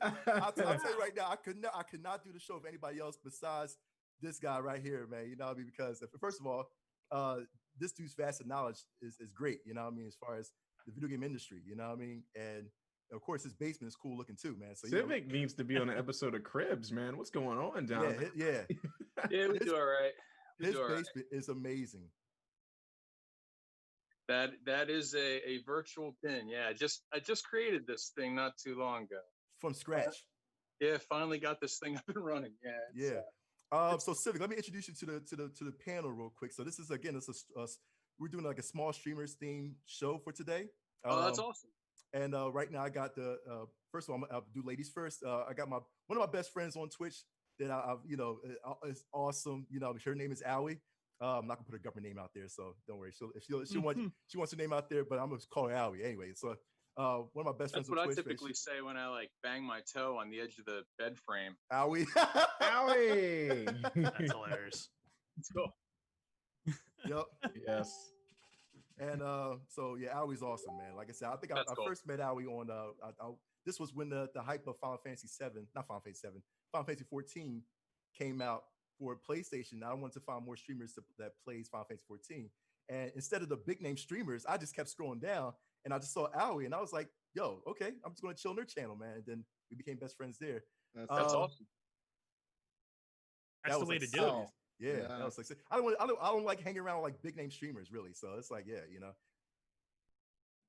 I'll tell you right now, I could not do the show with anybody else besides this guy right here, man. You know what I mean? Because first of all, this dude's vast knowledge is great. You know what I mean? As far as the video game industry, you know what I mean? And of course, his basement is cool looking too, man. So Civic needs to be on an episode of Cribs, man. What's going on down there? Yeah, we do all right. His basement is amazing. That is a virtual pin. Yeah, I just created this thing not too long ago from scratch. Yeah, finally got this thing up and running. Yeah. So Civic, let me introduce you to the panel real quick. So this is we're doing like a small streamers theme show for today. That's awesome. And right now I got first of all, I'll do ladies first. I got one of my best friends on Twitch that I've is awesome. You know, her name is Allie. I'm not gonna put her government name out there, so don't worry. She wants her name out there, but I'm gonna call her Allie anyway. So one of my best friends on Twitch. That's what I typically say when I like bang my toe on the edge of the bed frame. Allie. Allie. That's hilarious. Let's go. Yep. Yes. And so yeah, Allie's awesome, man. Like I said, I think I first met Allie on this was when the hype of Final Fantasy 14 came out for PlayStation. I wanted to find more streamers that plays Final Fantasy 14. And instead of the big name streamers, I just kept scrolling down and I just saw Allie and I was like, yo, okay, I'm just going to chill on their channel, man. And then we became best friends there. That's awesome. That's the way to do it. Yeah, that was like, I don't like hanging around with like big name streamers really. So it's like, yeah, you know.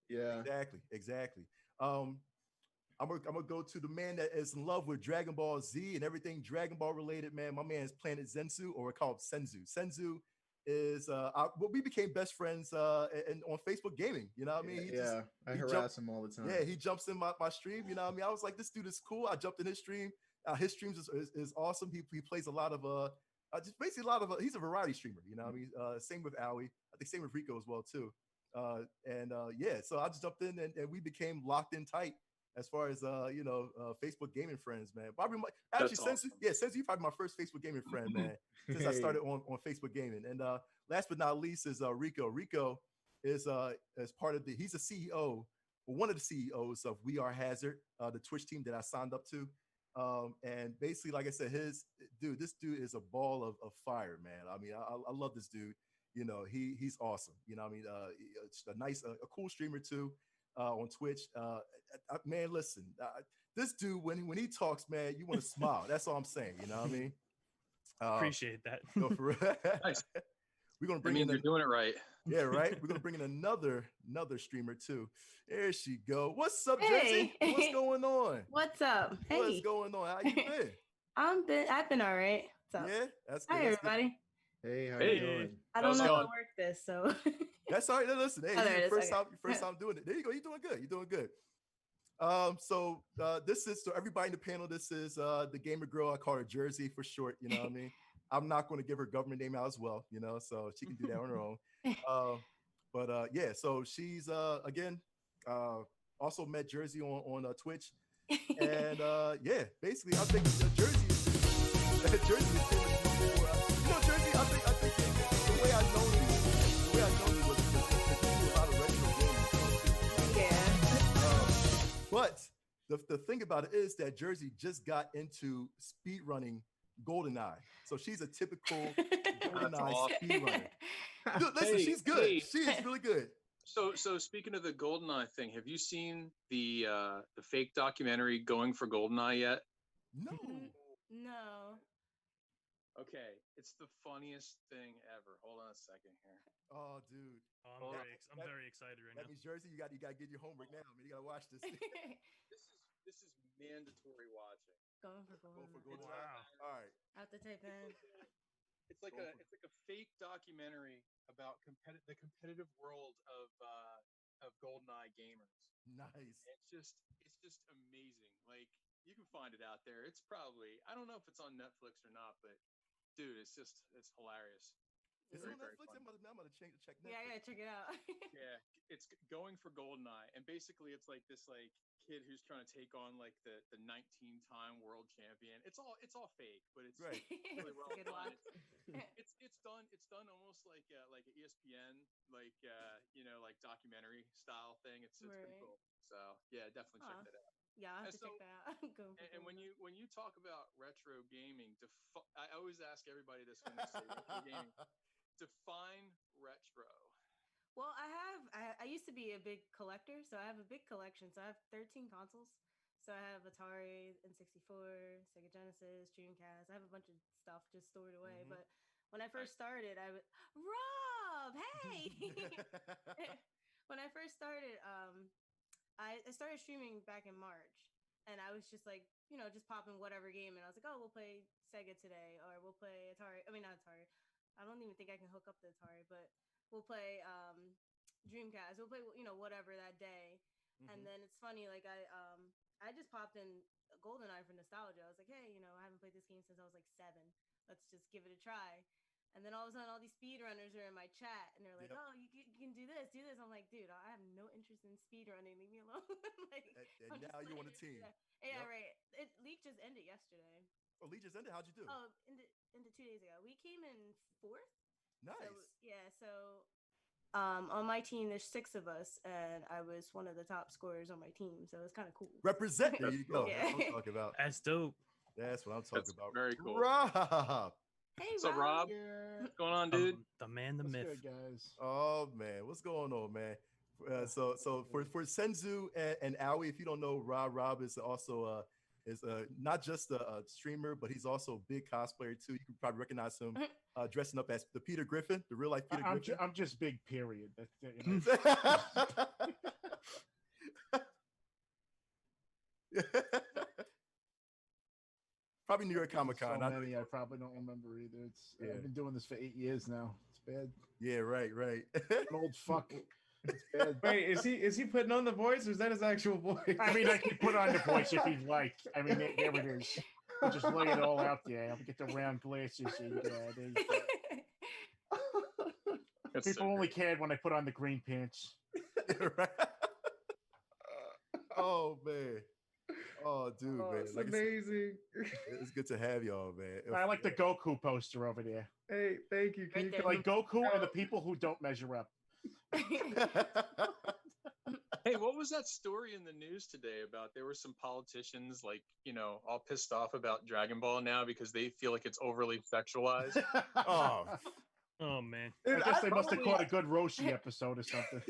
Yeah. Exactly. I'm gonna go to the man that is in love with Dragon Ball Z and everything Dragon Ball related, man. My man is Planet Zensu, or we call it Senzu. Senzu is we became best friends on Facebook gaming. You know what I mean? I harass him all the time. Yeah, he jumps in my stream. You know what I mean? I was like, this dude is cool. I jumped in his stream. His streams is awesome. He plays a lot of just basically a lot of he's a variety streamer. You know what I mean? Same with Allie. I think same with Rico as well too. Yeah, so I just jumped in and we became locked in tight. As far as Facebook gaming friends, man. Probably Sensu, awesome. Sensu, you're probably my first Facebook gaming friend, man. Since I started on Facebook gaming. And last but not least is Rico. Rico is as part of he's a CEO, one of the CEOs of We Are Hazard, the Twitch team that I signed up to. And basically, like I said, this dude is a ball of fire, man. I mean, I love this dude. You know, he's awesome. You know, I mean, a cool streamer too. On Twitch, man, listen, this dude when he talks, man, you want to smile. That's all I'm saying. You know what I mean? Appreciate that. No, for real. Nice. We're gonna bring you're doing it right. Yeah, right. We're gonna bring in another streamer too. There she go. What's up, Jersey? What's going on? What's up? Hey, what's going on? How you been? I've been all right. What's up? Yeah, that's good. Hi, everybody. Hey, how you doing? I don't know how to work this, so that's all right. Listen, hey, first time doing it. There you go. You're doing good. So this is so everybody in the panel. This is the gamer girl. I call her Jersey for short. You know what I mean? I'm not going to give her government name out as well. You know, so she can do that on her own. But yeah, so she's again also met Jersey on Twitch, and yeah, basically I think Jersey is Jersey is Jersey, I think the way I know you was because you do a lot of retro games. Yeah. But the thing about it is that Jersey just got into speedrunning GoldenEye. So she's a typical GoldenEye speedrunner. Dude, listen, she's good. She is really good. So speaking of the GoldenEye thing, have you seen the fake documentary Going for GoldenEye yet? No. No. Okay, it's the funniest thing ever. Hold on a second here. Oh, dude. I'm very excited right now. That means Jersey, you got to get your homework now. I mean, you got to watch this. This is mandatory watching. Going for GoldenEye. Wow. All right. I have to type in. It's like a fake documentary about the competitive world of GoldenEye gamers. Nice. It's just amazing. Like, you can find it out there. It's probably, I don't know if it's on Netflix or not, but dude, it's hilarious. Is it on Netflix? I'm gonna check Netflix. Yeah, I gotta check it out. Yeah, it's Going for GoldenEye, and basically it's like this kid who's trying to take on like the 19-time world champion. It's all fake, but it's right. really well done. It's done almost like an ESPN like documentary style thing. It's pretty cool. So yeah, definitely check that out. Yeah, I have to check that out. Go you talk about retro gaming, I always ask everybody this when they say retro gaming. Define retro. Well, I used to be a big collector, so I have a big collection. So I have 13 consoles. So I have Atari, N64, Sega Genesis, Dreamcast. I have a bunch of stuff just stored away. But when I first started, Rob, hey. When I first started, I started streaming back in March, and I was just like, just popping whatever game, and I was like, oh, we'll play Sega today, or we'll play Atari. I mean, not Atari. I don't even think I can hook up the Atari, but we'll play Dreamcast. We'll play whatever that day. And then it's funny, like I just popped in GoldenEye for nostalgia. I was like, hey, I haven't played this game since I was like 7. Let's just give it a try. And then all of a sudden, all these speedrunners are in my chat, and they're like, "Oh, you can do this, do this." I'm like, "Dude, I have no interest in speedrunning. Leave me alone." Like, and now you're on the team. Yeah, right. League just ended yesterday. Oh, League just ended. How'd you do? Oh, into 2 days ago. We came in 4th. Nice. So on my team, there's 6 of us, and I was one of the top scorers on my team. So it's kind of cool. Represent. There you go. Yeah. That's what I'm talking about. That's dope. That's what I'm talking about. Very cool. Rob. Hey, What's up, Rob? Yeah. What's going on, dude? The man, the What's myth. good, guys? Oh man, what's going on, man? So for Senzu and Aoi, if you don't know, Rob is also not just a streamer, but he's also a big cosplayer too. You can probably recognize him dressing up as the Peter Griffin, the real life Peter Griffin. I'm just big. Period. That's, Probably New York Comic Con. So many I probably don't remember either. I've been doing this for 8 years now. It's bad. Yeah, right. An old fuck. It's bad. Wait, is he putting on the voice, or is that his actual voice? I mean, I can put on the voice if he'd like. I mean, there it is. I'll just lay it all out there. I'll get the round glasses and people only cared when I put on the green pants. Right. Oh man. Oh dude, man. It's amazing. It's good to have y'all, man. I like the Goku poster over there. Hey, thank you. Can Right you there. Like Goku and the people who don't measure up. Hey, what was that story in the news today about there were some politicians all pissed off about Dragon Ball now because they feel like it's overly sexualized? Oh. Oh man. I guess they must have caught a good Roshi episode or something.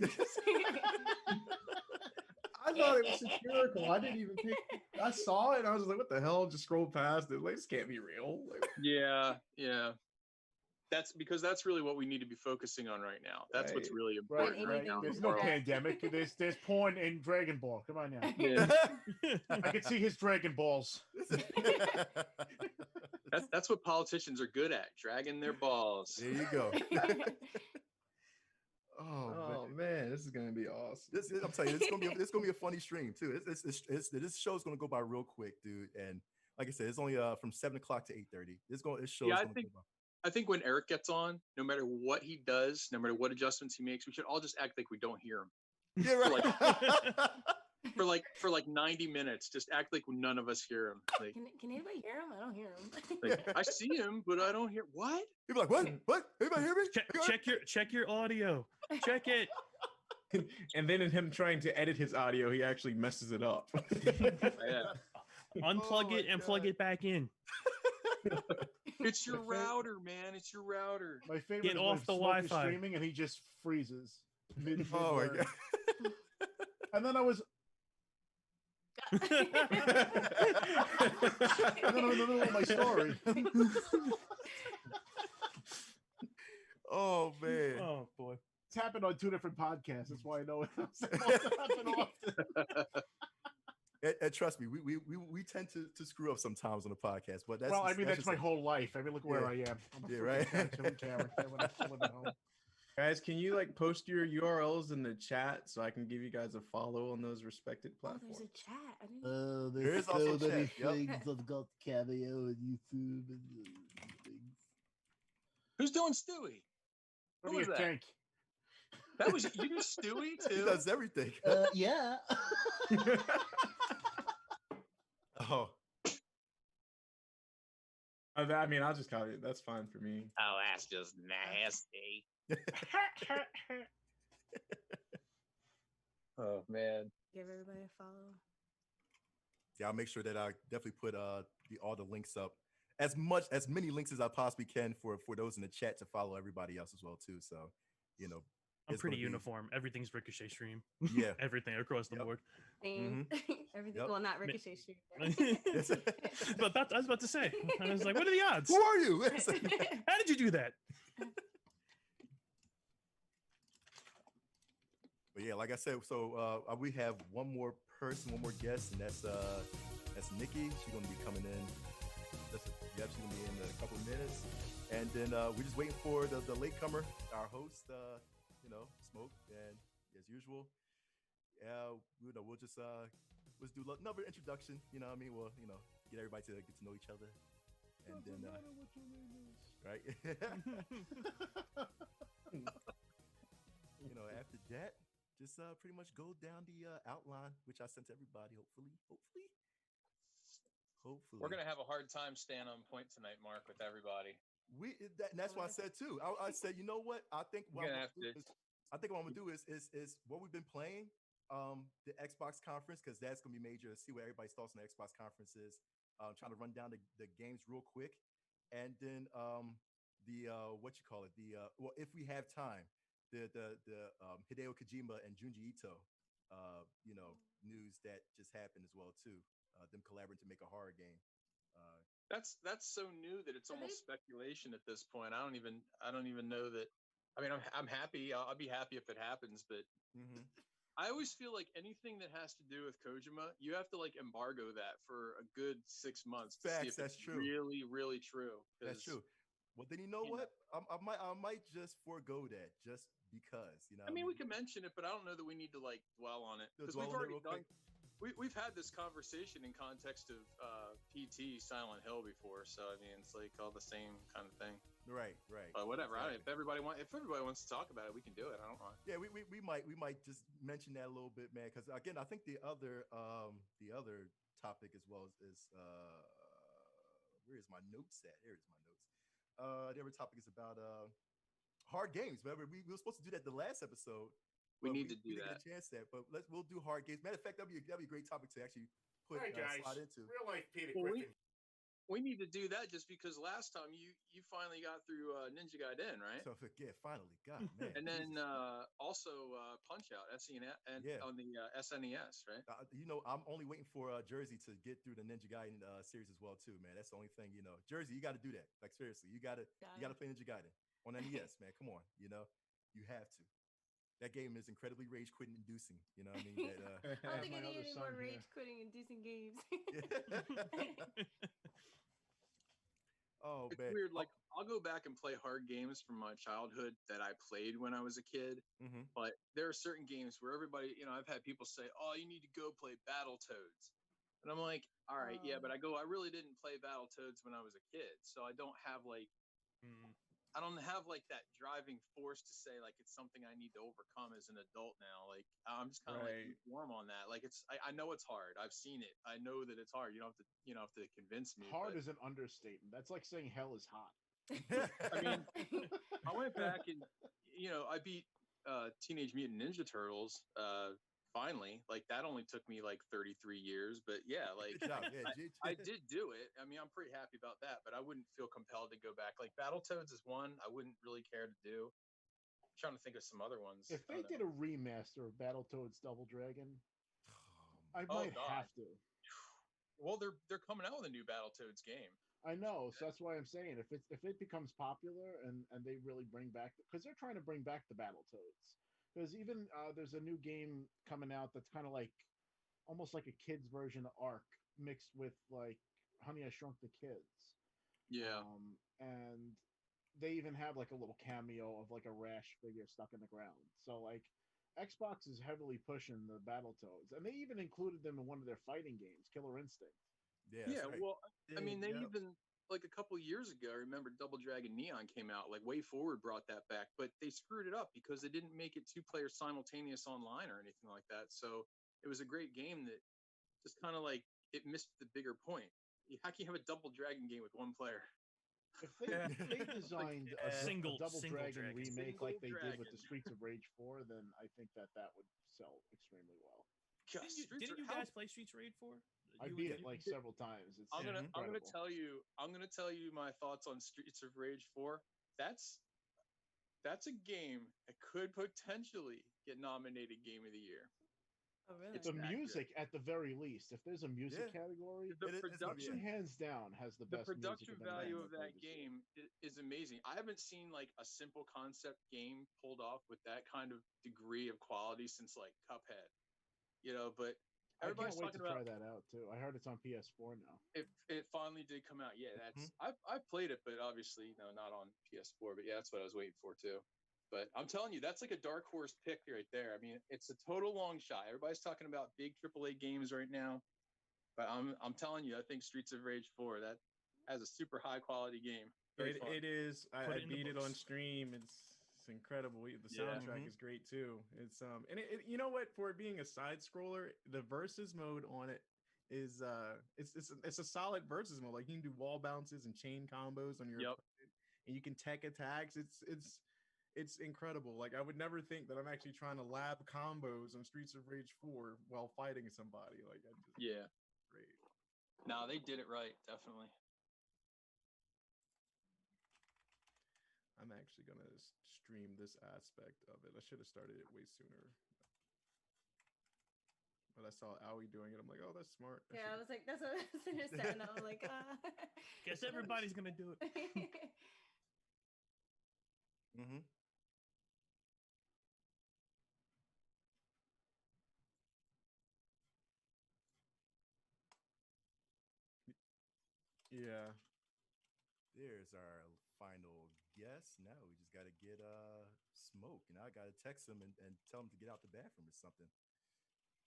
I thought it was satirical. I didn't even think. I saw it. And I was like, "What the hell?" Just scrolled past it. Like, this can't be real. Like, Yeah. That's really what we need to be focusing on right now. That's what's really important right now. There's no pandemic. There's porn in Dragon Ball. Come on now. Yeah. I can see his Dragon Balls. That's what politicians are good at, dragging their balls. There you go. oh man, this is gonna be awesome. I'm telling you, it's gonna be a funny stream too. This show's gonna go by real quick, dude. And like I said, it's only from 7 o'clock to 8:30. I think when Eric gets on, no matter what he does, no matter what adjustments he makes, we should all just act like we don't hear him. Yeah, right. For like 90 minutes, just act like none of us hear him. Like, can anybody hear him? I don't hear him. like, I see him, but I don't hear. What? People like, what? Anybody hear me? Check your audio. Check it. And then in him trying to edit his audio, he actually messes it up. Yeah. Unplug it and plug it back in. It's your router, man. It's your router. My favorite Get is off the when Smoke is Wi-Fi. streaming and he just freezes. Oh my god. And then I was and then I'm in the middle of my story. Oh man. Oh boy. It's happened on 2 different podcasts. That's why I know it happen often. And trust me, we tend to screw up sometimes on the podcast, but that's that's my whole life. I mean, look where I am. I'm a right. cartoon character when I'm chilling at home. Guys, can you post your URLs in the chat so I can give you guys a follow on those respected platforms? There's a chat. I didn't There is also many things I've got Cameo and YouTube and things. Who's doing Stewie? What Who do was you that? think? That was you do Stewie He too. does everything. Yeah. Oh. I mean, I'll just call it. That's fine for me. Oh, that's just nasty. Oh man. give everybody a follow. Yeah, I'll make sure that I definitely put all the links up, as many links as I possibly can for those in the chat to follow everybody else as well too. So, you know, I'm it's pretty gonna be uniform. Everything's Ricochet stream. yeah. Everything across the Yep. board. Same. Everything. Yep. Well, not Ricochet Street. But I was about to say, I was like, what are the odds? Who are you? How did you do that? But yeah, like I said, so we have one more person, one more guest, and that's Nikki. She's gonna be coming in. She's gonna be in a couple of minutes, and then we're just waiting for the latecomer, our host, Smoke, and as usual, we'll just let's do another introduction. You know what I mean? We'll get everybody to get to know each other, and then what your name is. right. After that, just pretty much go down the outline, which I sent to everybody. Hopefully. We're gonna have a hard time staying on point tonight, Mark, with everybody. That's what I said too. I said, you know what? I think what I'm gonna do is what we've been playing, the Xbox conference, because that's gonna be major. See what everybody's thoughts on the Xbox conference is. Trying to run down the games real quick, and then if we have time, the Hideo Kojima and Junji Ito, news that just happened as well too. Them collaborating to make a horror game. That's so new that it's almost speculation at this point. I don't even know that. I mean, I'm happy. I'll be happy if it happens, but I always feel like anything that has to do with Kojima, you have to like embargo that for a good 6 months to see if That's it's true. really, really true. That's true. Well, then you know what? I might just forego that just because. I mean, we can mention it, but I don't know that we need to like dwell on it because we've already done. We've had this conversation in context of PT Silent Hill before, so I mean it's like all the same kind of thing. Right. But whatever. Exactly. If everybody wants to talk about it, we can do it. I don't mind. Yeah, we might just mention that a little bit, man. Because again, I think the other topic as well is where is my notes at? Here is my notes. The other topic is about hard games. Remember, we were supposed to do that the last episode. We need to do that. Get a chance that, but we'll do hard games. Matter of fact, that'd be a great topic to actually put slide into. Real life Peter Well, Griffin. We need to do that just because last time you finally got through Ninja Gaiden, right? So yeah, finally, God man. And then also Punch Out SNES and on the SNES, right? I'm only waiting for Jersey to get through the Ninja Gaiden series as well too, man. That's the only thing, Jersey, you got to do that. Like seriously, you got to play Ninja Gaiden on NES, man. Come on, you have to. That game is incredibly rage quitting inducing. You know what I mean? I don't think I need any more rage quitting inducing games. Oh, it's man. Weird. Like I'll go back and play hard games from my childhood that I played when I was a kid. But there are certain games where everybody, I've had people say, "Oh, you need to go play Battletoads," and I'm like, "All right, yeah," but I really didn't play Battletoads when I was a kid, so I don't have like. I don't have like that driving force to say like it's something I need to overcome as an adult now. Like I'm just kind of like warm on that. Like I know it's hard. I've seen it. I know that it's hard. You don't have to convince me. Hard is an understatement. That's like saying hell is hot. I mean, I went back and I beat Teenage Mutant Ninja Turtles. Finally, like that only took me like 33 years, but yeah, like I did do it. I mean, I'm pretty happy about that, but I wouldn't feel compelled to go back. Like Battletoads is one I wouldn't really care to do. I'm trying to think of some other ones. If they did a remaster of Battletoads Double Dragon, I might have to. Well, they're coming out with a new Battletoads game. I know, so that's why I'm saying if it becomes popular and they really bring back, because they're trying to bring back the Battletoads. Because even there's a new game coming out that's kind of like almost like a kid's version of Ark mixed with like Honey, I Shrunk the Kids. Yeah. And they even have like a little cameo of like a Rash figure stuck in the ground. So like Xbox is heavily pushing the Battletoads, and they even included them in one of their fighting games, Killer Instinct. Yeah. Right. Well, I mean, they even. Like a couple years ago, I remember Double Dragon Neon came out. Like Way Forward brought that back, but they screwed it up because they didn't make it 2-player simultaneous online or anything like that. So it was a great game that just kind of like it missed the bigger point. How can you have a Double Dragon game with one player? If they designed a Double Dragon remake like they did with the Streets of Rage 4, then I think that would sell extremely well. Didn't you guys play Streets of Rage 4? I beat it like several times. It's I'm gonna incredible. I'm gonna tell you my thoughts on Streets of Rage 4. That's a game that could potentially get nominated Game of the Year. Oh, really? It's The that music, good. at the very least, if there's a music Yeah. category, The It's gonna be production, hands down has the the best music production of any value game of I've that played this year. game is amazing. I haven't seen like a simple concept game pulled off with that kind of degree of quality since like Cuphead. But I can't everybody's wait to talking try about that out too. I heard it's on PS4 now. it finally did come out. Yeah, Mhm. I've played it, but obviously not on PS4. But yeah, that's what I was waiting for too. But I'm telling you, that's like a dark horse pick right there. I mean, it's a total long shot. Everybody's talking about big AAA games right now, but I'm telling you, I think Streets of Rage 4 that has a super high quality game. Very fun. It is. Put I it in the beat it on books. stream. It's incredible. The Yeah. soundtrack is great too. It's and you know what, for it being a side scroller, the versus mode on it is it's a solid versus mode. Like you can do wall bounces and chain combos on your Yep. opponent, and you can tech attacks. It's incredible. Like I would never think that I'm actually trying to lab combos on Streets of Rage 4 while fighting somebody. Like I just Yeah. great. No, they did it right. Definitely. I'm actually gonna stream this aspect of it. I should have started it way sooner. But I saw Owie doing it. I'm like, oh, that's smart. Yeah, I was like, that's what I was sitting there saying. I was like, Guess everybody's gonna do it. Mm-hmm. Yeah. There's our final guest. Now we just got to get Smoke. I got to text him and tell him to get out the bathroom or something.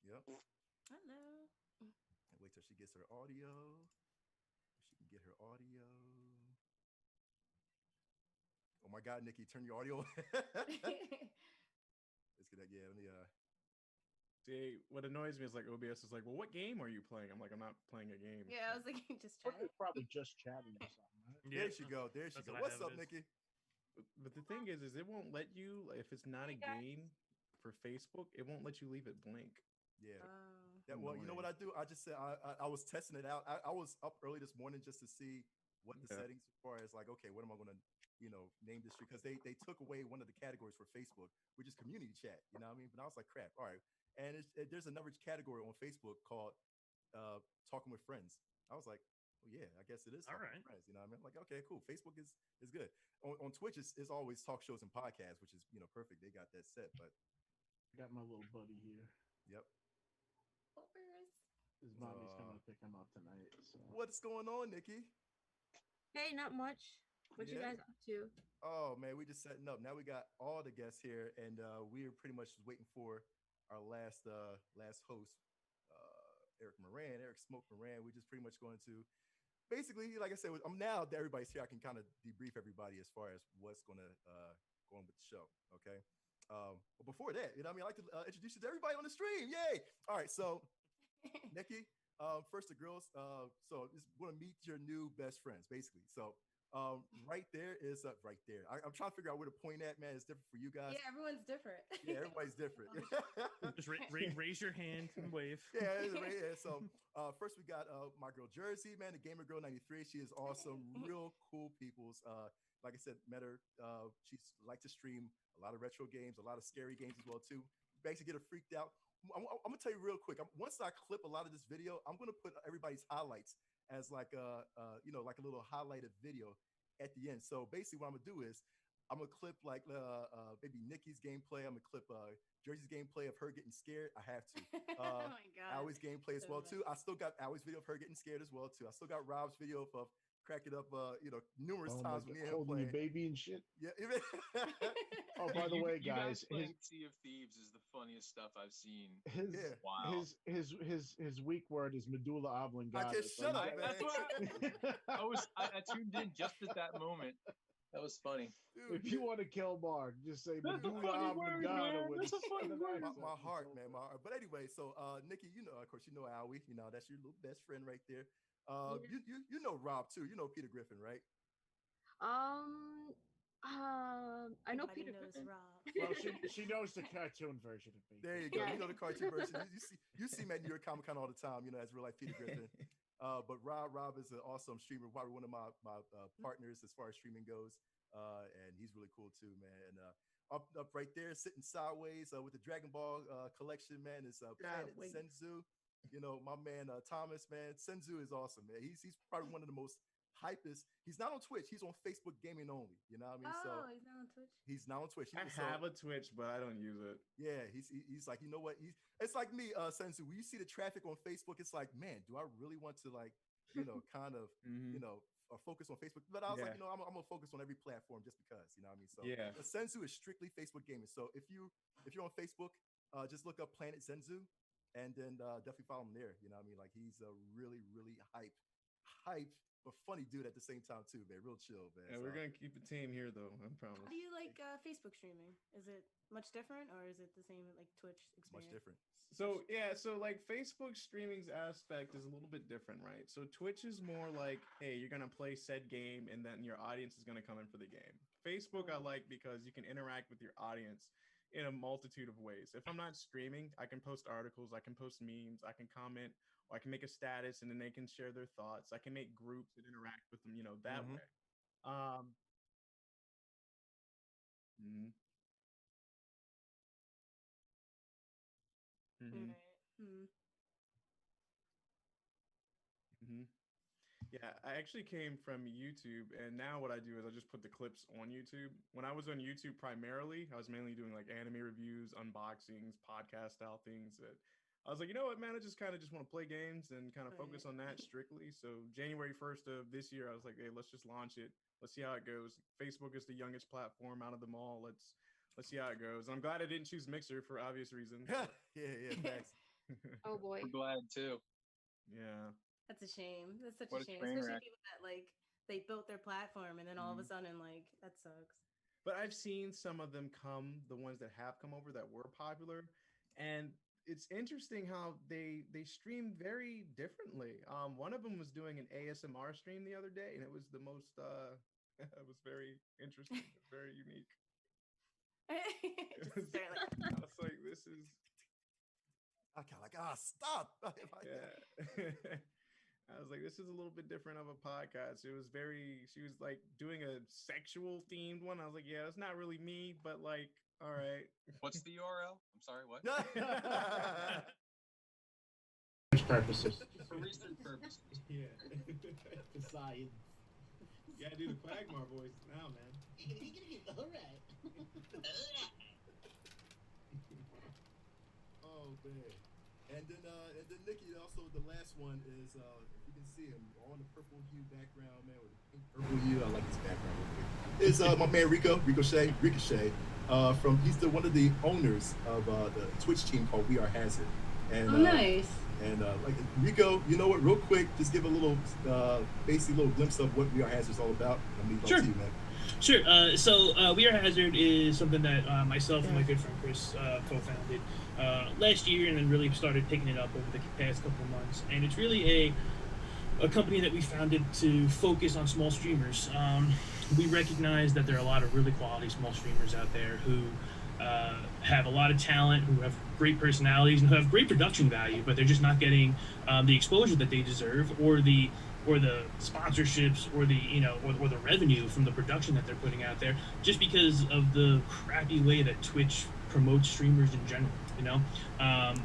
Yep. Hello. And wait till she gets her audio. She can get her audio. Oh my God, Nikki, turn your audio. Let's get that. Yeah, let me. See, what annoys me is like OBS is like, well, what game are you playing? I'm like, I'm not playing a game. Yeah, I was like, just Or chat. it's probably just chatting or something, right? There she go. There she That's go. what I What's have up, it as. Nikki? But the thing is it won't let you, if it's not a game for Facebook, it won't let you leave it blank. Yeah. Oh. That, well, you know what I do? I just said I was testing it out. I was up early this morning just to see what the settings as far as like, okay, what am I going to, name this stream? Because they took away one of the categories for Facebook, which is community chat. You know what I mean? But I was like, crap. All right. And there's another category on Facebook called talking with friends. I was like, well, yeah, I guess it is talking with friends. You know what I mean? I'm like, okay, cool. Facebook is good. On Twitch, it's always talk shows and podcasts, which is perfect. They got that set. But I got my little buddy here. Yep. His mommy's coming to pick him up tonight. So. What's going on, Nikki? Hey, not much. What you guys up to? Oh man, we just setting up. Now we got all the guests here, and we're pretty much just waiting for our last host, Eric Moran, Eric Smoke Moran. We're just pretty much going to basically, like I said, I'm now that everybody's here, I can kind of debrief everybody as far as what's going to go on with the show. Okay. But before that, I like to introduce you to everybody on the stream. Yay! All right, so Nikki, first the girls. So just want to meet your new best friends, basically. So right there is right there. I'm trying to figure out where to point at, man. It's different for you guys. Yeah, everyone's different. Yeah, everybody's different. Just raise your hand and wave. Yeah. So first we got my girl Jersey, man, the Gamer Girl 93. She is awesome, real cool peoples. Like I said, met her. She's like to stream a lot of retro games, a lot of scary games as well too. Basically, get her freaked out. I'm gonna tell you real quick. Once I clip a lot of this video, I'm gonna put everybody's highlights as like like a little highlighted video at the end. So basically, what I'm gonna do is I'm gonna clip like maybe Nikki's gameplay. I'm gonna clip Jersey's gameplay of her getting scared. I have to. Oh my God. Allie's gameplay as well too. I still got Allie's video of her getting scared as well too. I still got Rob's video of cracking up numerous times when he holding playing your baby and shit. Yeah. Oh, by the way, guys, playing Sea of Thieves is the funniest stuff I've seen. His weak word is medulla oblongata. I can't shut up, man. That's what I tuned in just at that moment. That was funny. Dude, if you want to kill Mark, just say medulla oblongata. My heart, man. My heart. But anyway, so Nikki, of course, Allie. That's your little best friend right there. You know Rob too. You know Peter Griffin, right? I know Everybody Peter knows Griffin. Rob. Well, she knows the cartoon version of me. There you go. Yeah. You know the cartoon version. You see him at New York Comic Con all the time. You know, as real life Peter Griffin. But Rob is an awesome streamer. Probably one of my partners as far as streaming goes. And he's really cool too, man. And up right there, sitting sideways with the Dragon Ball collection, man, is Planet Senzu. You know, my man Thomas, man. Senzu is awesome, man. He's probably one of the most hypest. He's not on Twitch. He's on Facebook gaming only. You know what I mean? Oh, So he's not on Twitch. he's not on Twitch. I have a Twitch, but I don't use it. Yeah, he's like, you know what? It's like me, Sensu. When you see the traffic on Facebook, it's like, man, do I really want to like, you know, kind of, you know, focus on Facebook? But I was like, you know, I'm gonna focus on every platform just because, you know what I mean? So yeah, Sensu is strictly Facebook gaming. So if you're on Facebook, just look up Planet Senzu, and then definitely follow him there. You know what I mean? Like he's a really, really hype, but funny dude at the same time too, man. Real chill, man. Yeah, we're gonna keep a team here though. I promise. How do you like Facebook streaming? Is it much different, or is it the same like Twitch experience? Much different. So yeah, so like Facebook streaming's aspect is a little bit different, right? So Twitch is more like, hey, you're gonna play said game, and then your audience is gonna come in for the game. Facebook I like because you can interact with your audience in a multitude of ways. If I'm not streaming, I can post articles, I can post memes, I can comment, or I can make a status and then they can share their thoughts. I can make groups and interact with them, you know, that way. Yeah, I actually came from YouTube, and now what I do is I just put the clips on YouTube. When I was on YouTube primarily, I was mainly doing like anime reviews, unboxings, podcast style things. That I was like, you know what, man, I just kind of want to play games and kind of focus on that strictly. So January 1st of this year, I was like, hey, let's just launch it. Let's see how it goes. Facebook is the youngest platform out of them all. Let's see how it goes. I'm glad I didn't choose Mixer for obvious reasons. yeah, thanks. Oh boy. I'm glad too. Yeah. That's a shame. That's such What a shame, train especially wreck. people that like they built their platform and then all of a sudden like that sucks. But I've seen some of them come, the ones that have come over that were popular, and it's interesting how they stream very differently. One of them was doing an ASMR stream the other day, and it was the most it was very interesting, very unique. Just start, like, I was like, this is I kind of like, stop. yeah. I was like, this is a little bit different of a podcast. She was like doing a sexual themed one. I was like, yeah, that's not really me, but like, all right. What's the URL? I'm sorry, what? Purposes. For research purposes. Yeah. The science. You gotta do the Quagmire voice now, man. All right. Oh man. And then Nikki, also the last one is if you can see him on the purple hue background, man, with the pink purple hue. I like his background real quick. Is my man Ricochet. He's one of the owners of the Twitch team called We Are Hazard. And nice. And like Rico, you know what? Real quick, just give a little, basically, little glimpse of what We Are Hazard is all about. Sure. To you, man. Sure. So We Are Hazard is something that myself and my good friend Chris co-founded last year, and then really started picking it up over the past couple of months. And it's really a company that we founded to focus on small streamers. We recognize that there are a lot of really quality small streamers out there who have a lot of talent, who have great personalities, and who have great production value, but they're just not getting the exposure that they deserve, or the sponsorships, or or the revenue from the production that they're putting out there, just because of the crappy way that Twitch promotes streamers in general.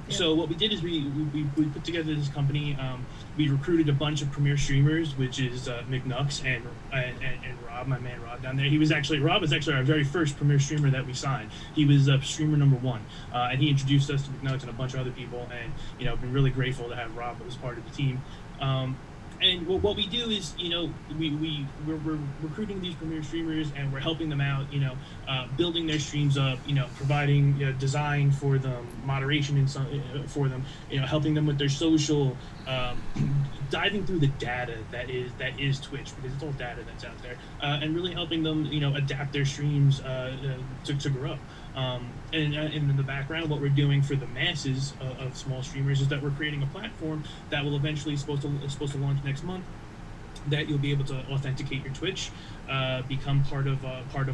So what we did is we put together this company. We recruited a bunch of premier streamers, which is McNux and Rob, my man Rob down there. Rob was actually our very first premier streamer that we signed. He was streamer number 1, and he introduced us to McNux and a bunch of other people, and been really grateful to have Rob as part of the team. And what we do is, we're recruiting these premier streamers, and we're helping them out, building their streams up, providing design for them, moderation for them, helping them with their social, diving through the data that is Twitch, because it's all data that's out there, and really helping them, adapt their streams to grow. And in the background, what we're doing for the masses of small streamers is that we're creating a platform that will eventually supposed to launch next month, that you'll be able to authenticate your Twitch, become part of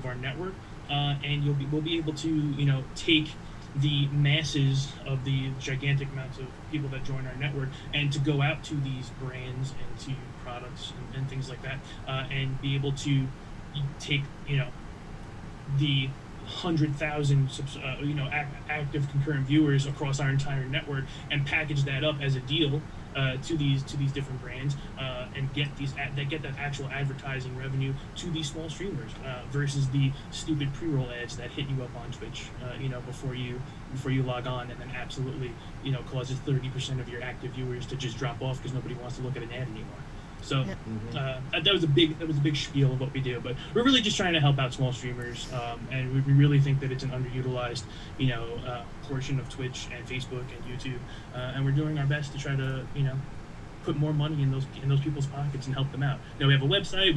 our network, and we'll be able to take the masses of the gigantic amounts of people that join our network and to go out to these brands and to products and things like that, and be able to take the 100,000 active concurrent viewers across our entire network and package that up as a deal to these different brands, and get that actual advertising revenue to these small streamers, versus the stupid pre-roll ads that hit you up on Twitch before you log on, and then absolutely causes 30% of your active viewers to just drop off because nobody wants to look at an ad anymore. So that was a big spiel of what we do, but we're really just trying to help out small streamers, and we really think that it's an underutilized portion of Twitch and Facebook and YouTube, and we're doing our best to try to put more money in those people's pockets and help them out. We have a website.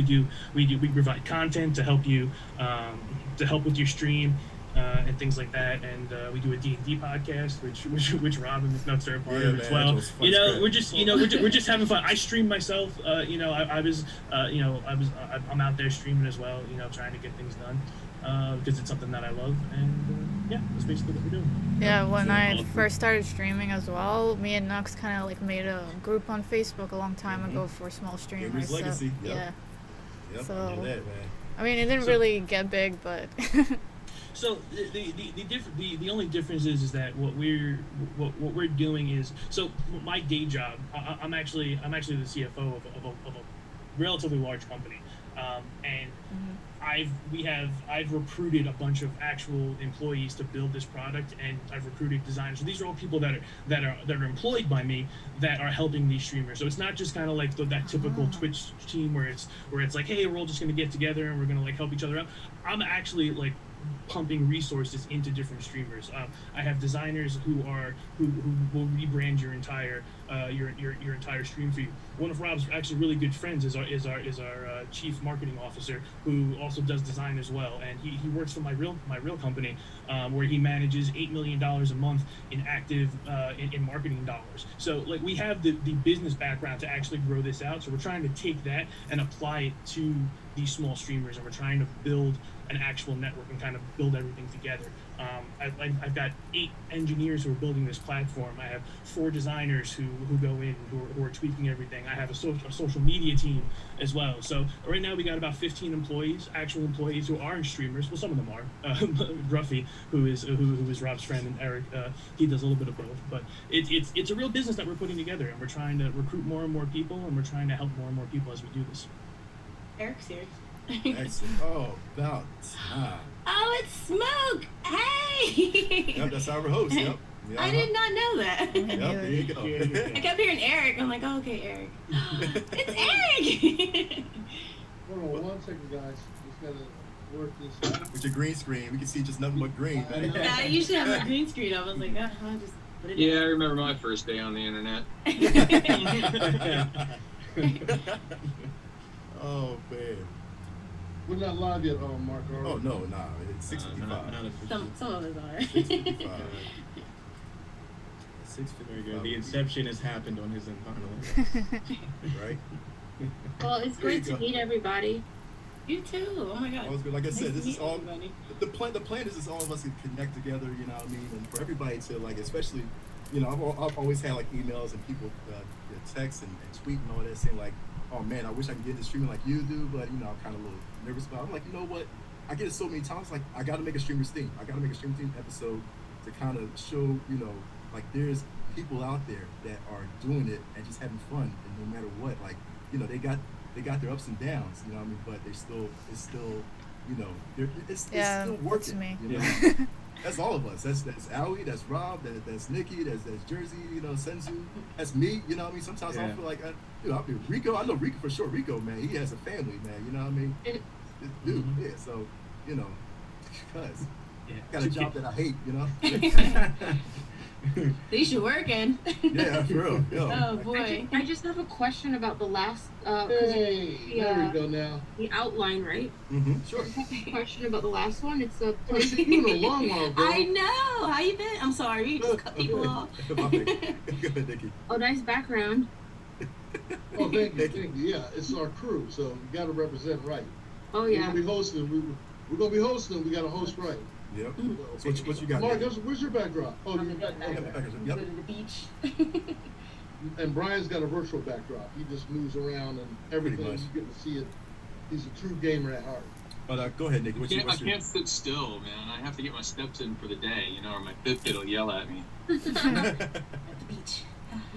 We provide content to help you to help with your stream. And things like that, and we do a D&D podcast, which Rob and McNuts are a part of as well. We're just having fun. I stream myself. I'm out there streaming as well. Trying to get things done because it's something that I love, and that's basically what we're doing. Yeah, when I first started streaming as well, me and Nux kind of like made a group on Facebook a long time ago for small streamers. Legacy. So, Yep. So I know that, man. I mean, it didn't really get big, but. So the only difference is that what we're doing is, so my day job, I'm actually the CFO of a relatively large company, and I've recruited a bunch of actual employees to build this product, and I've recruited designers. So these are all people that are employed by me that are helping these streamers. So it's not just kind of like that typical Twitch team where it's like, hey, we're all just gonna get together and we're gonna like help each other out. I'm actually like pumping resources into different streamers. I have designers who will rebrand your entire stream for you. One of Rob's actually really good friends is our chief marketing officer, who also does design as well, and he works for my real company, where he manages $8 million a month in active in marketing dollars. So like we have the business background to actually grow this out. So we're trying to take that and apply it to these small streamers, and we're trying to build an actual network and kind of build everything together. I've got 8 engineers who are building this platform. I have 4 designers who go in, who are tweaking everything. I have a social media team as well. So right now we got about 15 employees, actual employees who aren't streamers. Well, some of them are. Ruffy, who is Rob's friend, and Eric, he does a little bit of both. But it's a real business that we're putting together, and we're trying to recruit more and more people, and we're trying to help more and more people as we do this. Eric's here. Excellent. Oh, about time. Oh, it's Smoke. Hey. Yep, that's our host. Yep. Yeah, I did not know that. Yep, there you go. I kept hearing Eric. I'm like, oh, okay, Eric. It's Eric. Hold on 1 second, guys. Just gotta work this out. With your green screen, we can see just nothing but green, man. Yeah, I usually have a green screen. I was like, just put it Yeah, I remember my first day on the internet. Oh, man. We're not live yet, Mark. Oh, no, nah. It's 6:55. Some of us are. 6:55. 6:55. Very good. The inception has happened on his internal. Right? Well, it's great to meet everybody. You too. Oh my God. Like I said, Nice this to is meet all everybody. the plan is all of us to connect together, you know what I mean? And for everybody to like, especially, I've always had like emails and people text and tweet and all that saying like, oh man, I wish I could get into streaming like you do, but I'm kind of a little nervous about it. I'm like, you know what? I get it so many times, like I gotta make a streamers theme. I gotta make a stream theme episode to kind of show, like there's people out there that are doing it and just having fun, and no matter what, like, they got their ups and downs, you know what I mean? But it's still, it's still working. That's me. That's all of us. That's Aoi, that's Rob, that's Nikki, that's Jersey, Senzu. That's me, you know what I mean? Sometimes I feel like, Rico, I know Rico for sure. Rico, man, he has a family, man, you know what I mean? Dude, yeah, so, cuz. Got a job that I hate, At least you're working. Yeah, for real. Yo. Oh boy. I just have a question about the last. Hey, there we go now. The outline, right? Mm-hmm. Sure. I just have a question about the last one. It's a Oh, shit, you been a long while, bro. I know. How you been? I'm sorry. You just cut people off. My bad. Go ahead, Nikki. nice background. Oh, thank you. Yeah, it's our crew, so you got to represent right. Oh yeah. We're gonna be hosting. We're gonna be hosting. We got to host right. Yep. So, What you got? Mark, where's your backdrop? Oh, I'm your gonna backdrop. go to the beach. And Brian's got a virtual backdrop. He just moves around and everything. You get to see it. He's a true gamer at heart. But go ahead, Nick. I can't sit still, man. I have to get my steps in for the day, or my Fitbit will yell at me. At the beach.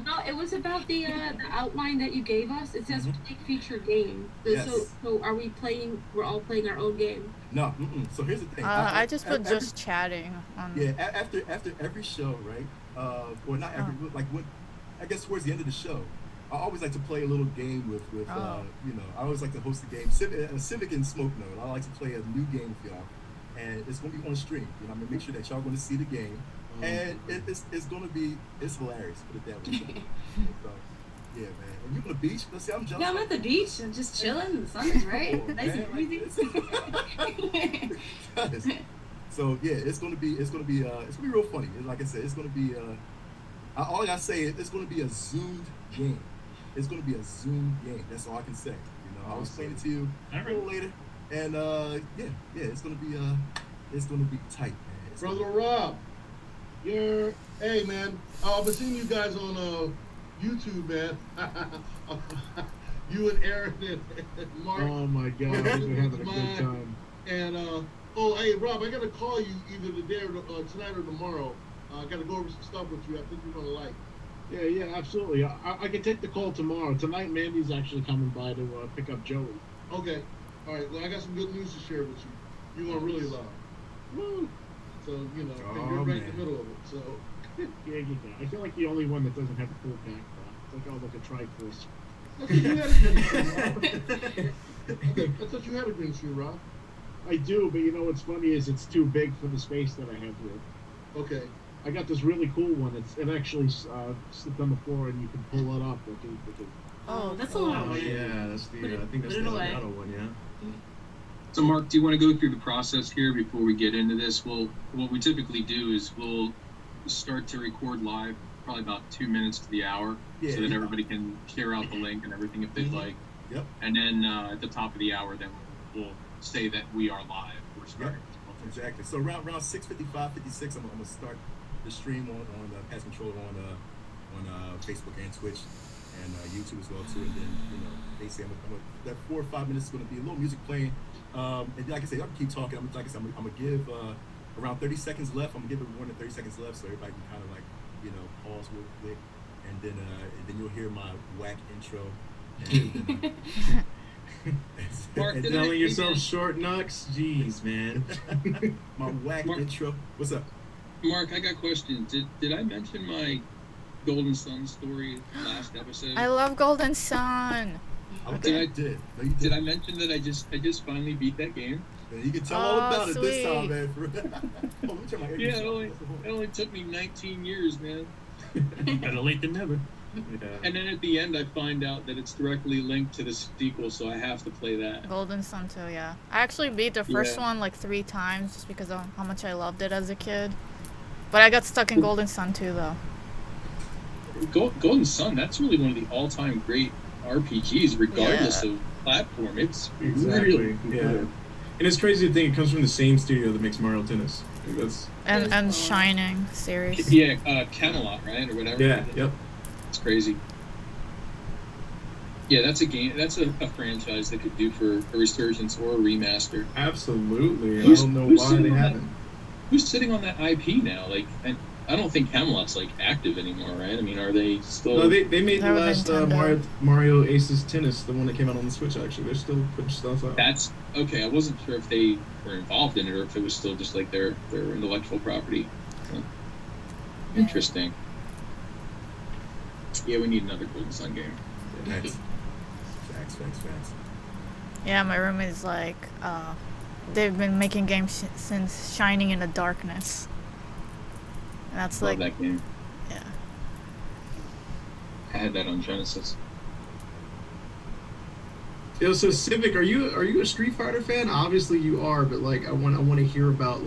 No, it was about the outline that you gave us. It says big feature game. Yes. So are we playing? We're all playing our own game. No. So here's the thing. I just put just chatting on. Yeah. After every show, right? Or not every like when I guess towards the end of the show, I always like to play a little game with I always like to host a game, Civic and Smoke Note. I like to play a new game with y'all, and it's gonna be on stream. I'm gonna make sure that y'all gonna see the game, and it's gonna be hilarious. Put it that way. So, yeah, man. And you on the beach? Let's see. I'm jealous. Yeah, I'm at the beach. I'm just chilling. The sun is right. Oh, Nice and breezy. So yeah, it's gonna be real funny. Like I said, it's gonna be all I gotta say is it's gonna be a zoomed game. It's gonna be a Zoom game. That's all I can say. I'll explain it to you a little later. And yeah, it's gonna be tight, man. Brother Rob, hey man, I've been seeing you guys on YouTube, man. You and Aaron and Mark. Oh my God, we've been having a good time. And hey Rob, I gotta call you either today or tonight or tomorrow. I gotta go over some stuff with you. I think you're gonna like. Yeah, absolutely. I can take the call tomorrow. Tonight, Mandy's actually coming by to pick up Joey. Okay. All right. Well, I got some good news to share with you. You're gonna really love. Woo! So and you're right in the middle of it. So. Yeah. I feel like the only one that doesn't have a full pack. It's like, look at Triforce. I thought you had a green screen, Rob. I thought you had a green screen, Rob. I do, but what's funny is it's too big for the space that I have here. Okay. I got this really cool one. It actually sits on the floor and you can pull it up. Oh, that's a lot. Oh yeah, that's the I think that's the Elgato one, yeah. So Mark, do you want to go through the process here before we get into this? Well, what we typically do is we'll start to record live, probably about 2 minutes to the hour, so that everybody can share out the link and everything if they'd like. Yep. And then at the top of the hour, then we'll say that we are live. We're starting. Yep. Exactly. So around 6:55, 56, I'm gonna start the stream on Pass Control on Facebook and Twitch and YouTube as well too. And then basically that 4 or 5 minutes is going to be a little music playing. And like I said, y'all can keep talking. I'm gonna give around 30 seconds left. I'm gonna give everyone 30 seconds left so everybody can kind of pause real quick, and then you'll hear my whack intro. And Mark, telling yourself short knocks? Jeez, man. My whack intro. What's up? Mark, I got questions. Did I mention my Golden Sun story last episode? I love Golden Sun. Did I mention that I just finally beat that game? Yeah, you can tell all about it this time, man. Yeah, it only took me 19 years, man. Better late than never. Yeah. And then at the end, I find out that it's directly linked to the sequel, so I have to play that. Golden Sun 2, yeah. I actually beat the first one like 3 times just because of how much I loved it as a kid. But I got stuck in Golden Sun 2, though. Golden Sun, that's really one of the all-time great RPGs, regardless of platform. It's really good. And it's crazy to think it comes from the same studio that makes Mario Tennis. And Shining series. Yeah, Camelot, right, or whatever. Yeah, yep. It's crazy. Yeah, that's a game. That's a franchise that could do for a resurgence or a remaster. Absolutely. I don't know why they haven't. Who's sitting on that IP now? Like, I don't think Camelot's active anymore, right? I mean, are they still? No, they made the last Mario Aces Tennis, the one that came out on the Switch. Actually, they're still putting stuff out. That's okay. I wasn't sure if they were involved in it or if it was still just their intellectual property. So, interesting. Yeah, we need another Golden Sun game. Facts. Yeah, my roommate is they've been making games since Shining in the Darkness. And that's Love that game. Yeah. I had that on Genesis. Yo, so Civic, are you a Street Fighter fan? Obviously you are, but I want to hear about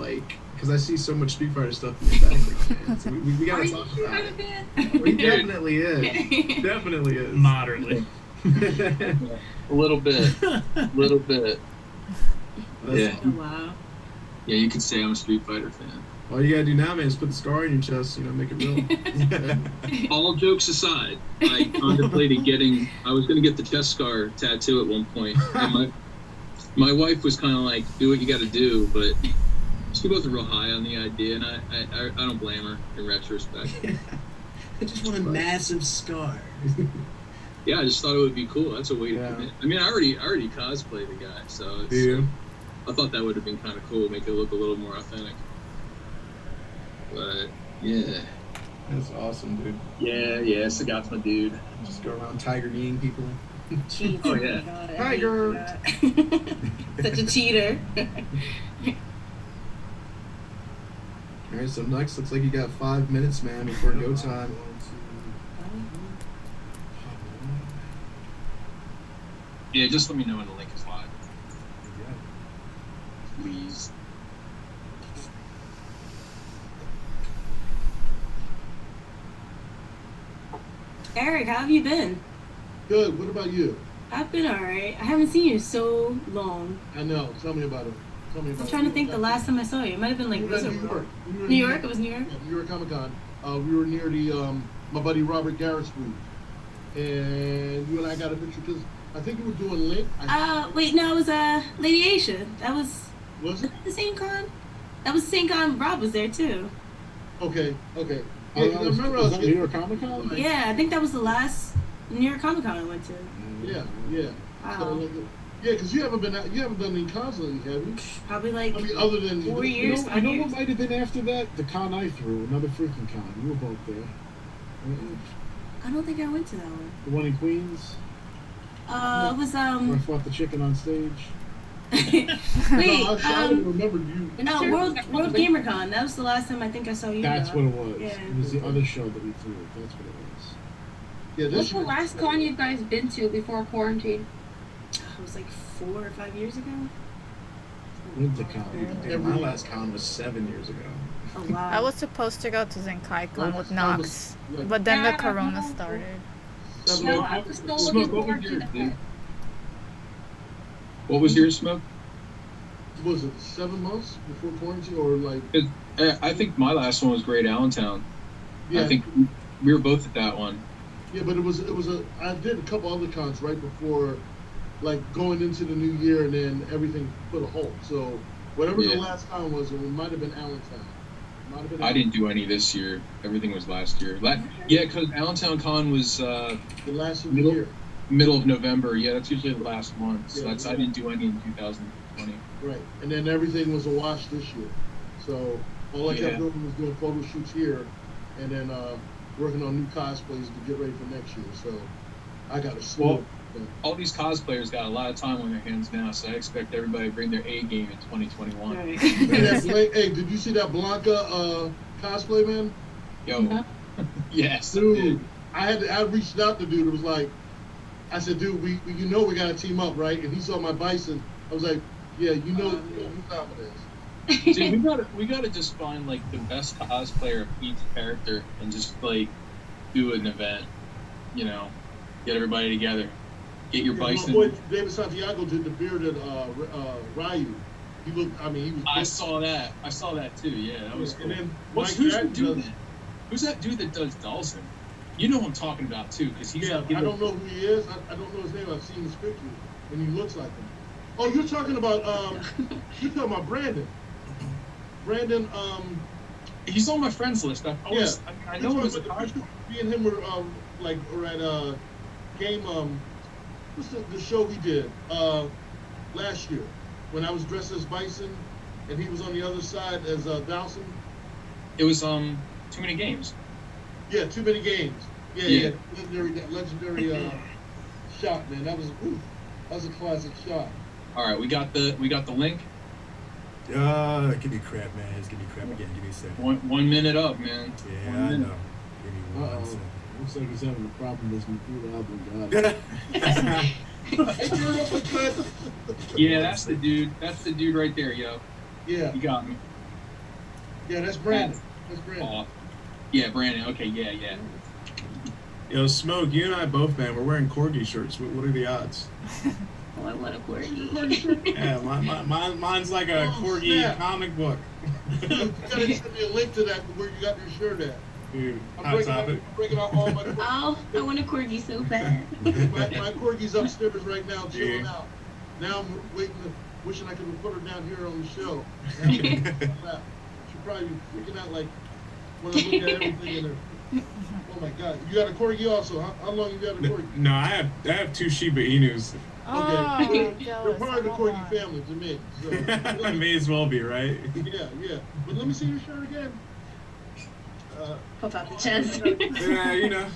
because I see so much Street Fighter stuff in your background, man. So we gotta talk about it. He definitely is. Definitely is. Moderately. A little bit. Yeah. Oh, wow. Yeah, you could say I'm a Street Fighter fan. All you gotta do now, man, is put the scar on your chest. Make it real. All jokes aside, I contemplated I was gonna get the chest scar tattoo at one point, and my wife was kind of like, "Do what you got to do," but she wasn't real high on the idea, and I don't blame her in retrospect. I just want a massive scar. Yeah, I just thought it would be cool. That's a way to commit. I mean, I already cosplayed the guy, so I thought that would have been kind of cool, make it look a little more authentic. But yeah, that's awesome, dude. Yeah, Sagat's my dude. Just go around tiger kneeing people. Jeez, oh yeah, God, tiger. Such a cheater. All right, so next looks like you got 5 minutes, man, before go time. Yeah, just let me know when the link is live. Please. Eric, how have you been? Good. What about you? I've been alright. I haven't seen you so long. I know. Tell me about it. I'm trying to think the last time I saw you. It might have been like New York. New York? It was New York? Yeah, New York Comic Con. We were near the my buddy Robert Garrett's booth. And you and I got a picture because I think you were doing Link. Wait, no, it was Lady Asia. That was it the same con? That was the same con Rob was there too. Okay. Yeah, I remember us New York Comic Con? Yeah, I think that was the last New York Comic Con I went to. Yeah. Wow. So, yeah, because you haven't done any cons lately, have you? Probably like other than 4 years. I know what might have been after that. The con I threw, another freaking con. You were both there. I don't think I went to that one. The one in Queens. It was Where I fought the chicken on stage. Wait, I don't remember you. No, World GamerCon. That was the last time I think I saw you. That's what it was. Yeah. It was the other show that we threw. That's what it was. Yeah, What's the last con you guys been to before quarantine? It was like 4 or 5 years ago. WinterCon. Yeah, my last con was 7 years ago. Oh wow. I was supposed to go to ZenkaiCon with Nox, but then the corona started. No, I was still looking forward to that. What was your Smoke? Was it 7 months before quarantine or like? I think my last one was Great Allentown. Yeah. I think we were both at that one. Yeah, but it was I did a couple other cons right before, like going into the new year, and then everything put a halt. So whatever the last con was, it might have been Allentown. I didn't do any this year. Everything was last year. Yeah, because Allentown Con was the last of the year. Middle of November. Yeah, that's usually the last one. So I didn't do any in 2020. Right, and then everything was a wash this year. So all I kept doing was doing photo shoots here, and then working on new cosplays to get ready for next year. So I got a slow. All these cosplayers got a lot of time on their hands now, so I expect everybody to bring their A game in 2021. Right. Hey, did you see that Blanca cosplay, man? Yo, yes, dude. I reached out to dude. It was like, I said, dude, we we got to team up, right? And he saw my bison. I was like, yeah, you know who time it is. Dude, we gotta just find like the best cosplayer of each character and just like do an event. Get everybody together. Get your bison. My boy David Santiago did the bearded Ryu. He looked. I mean, he was. I saw that too. Yeah, that was cool. And then who's that dude that does Dawson? You know who I'm talking about too, because he's. Yeah, I don't know who he is. I don't know his name. I've seen his picture, and he looks like him. Oh, you're talking about you're talking about Brandon. Brandon. He's on my friends list. I know him as a picture. Me and him were we're at game. What's the show we did last year when I was dressed as Bison and he was on the other side as Dawson? It was Too Many Games. Yeah, Too Many Games. Yeah. Legendary shot, man. That was a classic shot. All right, we got the link. Give me crap, man. Just give me crap again. Give me a second. 1 minute up, man. Yeah, I know. Give me 1 second. Looks like he's having a problem listening to the album. Yeah, that's the dude. That's the dude right there, yo. Yeah. You got me. Yeah, that's Brandon. That's Brandon. Yeah, Brandon. Okay, yeah. Yo, Smoke, you and I both, man, we're wearing corgi shirts. What are the odds? Oh, I want a corgi. Yeah, mine's like a corgi comic book. Dude, you gotta send me a link to that where you got your shirt at. Dude, I'm breaking out all my corgis. Oh, I want a corgi so bad. my corgi's upstairs right now, chilling out. Now I'm wishing I could put her down here on the show. She'd probably be freaking out like when I look at everything in her. Oh my God! You got a corgi also? How long you got a corgi? No, I have 2 Shiba Inus. Okay, you're part of the corgi family to me. So, I may as well be, right? Yeah. But let me see your shirt again. Pop out the chest. Yeah, you know.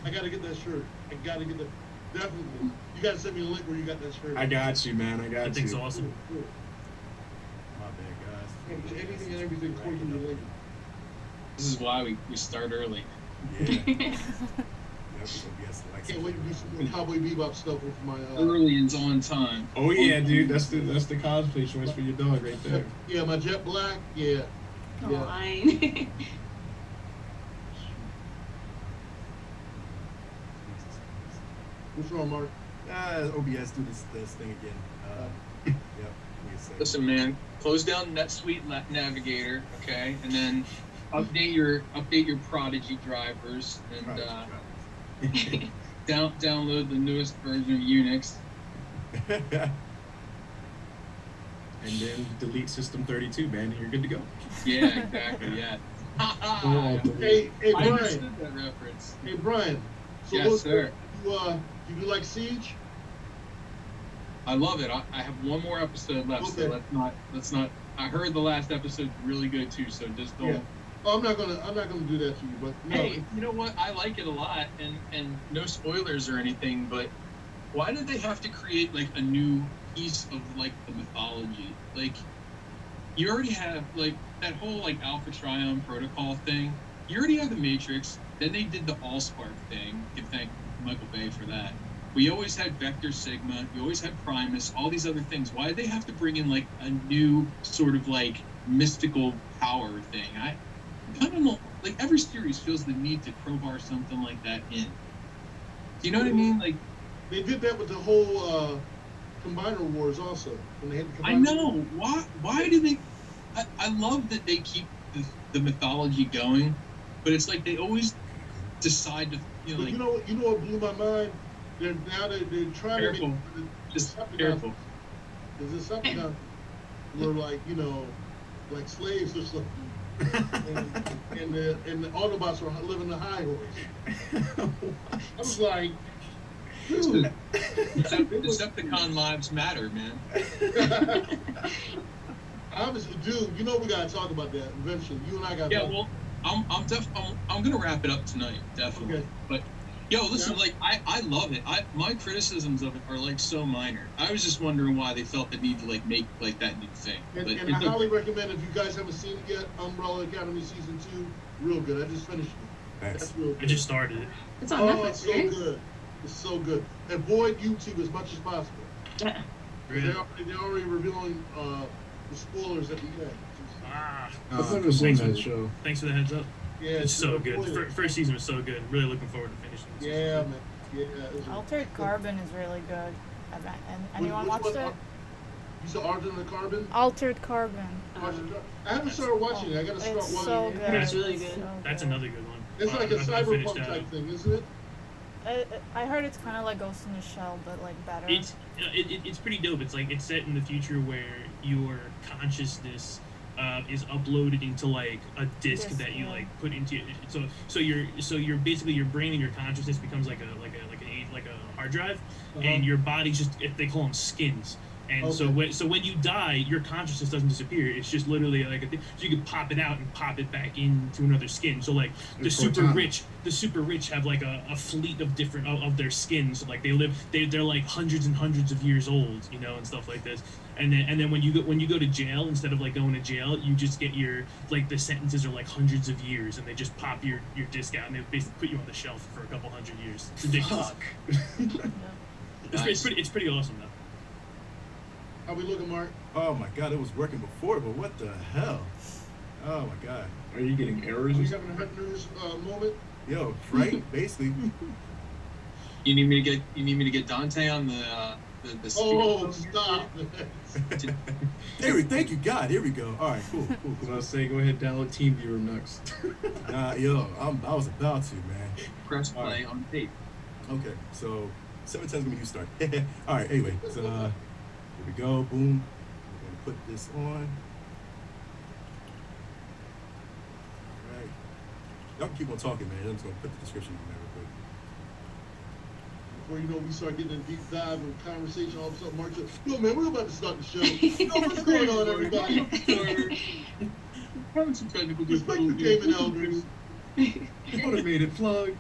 I gotta get that shirt. I gotta get that. Definitely. You gotta send me a link where you got that shirt. I got you, man. I got you. That thing's awesome. Cool. My bad, guys. Anything and everything corgi related. This is why we start early. Yeah. Can't wait to do some more Cowboy Bebop stuff with my. Early is on time. Oh yeah, dude. That's the cosplay choice for your dog right there. Yeah, my jet black. Yeah. Mine. What's wrong, Mark? OBS do this thing again. Yep. Listen, man, close down NetSuite Navigator, okay, and then update your Prodigy drivers and download the newest version of Unix. And then delete System 32, man, and you're good to go. Yeah, exactly. Yeah. Hey, I Brian. understood that reference. Hey, Brian. So Yes, sir. You do like Siege? I love it. I have one more episode left, Okay. so let's not. I heard the last episode really good too, so just don't. Yeah. Oh, I'm not gonna do that to you, but no. Hey, you know what? I like it a lot, and no spoilers or anything, but why did they have to create like a new piece of like the mythology? Like, you already have like that whole like Alpha Trion protocol thing. You already have the Matrix. Then they did the Allspark thing. You can thank Michael Bay for that. We always had Vector Sigma. You always had Primus. All these other things. Why did they have to bring in like a new sort of like mystical power thing? I don't know. Like every series feels the need to crowbar something like that in. Do you know what I mean? Like they did that with the whole Combiner Wars also. When they had the I know. Why do they? I love that they keep the mythology going, but it's like they always decide to you know what blew my mind? They're trying careful. to make just careful. There's this something where like like slaves or something, and the Autobots were living the high horse. I was like, dude, Decepticon lives matter, man. Obviously, dude, we gotta talk about that eventually. You and I got. Yeah, well, I'm gonna wrap it up tonight, definitely. Okay. But yo, listen, like I love it. My criticisms of it are like so minor. I was just wondering why they felt the need to like make like that new thing. And I highly recommend, if you guys haven't seen it yet, Umbrella Academy season 2, real good. I just finished it. Nice. That's real good. I just started it. It's on Netflix, it's so good. It's so good. Avoid YouTube as much as possible. Yeah. They're already revealing the spoilers at the end. I've never seen that show. Thanks for the heads up. Yeah, it's so good. First season was so good. Really looking forward to finishing this. Yeah, man. Yeah. Altered Carbon is really good. Anyone watched it? You said Altered Carbon? Altered Carbon. I haven't started watching it. I gotta start watching it. So good. It's really good. That's another good one. It's like a cyberpunk type thing, isn't it? I heard it's kind of like Ghost in the Shell, but like better. It's pretty dope. It's like it's set in the future where your consciousness is uploaded into like a disc that you like put into so you're basically your brain and your consciousness becomes like a hard drive, and your body just they call them skins. And so when you die, your consciousness doesn't disappear. It's just literally like a thing. So you can pop it out and pop it back into another skin. So like the super rich have like a fleet of different of their skins. So like they're like hundreds and hundreds of years old, and stuff like this. And then when you go to jail, instead of like going to jail, you just get your like the sentences are like hundreds of years, and they just pop your disc out and they basically put you on the shelf for a couple hundred years. It's ridiculous. It's pretty awesome though. How we looking, Mark? Oh my God, it was working before, but what the hell? Oh my god. Are you getting errors? Are you having a Hefner's moment? Yo, right? Basically. You need me to get Dante on the Oh, stop! There, thank you, God. Here we go. All right, cool. So I was saying, go ahead, download TeamViewer next. Yo, I was about to, man. Press play on tape. Okay, so 7 times gonna be you start. All right, anyway, so here we go. Boom. We're gonna put this on. All right. Y'all can keep on talking, man. I'm just gonna put the description in there real quick. Before you know, we start getting a deep dive and conversation. All of a sudden, Mark said, "Yo, man, we're about to start the show. Yo, what's going on, everybody? Having some technical Respect the gaming elders." Automated plug.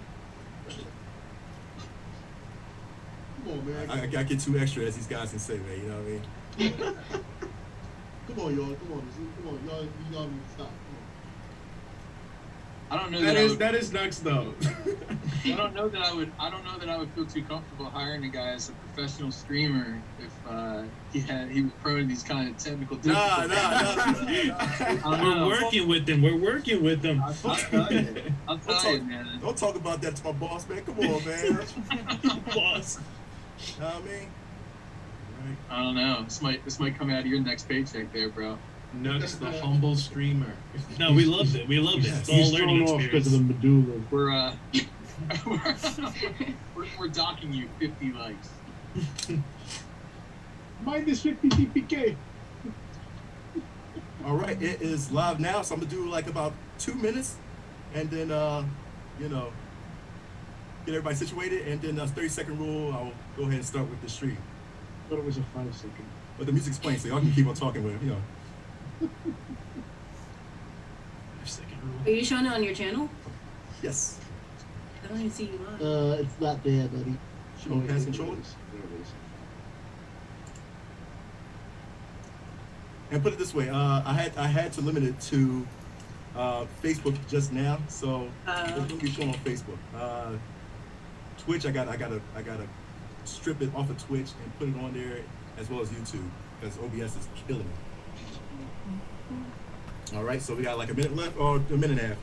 Come on, man. I get 2 extra, as these guys can say, man. You know what I mean? Come on, y'all. Come on. Y'all need to stop. I don't know that is Nux though. I don't know that I would feel too comfortable hiring a guy as a professional streamer if he was prone to these kind of technical difficulties. Nah. We're working with them. I'll tell you, man. Don't talk about that to my boss, man. Come on, man. Boss. Know what I mean? Right. I don't know. This might come out of your next paycheck there, bro. Nux, the humble streamer. No, we loved it. It's all He's learning thrown off because experience. of the medulla. We're docking you 50 likes. Minus 50 DPK. All right, it is live now, so I'm gonna do like about 2 minutes, and then get everybody situated, and then 30-second rule. I'll go ahead and start with the stream. I thought it was a 5-second. But the music's playing, so y'all can keep on talking with Are you showing it on your channel? Yes. I don't even see you live. It's not there, buddy. Should we pass control? There it is. And put it this way, I had to limit it to Facebook just now, so it's gonna be shown on Facebook. Twitch, I gotta strip it off of Twitch and put it on there as well as YouTube, because OBS is killing it. All right, so we got like a minute left, or a minute and a half.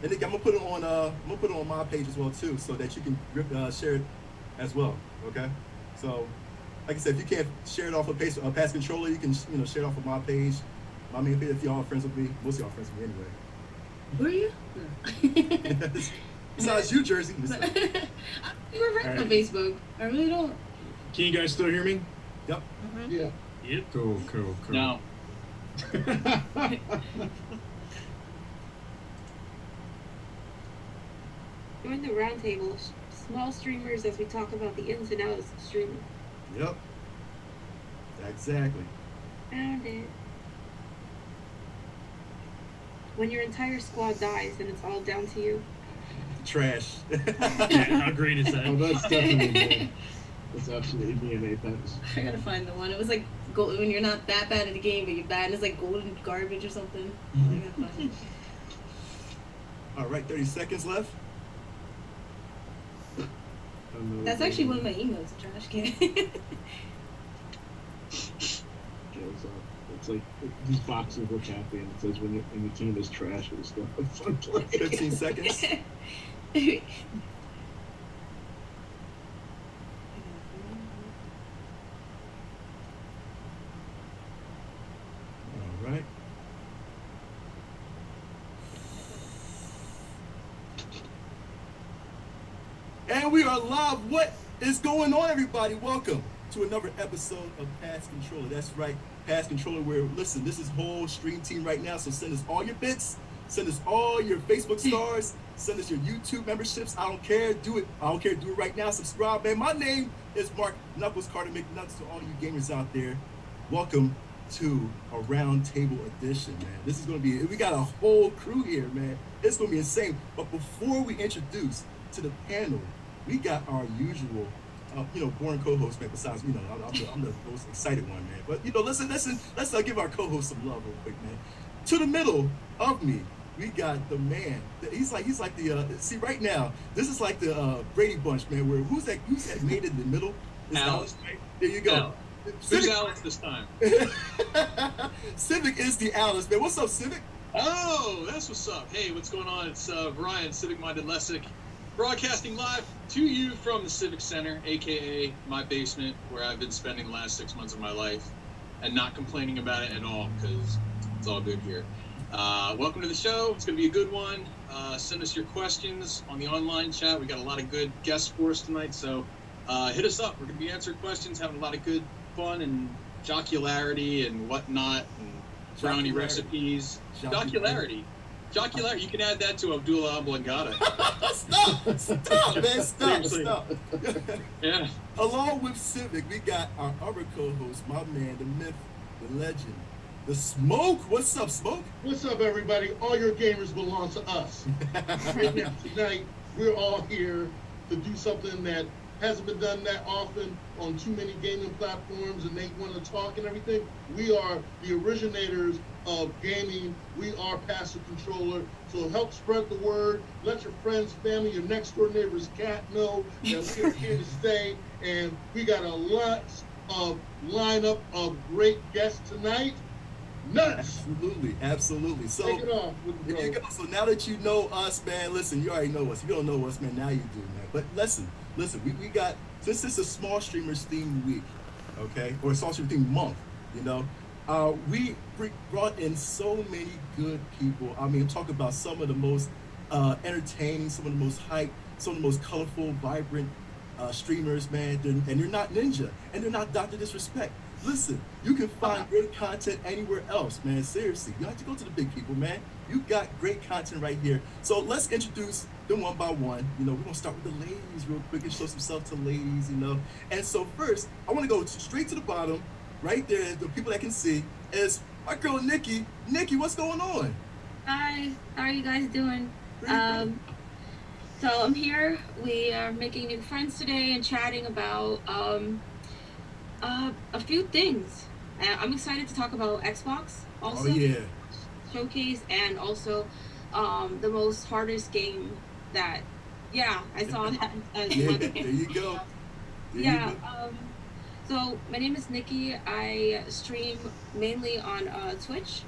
And I'm gonna put it on my page as well too, so that you can share it as well. Okay, so like I said, if you can't share it off of Pass Controller, you can share it off of my page, my main page. If y'all are friends with me, most of y'all are friends with me anyway. Who are you? Besides you, Jersey. We're right on Facebook. I really don't. Can you guys still hear me? Yep. Yeah. Yep. Cool. No. Join the roundtable, small streamers, as we talk about the ins and outs of streaming. Yep. Exactly. Found it. When your entire squad dies and it's all down to you. Trash. How great is that? Oh, that's definitely me. That's absolutely me in Apex. I gotta find the one. It was like gold, when you're not that bad at the game, but you're bad, and it's like golden garbage or something. I gotta find it. All right, 30 seconds left. That's actually one of my emails, trash can. It's like these boxes look happy, and it says when your team is trash, it's still have fun playing. 15 seconds. All right. And we are live. What is going on, everybody? Welcome to another episode of Pass Controller. That's right, Pass Controller, where, listen, this is whole stream team right now, so send us all your bits, send us all your Facebook stars, send us your YouTube memberships. I don't care, do it. I don't care, do it right now. Subscribe, man. My name is Mark Knuckles Carter McNuts. To all you gamers out there, welcome to a round table edition, man. This is going to be, we got a whole crew here, man. It's going to be insane. But before we introduce to the panel, we got our usual born co-host, man. Besides, I'm the most excited one, man. But let's give our co-host some love real quick, man. To the middle of me, we got the man. He's like the see right now. This is like the Brady Bunch, man. Where who's that made in the middle? It's Alex. Right? There you go. Alex. Who's Alex this time? Civic is the Alice, man. What's up, Civic? Oh, that's what's up. Hey, what's going on? It's Brian, Civic Minded Lessick, broadcasting live to you from the Civic Center, aka my basement, where I've been spending the last 6 months of my life, and not complaining about it at all because it's all good here. Welcome to the show. It's going to be a good one. Send us your questions on the online chat. We got a lot of good guests for us tonight, so hit us up. We're going to be answering questions, having a lot of good fun and jocularity and whatnot, and brownie recipes. Jocularity. You can add that to Abdullah Oblongata. Stop, man. Stop. Yeah. Along with Civic, we got our other co-host, my man, the myth, the legend, the Smoke. What's up, Smoke? What's up, everybody? All your gamers belong to us. Right now, tonight, we're all here to do something that hasn't been done that often on too many gaming platforms, and they want to talk and everything. We are the originators of gaming. We are Passive Controller. So help spread the word. Let your friends, family, your next door neighbor's cat know that we're here to stay. And we got a lot of lineup of great guests tonight. Nuts! Absolutely. So take it off with the there you go. So now that you know us, man, listen, you already know us. If you don't know us, man, now you do, man. But listen, we got, since it's a small streamers themed week, okay, or a small streamer themed month, you know, we brought in so many good people. I mean, talk about some of the most entertaining, some of the most hype, some of the most colorful, vibrant streamers, man. And they're not Ninja, and they're not Dr. Disrespect. Listen, you can find great content anywhere else, man. Seriously, you don't have to go to the big people, man. You got great content right here. So let's introduce them one by one. You know, we're gonna start with the ladies real quick and show some stuff to ladies, you know. And so first, I want to go straight to the bottom, right there. The people that can see is my girl Nikki. Nikki, what's going on? Hi, how are you guys doing? So I'm here. We are making new friends today and chatting about a few things. I'm excited to talk about Xbox also. Oh yeah. Showcase, and also the most hardest game that I saw that as yeah, one. there you go. So my name is Nikki. I stream mainly on Twitch.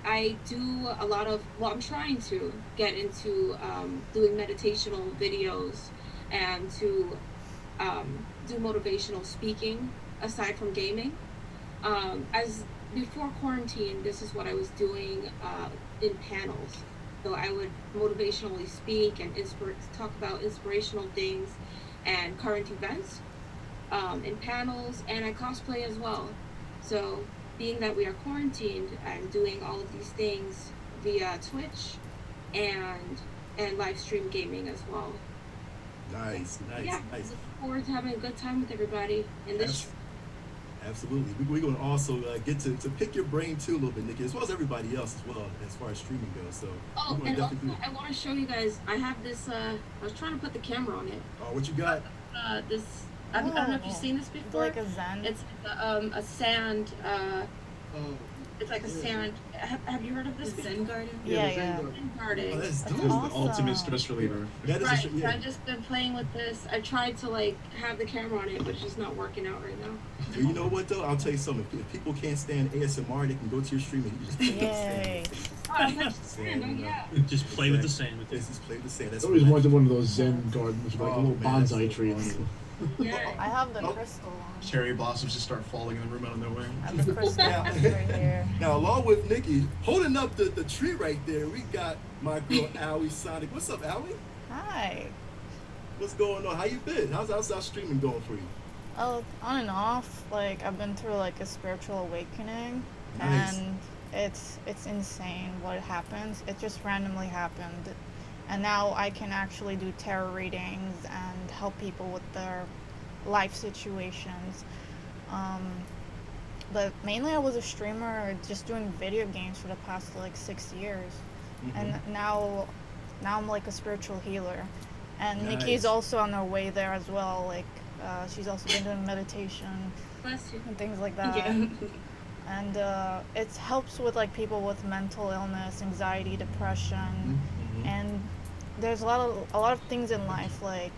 I do a lot of, I'm trying to get into doing meditational videos and to do motivational speaking aside from gaming. As before quarantine, this is what I was doing in panels. So I would motivationally speak and talk about inspirational things and current events in panels, and I cosplay as well. So being that we are quarantined, I'm doing all of these things via Twitch and live stream gaming as well. Nice. Looking forward to having a good time with everybody in this. Absolutely. We're going to also get to pick your brain too a little bit, Nikki, as well as everybody else as well, as far as streaming goes. So and also, I want to show you guys, I have this, I was trying to put the camera on it. Oh, what you got? This, I don't know if you've seen this before. Like a Zen? It's a sand, it's like a sand, have you heard of this? Zen garden? Yeah. Zen garden. Oh, that's dope. It's the ultimate stress reliever. That is Right, so I've just been playing with this. I tried to like have the camera on it, but it's just not working out right now. You know what though? I'll tell you something. If people can't stand ASMR, they can go to your stream and you just play Yay. Just play with the sand. Just play with the sand. That's I always wanted one of those Zen gardens with like a little bonsai tree on it. Yeah. I have the crystal on. Cherry blossoms just start falling in the room out of nowhere. I have the crystal right here. Now, along with Nikki, holding up the tree right there, we got my girl Allie Sonic. What's up, Allie? Hi. What's going on? How you been? How's our streaming going for you? Oh, on and off. Like I've been through like a spiritual awakening, Nice. and it's insane what happens. It just randomly happened, and now I can actually do tarot readings and help people with their life situations. But mainly I was a streamer just doing video games for the past like 6 years. And now I'm like a spiritual healer, and Nice. Nikki's also on her way there as well. Like she's also been doing meditation Bless you. and things like that. Yeah. and it helps with like people with mental illness, anxiety, depression, and there's a lot of things in life like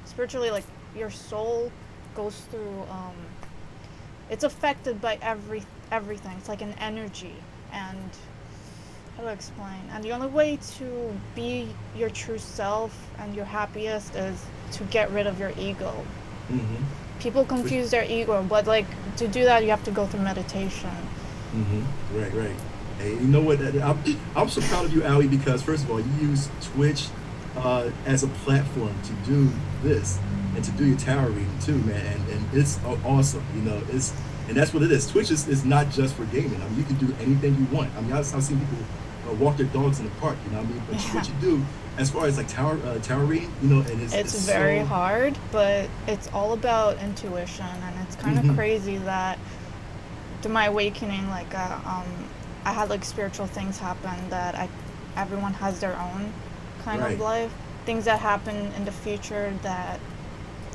spiritually, like your soul goes through it's affected by everything. It's like an energy, and how to explain, and the only way to be your true self and your happiest is to get rid of your ego. People confuse their ego, but like to do that you have to go through meditation. Right. Hey, you know what? I'm so proud of you, Ali, because first of all, you use Twitch as a platform to do this and to do your tarot reading too, man. And it's awesome. You know, and that's what it is. Twitch is not just for gaming. I mean, you can do anything you want. I mean, I've seen people walk their dogs in the park. You know what I mean? But what you do as far as like tarot reading, you know, and it's very so hard, but it's all about intuition, and it's kind of crazy that to my awakening, like I had like spiritual things happen that everyone has their own kind of life, things that happen in the future that,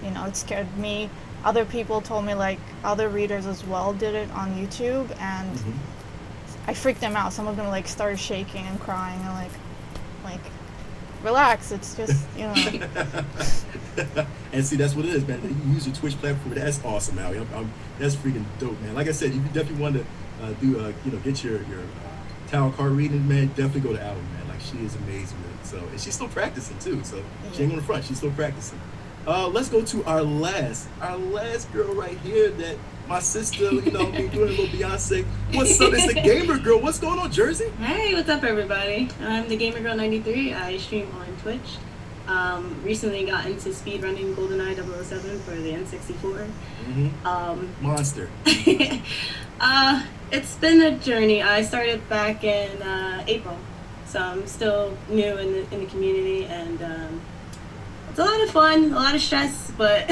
you know, it scared me. Other people told me, like other readers as well did it on YouTube, and I freaked them out. Some of them like started shaking and crying, and like relax, it's just, you know. And see, that's what it is, man. You use your Twitch platform. That's awesome, Ali. That's freaking dope, man. Like I said, if you definitely want to get your tarot card reading, man, definitely go to Ali, man. Like, she is amazing with it. So, and she's still practicing too. So she ain't on the front. She's still practicing. Let's go to our last girl right here that my sister, you know, doing a little Beyonce. What's up? It's the Gamer Girl. What's going on, Jersey? Hey, what's up, everybody? I'm the Gamer Girl 93. I stream on Twitch. Recently got into speedrunning GoldenEye 007 for the N64. Monster. It's been a journey. I started back in April, so I'm still new in the community, and it's a lot of fun, a lot of stress, but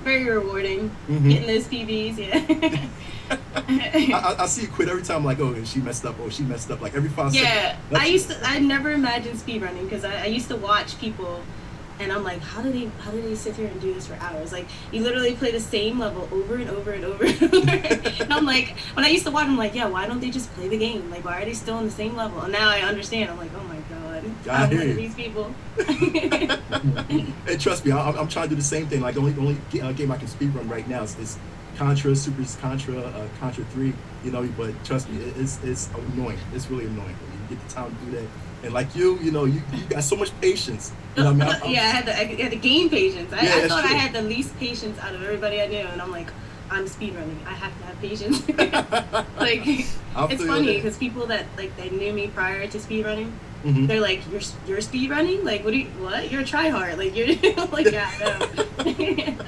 very rewarding. Getting those PBs, yeah. I see you quit every time, like, oh, she messed up, like every 5 seconds. Yeah, I never imagined speedrunning, because I used to watch people, and I'm like, how do they sit here and do this for hours? Like, you literally play the same level over and over and over and over. And I'm like, when I used to watch, I'm like, yeah, why don't they just play the game? Like, why are they still on the same level? And now I understand. I'm like, oh my god, I'm one of these people. And trust me, I'm trying to do the same thing. Like, the only game I can speedrun right now is Contra, Super Contra, Contra 3, you know, but trust me, it's annoying. It's really annoying when you get the time to do that. And like you know, you got so much patience. You know what I mean? Yeah, I had to gain patience. I thought I had the least patience out of everybody I knew, and I'm like, I'm speedrunning. I have to have patience. Like, it's funny because people that knew me prior to speedrunning, they're like, you're speedrunning? Like, what? You're a tryhard. Like, you're like, yeah, I know.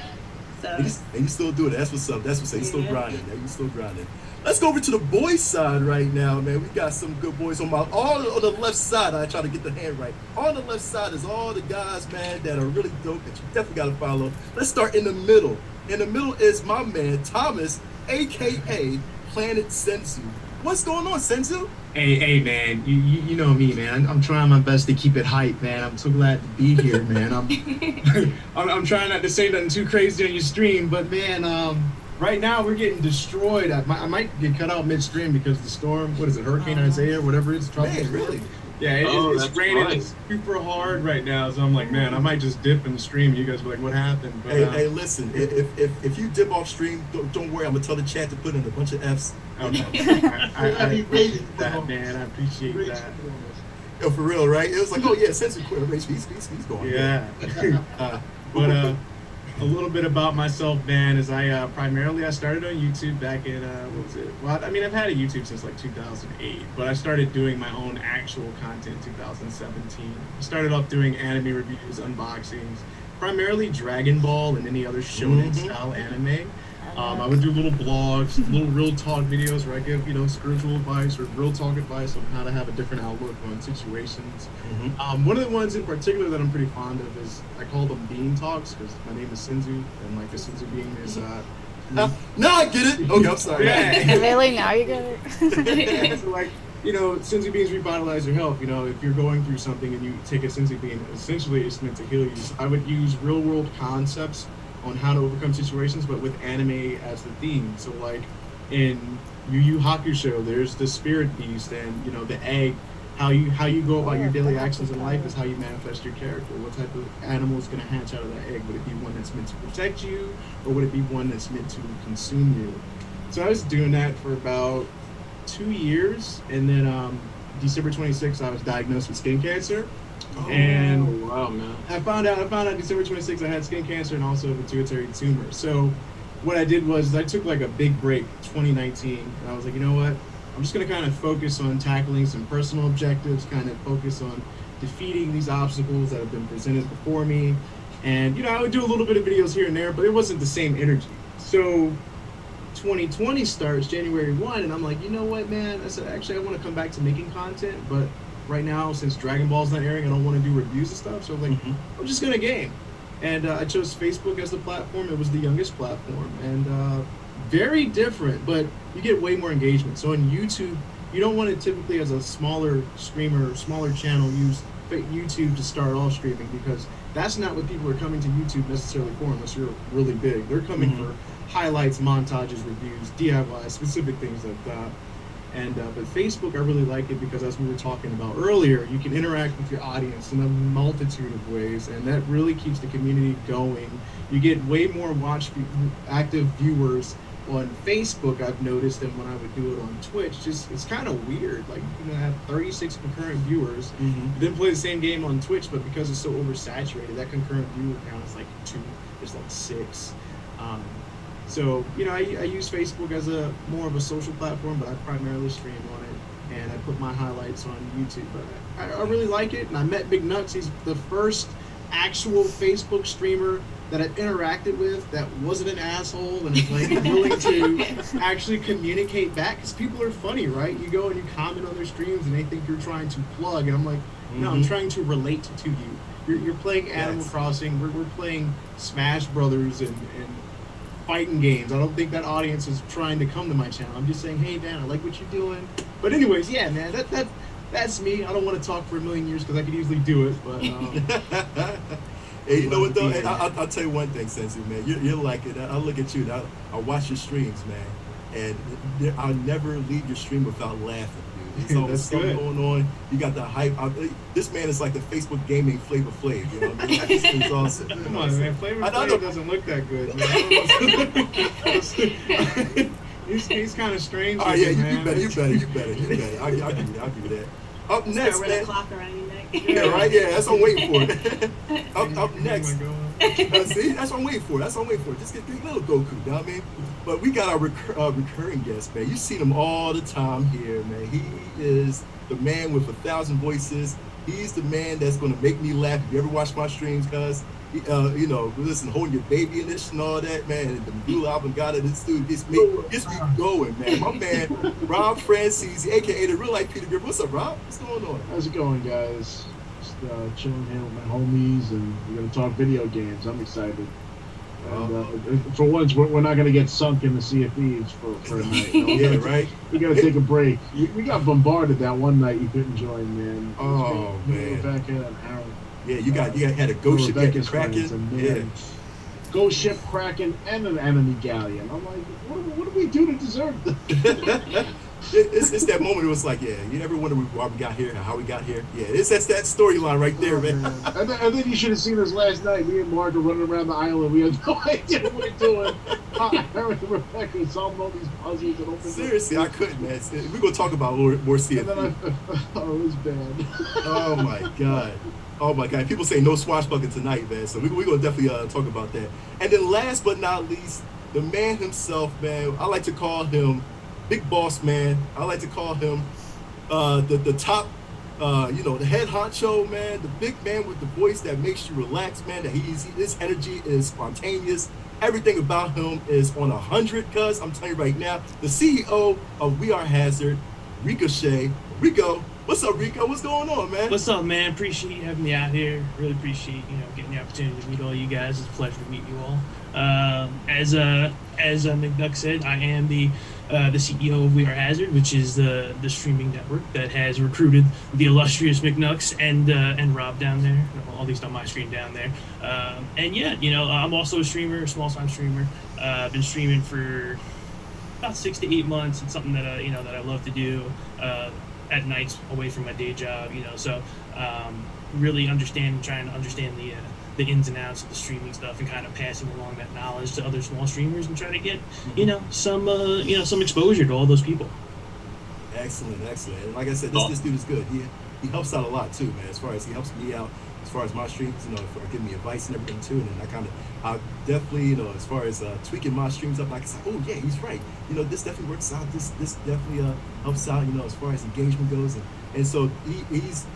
So. And you still do it. That's what's up. You still grinding. Yeah, you still grinding. Let's go over to the boys' side right now, man. We got some good boys all on the left side. I try to get the hand right. On the left side is all the guys, man, that are really dope that you definitely got to follow. Let's start in the middle. In the middle is my man, Thomas, a.k.a. Planet Senzu. What's going on, Senzu? Hey, man, you know me, man. I'm trying my best to keep it hype, man. I'm so glad to be here, man. I'm trying not to say nothing too crazy on your stream, but man, right now we're getting destroyed. I might get cut out midstream because the storm. What is it, Hurricane Isaiah, whatever it is? Man, really? Yeah, it's raining super hard right now, so I'm like, man, I might just dip in the stream. You guys be like, what happened? But, hey, listen, if you dip off stream, don't worry. I'm gonna tell the chat to put in a bunch of Fs. Okay. I appreciate that, man. I appreciate that. Yo, for real, right? It was like, oh yeah, since we quit, he's going. Yeah. But a little bit about myself, man, is I primarily started on YouTube back in what was it? Well, I mean, I've had a YouTube since like 2008, but I started doing my own actual content in 2017. I started off doing anime reviews, unboxings, primarily Dragon Ball and any other shonen style anime. I would do little blogs, little real talk videos where I give, spiritual advice or real talk advice on how to have a different outlook on situations. One of the ones in particular that I'm pretty fond of is, I call them being talks, because my name is Senzu, and like a Senzu being is now I get it. Okay, I'm sorry. Yeah. Really? Now you get it? So like, Senzu beings revitalize your health. If you're going through something and you take a Senzu being, essentially it's meant to heal you. So I would use real world concepts on how to overcome situations, but with anime as the theme. So like, in Yu Yu Hakusho, there's the spirit beast, and you know, the egg. How you go about your daily actions in life is how you manifest your character. What type of animal is going to hatch out of that egg? Would it be one that's meant to protect you, or would it be one that's meant to consume you? So I was doing that for about 2 years, and then December 26th, I was diagnosed with skin cancer. Oh, and wow, man! I found out December 26th I had skin cancer and also a pituitary tumor. So what I did was I took like a big break, 2019, and I was like, you know what? I'm just going to kind of focus on tackling some personal objectives, kind of focus on defeating these obstacles that have been presented before me. And, you know, I would do a little bit of videos here and there, but it wasn't the same energy. So 2020 starts January 1, and I'm like, you know what, man? I said, actually, I want to come back to making content, but right now, since Dragon Ball's not airing, I don't want to do reviews and stuff. So I'm like, I'm just going to game. And I chose Facebook as the platform. It was the youngest platform. And very different, but you get way more engagement. So on YouTube, you don't want to typically, as a smaller streamer, smaller channel, use YouTube to start off streaming, because that's not what people are coming to YouTube necessarily for unless you're really big. They're coming for highlights, montages, reviews, DIY, specific things like that. And but Facebook, I really like it because, as we were talking about earlier, you can interact with your audience in a multitude of ways, and that really keeps the community going. You get way more active viewers on Facebook, I've noticed, than when I would do it on Twitch. Just, it's kind of weird. Like, you know, have 36 concurrent viewers, then play the same game on Twitch, but because it's so oversaturated, that concurrent viewer count is like 2, it's like 6. So, you know, I use Facebook as a more of a social platform, but I primarily stream on it, and I put my highlights on YouTube. But I really like it, and I met Big Nuts. He's the first actual Facebook streamer that I've interacted with that wasn't an asshole and is like willing to actually communicate back, because people are funny, right? You go and you comment on their streams and they think you're trying to plug, and I'm like, no, I'm trying to relate to you. You're playing Animal Crossing, we're playing Smash Brothers and fighting games. I don't think that audience is trying to come to my channel. I'm just saying, hey man, I like what you're doing. But anyways, yeah, man, that's me. I don't want to talk for a million years because I could easily do it, but hey, you know what though? Hey, I'll tell you one thing, Sensu, man. You're like it. I look at you. I watch your streams, man, and I'll never leave your stream without laughing, dude. There's always something going on. You got the hype. This man is like the Facebook gaming Flavor Flav. You know what I mean? It's awesome. Come on, man. Flavor Flav doesn't look that good, man. He's kind of strange. Oh yeah, you better. I'll give you that. Up next, man. A clock around your neck. Yeah, right. Yeah, that's what I'm waiting for. up next. See, that's what I'm waiting for. Just get a little Goku. You know what I mean? But we got our recurring guest, man. You see him all the time here, man. He is the man with 1,000 voices. He's the man that's gonna make me laugh. If you ever watch my streams, cuz you know, listen, holding your baby in this and all that, man. And the new album got it. This dude gets me going, man. My man, Rob Francis, aka the real life Peter Griffin. What's up, Rob? What's going on? How's it going, guys? Just chilling here with my homies, and we're gonna talk video games. I'm excited. And for once, we're not gonna get sunk in the Sea of Thieves for a night. You know? Yeah, right. We gotta take a break. We got bombarded that one night you couldn't join, man. Oh man. Rebecca and Aaron. Yeah, you had a ghost ship, you had Kraken. Yeah. Ghost ship, Kraken, and an enemy galleon. I'm like, what do we do to deserve this? It's that moment. It was like, yeah, you ever wonder why we got here, how we got here? Yeah, that's that storyline right there, man. And then you should have seen us last night. Me and Mark are running around the island. We had no idea what we're doing. Aaron and Rebecca solving all these puzzles and opening. Seriously, I couldn't, man. We're gonna talk about more Sea of Thieves. Oh, it was bad. Oh my god. Oh my god. People say no swashbuckling tonight, man. So we're gonna definitely talk about that. And then last but not least, the man himself, man. I like to call him Big Boss Man. I like to call him the top, the head honcho, man. The big man with the voice that makes you relax, man. That his energy is spontaneous. Everything about him is on 100. Cuz I'm telling you right now, the CEO of We Are Hazard, Ricochet. Rico, what's up, Rico? What's going on, man? What's up, man? Appreciate you having me out here. Really appreciate getting the opportunity to meet all you guys. It's a pleasure to meet you all. As McDuck said, I am the CEO of We Are Hazard, which is the streaming network that has recruited the illustrious McNucks and Rob down there, at least on my screen down there. And yeah, I'm also a streamer, a small-time streamer. I've been streaming for about 6 to 8 months. It's something that I love to do at nights away from my day job. So really trying to understand the ins and outs of the streaming stuff and kind of passing along that knowledge to other small streamers and try to get some exposure to all those people. Excellent. And like I said, this dude is good. He helps out a lot too, man. As far as he helps me out, as far as my streams, for giving me advice and everything too. And then I definitely, as far as tweaking my streams up, like I said, oh yeah, he's right. This definitely works out. This definitely helps out. As far as engagement goes, and so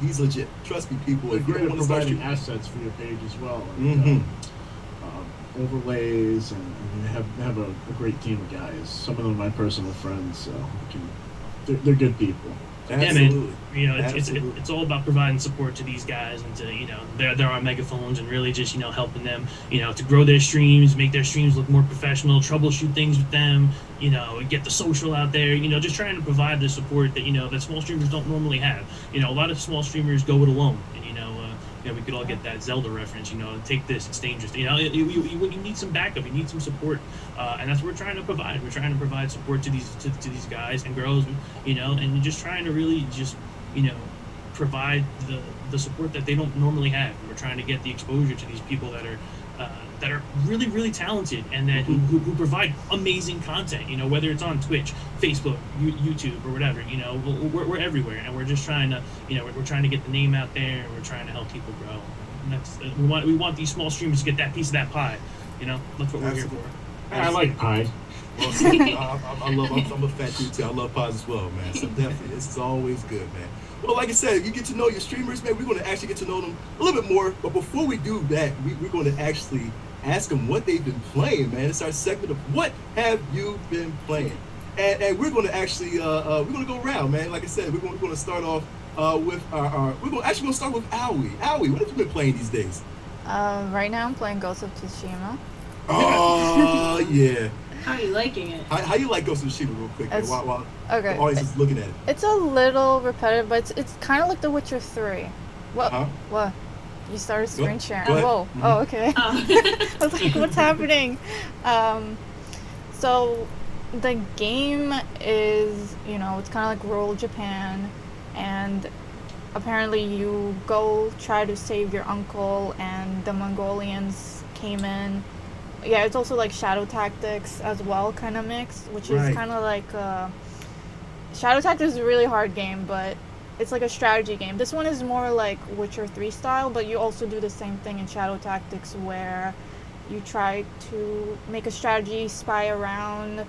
he's legit. Trust me, people. If you're providing assets for your page as well, and, overlays, and you have a great team of guys. Some of them are my personal friends, so they're good people. Absolutely. Yeah, man. It's all about providing support to these guys and to they're our megaphones and really just helping them to grow their streams, make their streams look more professional, troubleshoot things with them, get the social out there, just trying to provide the support that that small streamers don't normally have. A lot of small streamers go it alone, and we could all get that Zelda reference. Take this, it's dangerous. You need some backup, you need some support, and that's what we're trying to provide. We're trying to provide support to these guys and girls, and just trying to really just provide the support that they don't normally have. And we're trying to get the exposure to these people that are really, really talented and that who provide amazing content. Whether it's on Twitch, Facebook, YouTube, or whatever. We're everywhere, and we're just trying to we're trying to get the name out there, and we're trying to help people grow. And that's we want these small streamers to get that piece of that pie. That's what we're here for. I like pie. Well, I'm a fat dude too. I love pies as well, man. So definitely, this is always good, man. Well, like I said, you get to know your streamers, man. We're going to actually get to know them a little bit more. But before we do that, we're going to actually ask them what they've been playing, man. It's our segment of what have you been playing, and we're going to actually we're going to go around, man. Like I said, we're going to start off with we're going to start with Aoi. Aoi, what have you been playing these days? Right now I'm playing Ghost of Tsushima. Oh yeah. How are you liking it? How you like Ghost of Tsushima, real quick? While okay. the audience is looking at it. It's a little repetitive, but it's kind of like The Witcher 3. What? What? You started screen sharing. Whoa. Mm-hmm. Oh, okay. I was like, what's happening? So the game is, it's kind of like rural Japan, and apparently you go try to save your uncle, and the Mongolians came in. Yeah, it's also like Shadow Tactics as well, kind of mixed, which is kind of like Shadow Tactics is a really hard game, but it's like a strategy game. This one is more like Witcher 3 style, but you also do the same thing in Shadow Tactics where you try to make a strategy, spy around,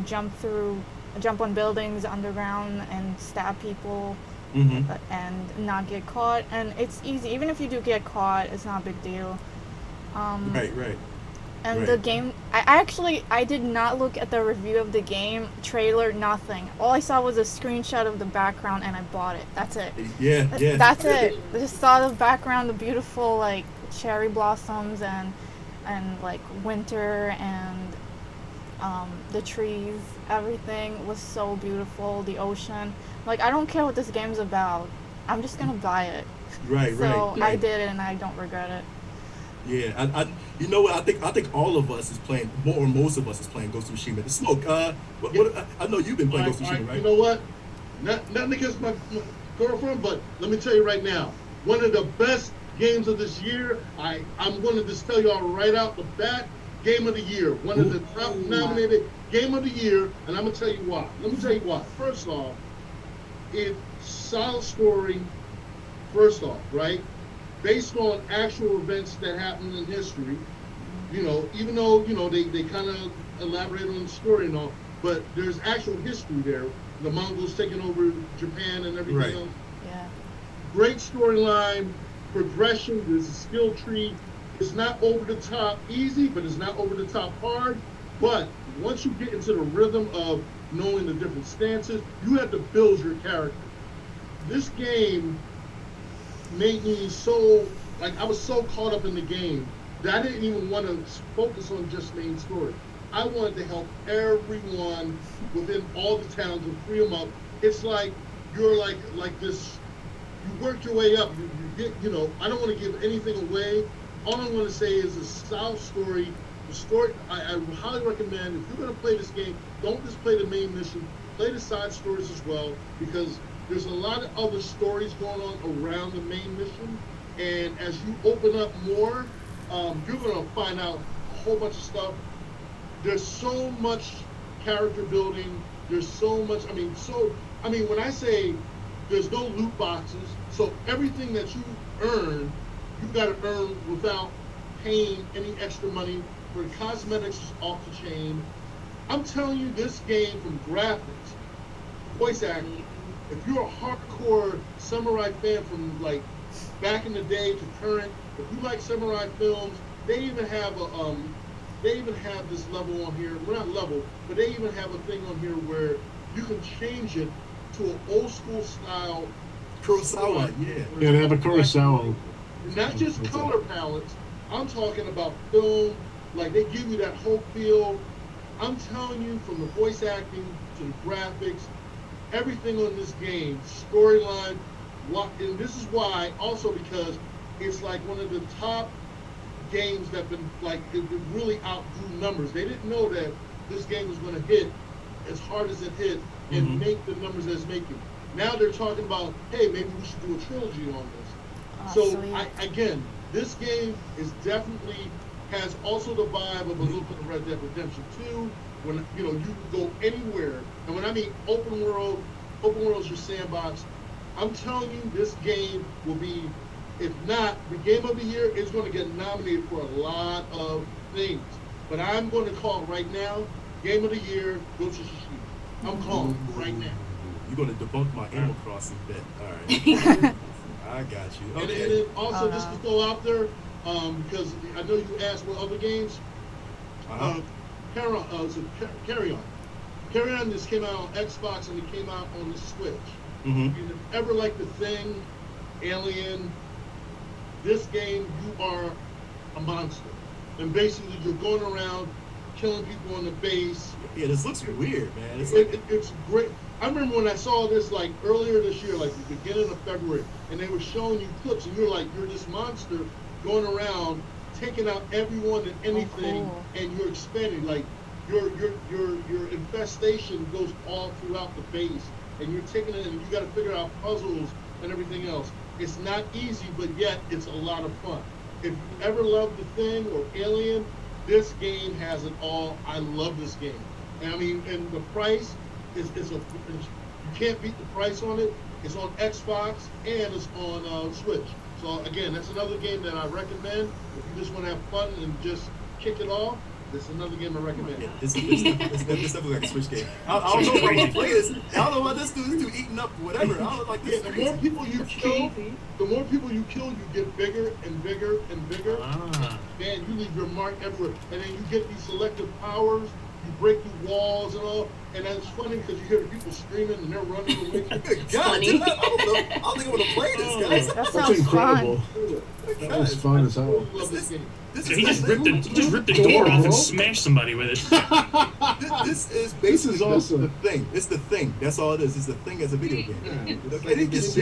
jump on buildings underground and stab people and not get caught. And it's easy. Even if you do get caught, it's not a big deal. Right. And the game, I did not look at the review of the game, trailer, nothing. All I saw was a screenshot of the background and I bought it. That's it. Yeah. That's it. I just saw the background, the beautiful like cherry blossoms and like winter and the trees. Everything was so beautiful. The ocean. Like, I don't care what this game's about. I'm just gonna buy it. Right. I did it and I don't regret it. Yeah, you know what? I think all of us is playing, or most of us is playing Ghost of Tsushima. The Smoke, I know you've been playing Ghost of Tsushima, right? You know what? Nothing against my girlfriend, but let me tell you right now, one of the best games of this year. I'm going to just tell y'all right out the bat, game of the year, one of the top nominated game of the year, and I'm gonna tell you why. Let me tell you why. First off, it's solid story. First off, right? Based on actual events that happened in history, even though, they kind of elaborate on the story and all, but there's actual history there. The Mongols taking over Japan and everything else. Yeah. Great storyline, progression, there's a skill tree. It's not over the top easy, but it's not over the top hard. But once you get into the rhythm of knowing the different stances, you have to build your character. This game made me so, I was so caught up in the game that I didn't even want to focus on just main story. I wanted to help everyone within all the towns and free them up. It's like you're like this, you work your way up, you get, I don't want to give anything away. All I want to say is a solid story the story, I highly recommend, if you're going to play this game, don't just play the main mission, play the side stories as well, because there's a lot of other stories going on around the main mission, and as you open up more, you're going to find out a whole bunch of stuff. There's so much character building, there's so much, when I say there's no loot boxes, so everything that you earn, you got to earn without paying any extra money. For the cosmetics is off the chain. I'm telling you, this game, from graphics, voice acting, if you're a hardcore samurai fan from like back in the day to current, if you like samurai films, they even have this level on here. Well, not level, but they even have a thing on here where you can change it to an old school style Kurosawa. Yeah, they have a Kurosawa. Not just color palettes. I'm talking about film. Like, they give you that whole feel. I'm telling you, from the voice acting to the graphics, everything on this game, storyline, and this is why, also because it's like one of the top games that been like, it really outgrew numbers. They didn't know that this game was going to hit as hard as it hit and make the numbers that it's making. Now they're talking about, hey, maybe we should do a trilogy on this. So again, this game is definitely has also the vibe of a little bit of Red Dead Redemption 2, when you can go anywhere. And when I mean open world is your sandbox. I'm telling you, this game will be, if not the game of the year, it's going to get nominated for a lot of things. But I'm going to call right now, game of the year, Ghost of Tsushima. I'm calling right now. You're going to debunk my Animal Crossing bet. All right. I got you. Okay. And then also, just to throw out there, because I know you asked what other games. Carry On. Carry On just came out on Xbox and it came out on the Switch. And if ever like The Thing, Alien, this game, you are a monster. And basically, you're going around killing people on the base. Yeah, this looks weird, man. It's great. I remember when I saw this like earlier this year, like the beginning of February, and they were showing you clips, and you're this monster going around taking out everyone and anything, and you're expanding. Like your infestation goes all throughout the base, and you're taking it, and you got to figure out puzzles and everything else. It's not easy, but yet it's a lot of fun. If you ever loved The Thing or Alien, this game has it all. I love this game. And and the price is you can't beat the price on it. It's on Xbox and it's on Switch. So again, that's another game that I recommend. If you just want to have fun and just kick it off, this is another game I recommend. This definitely like a Switch game. I don't know if I can play this. I don't know about this dude eating up whatever. I don't like this. The more people you kill, you get bigger and bigger and bigger. Man, you leave your mark everywhere. And then you get these selective powers. You break through walls and all, and it's funny because you hear the people screaming and they're running away. God, I don't think I want to play this, guys. That's incredible. That was fun as hell. He just ripped the door off and smashed somebody with it. This is basically awesome. The Thing. It's The Thing. That's all it is. It's The Thing as a video game. Dude, this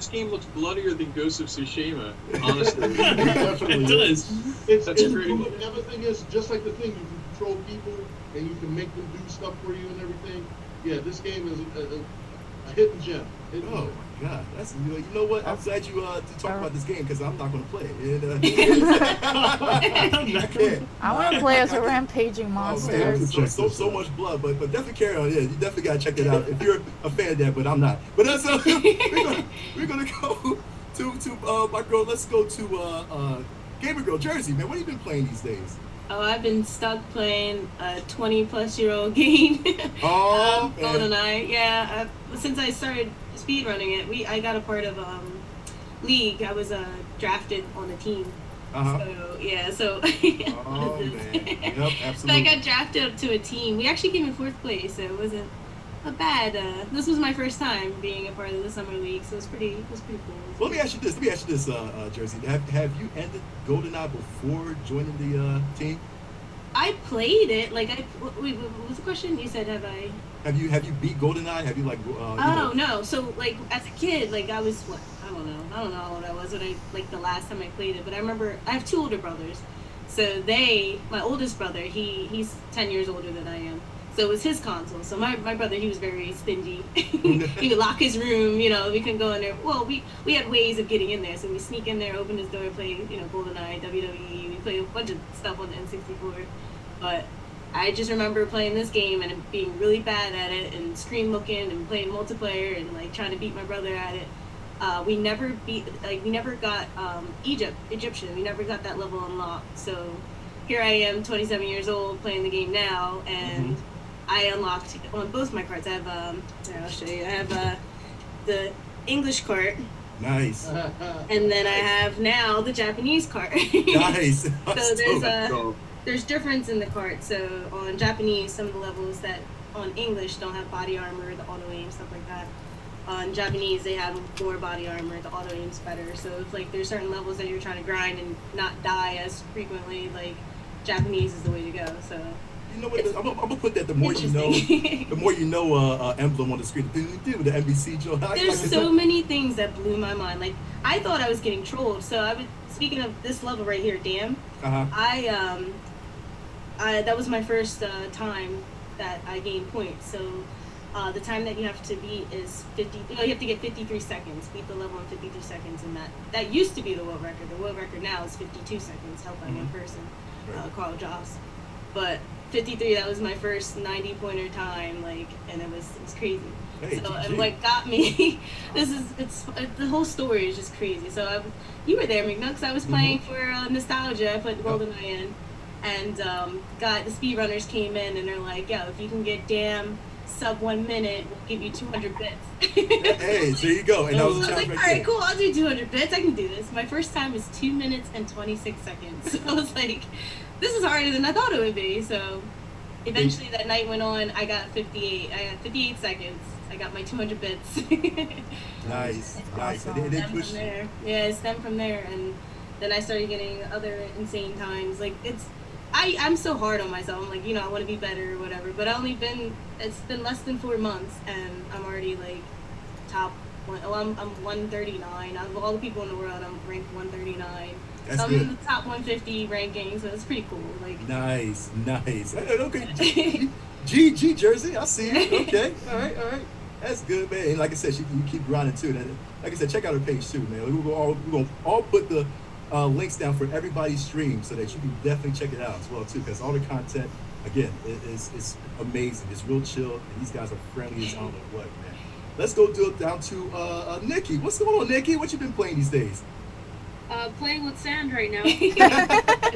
game looks bloodier than Ghost of Tsushima. Honestly, It does. It's crazy. The other thing is, just like The Thing, you can control people and you can make them do stuff for you and everything. Yeah, this game is a hidden gem. Oh my God, that's you know what? I'm glad you to talk about this game because I'm not going to play it. I want to play as a rampaging monster. So much blood, but definitely Carry On. Yeah, you definitely gotta check that out if you're a fan of that. But I'm not. But that's we're gonna go to my girl. Let's go to Gamer Girl Jersey. Man, what have you been playing these days? Oh, I've been stuck playing a 20-plus-year-old game. Oh, man. GoldenEye. Yeah, since I started speedrunning it, I got a part of League. I was drafted on a team. So yeah, so oh man, yep, absolutely. So I got drafted to a team. We actually came in 4th place, so it wasn't a bad. This was my first time being a part of the summer league, so it was pretty cool. Well, let me ask you this, Jersey. Have you ended GoldenEye before joining the team? I played it. Like wait, what was the question? You said have I? Have you beat GoldenEye? Have you like? No. So like as a kid, like I was I don't know how old I was when like the last time I played it, but I remember I have 2 older brothers. So my oldest brother, he's 10 years older than I am. So it was his console. So my brother, he was very stingy. He would lock his room, we couldn't go in there. Well, we had ways of getting in there. So we sneak in there, open his door, play, GoldenEye, WWE. We play a bunch of stuff on the N64. But I just remember playing this game and being really bad at it and screen looking and playing multiplayer and like trying to beat my brother at it. We never got Egyptian. We never got that level unlocked. So here I am, 27 years old, playing the game now, and I unlocked on both my cards. I have I'll show you. I have the English cart. Nice. And then I have now the Japanese cart. Nice. So there's difference in the cart. So on Japanese, some of the levels that on English don't have body armor, the auto aim, stuff like that. On Japanese, they have more body armor, the auto aim's better. So if like there's certain levels that you're trying to grind and not die as frequently, like Japanese is the way to go. So you know what? I'm gonna put that. The more you know, emblem on the screen. The NBC Joe. There's so many things that blew my mind. Like I thought I was getting trolled. So speaking of this level right here, damn. That was my first time that I gained points. So. The time that you have to beat is 50. You have to get 53 seconds. Beat the level in 53 seconds, and that used to be the world record. The world record now is 52 seconds, held by one person, Carl Joss. But 53, that was my first 90-pointer time, and it was crazy. Hey, so and what got me, the whole story is just crazy. So you were there, McNucks. I was playing for nostalgia. I put GoldenEye in, and the speedrunners came in, and they're like, "Yo, if you can get damn." Sub 1 minute, we'll give you 200 bits. Hey, there you go. And I was like, all right, cool, I'll do 200 bits. I can do this. My first time was 2 minutes and 26 seconds. So I was like, this is harder than I thought it would be. So eventually that night went on. I got 58. I got 58 seconds. I got my 200 bits. Nice. And then from there, it stemmed from there. And then I started getting other insane times. Like I'm so hard on myself. I'm like, I want to be better or whatever. But it's been less than 4 months, and I'm already like top one. Oh, I'm 139. Out of all the people in the world, I'm ranked 139. So I'm in the top 150 ranking, so it's pretty cool. Like nice. Okay. G Jersey, I see you. Okay, all right. That's good, man. And like I said, you keep grinding too. And like I said, check out her page too, man. We're gonna all put the links down for everybody's stream so that you can definitely check it out as well too, because all the content again is amazing. It's real chill, and these guys are friendly as I don't know what, man. Let's go down to Nikki. What's going on, Nikki? What you been playing these days? Playing with sand right now.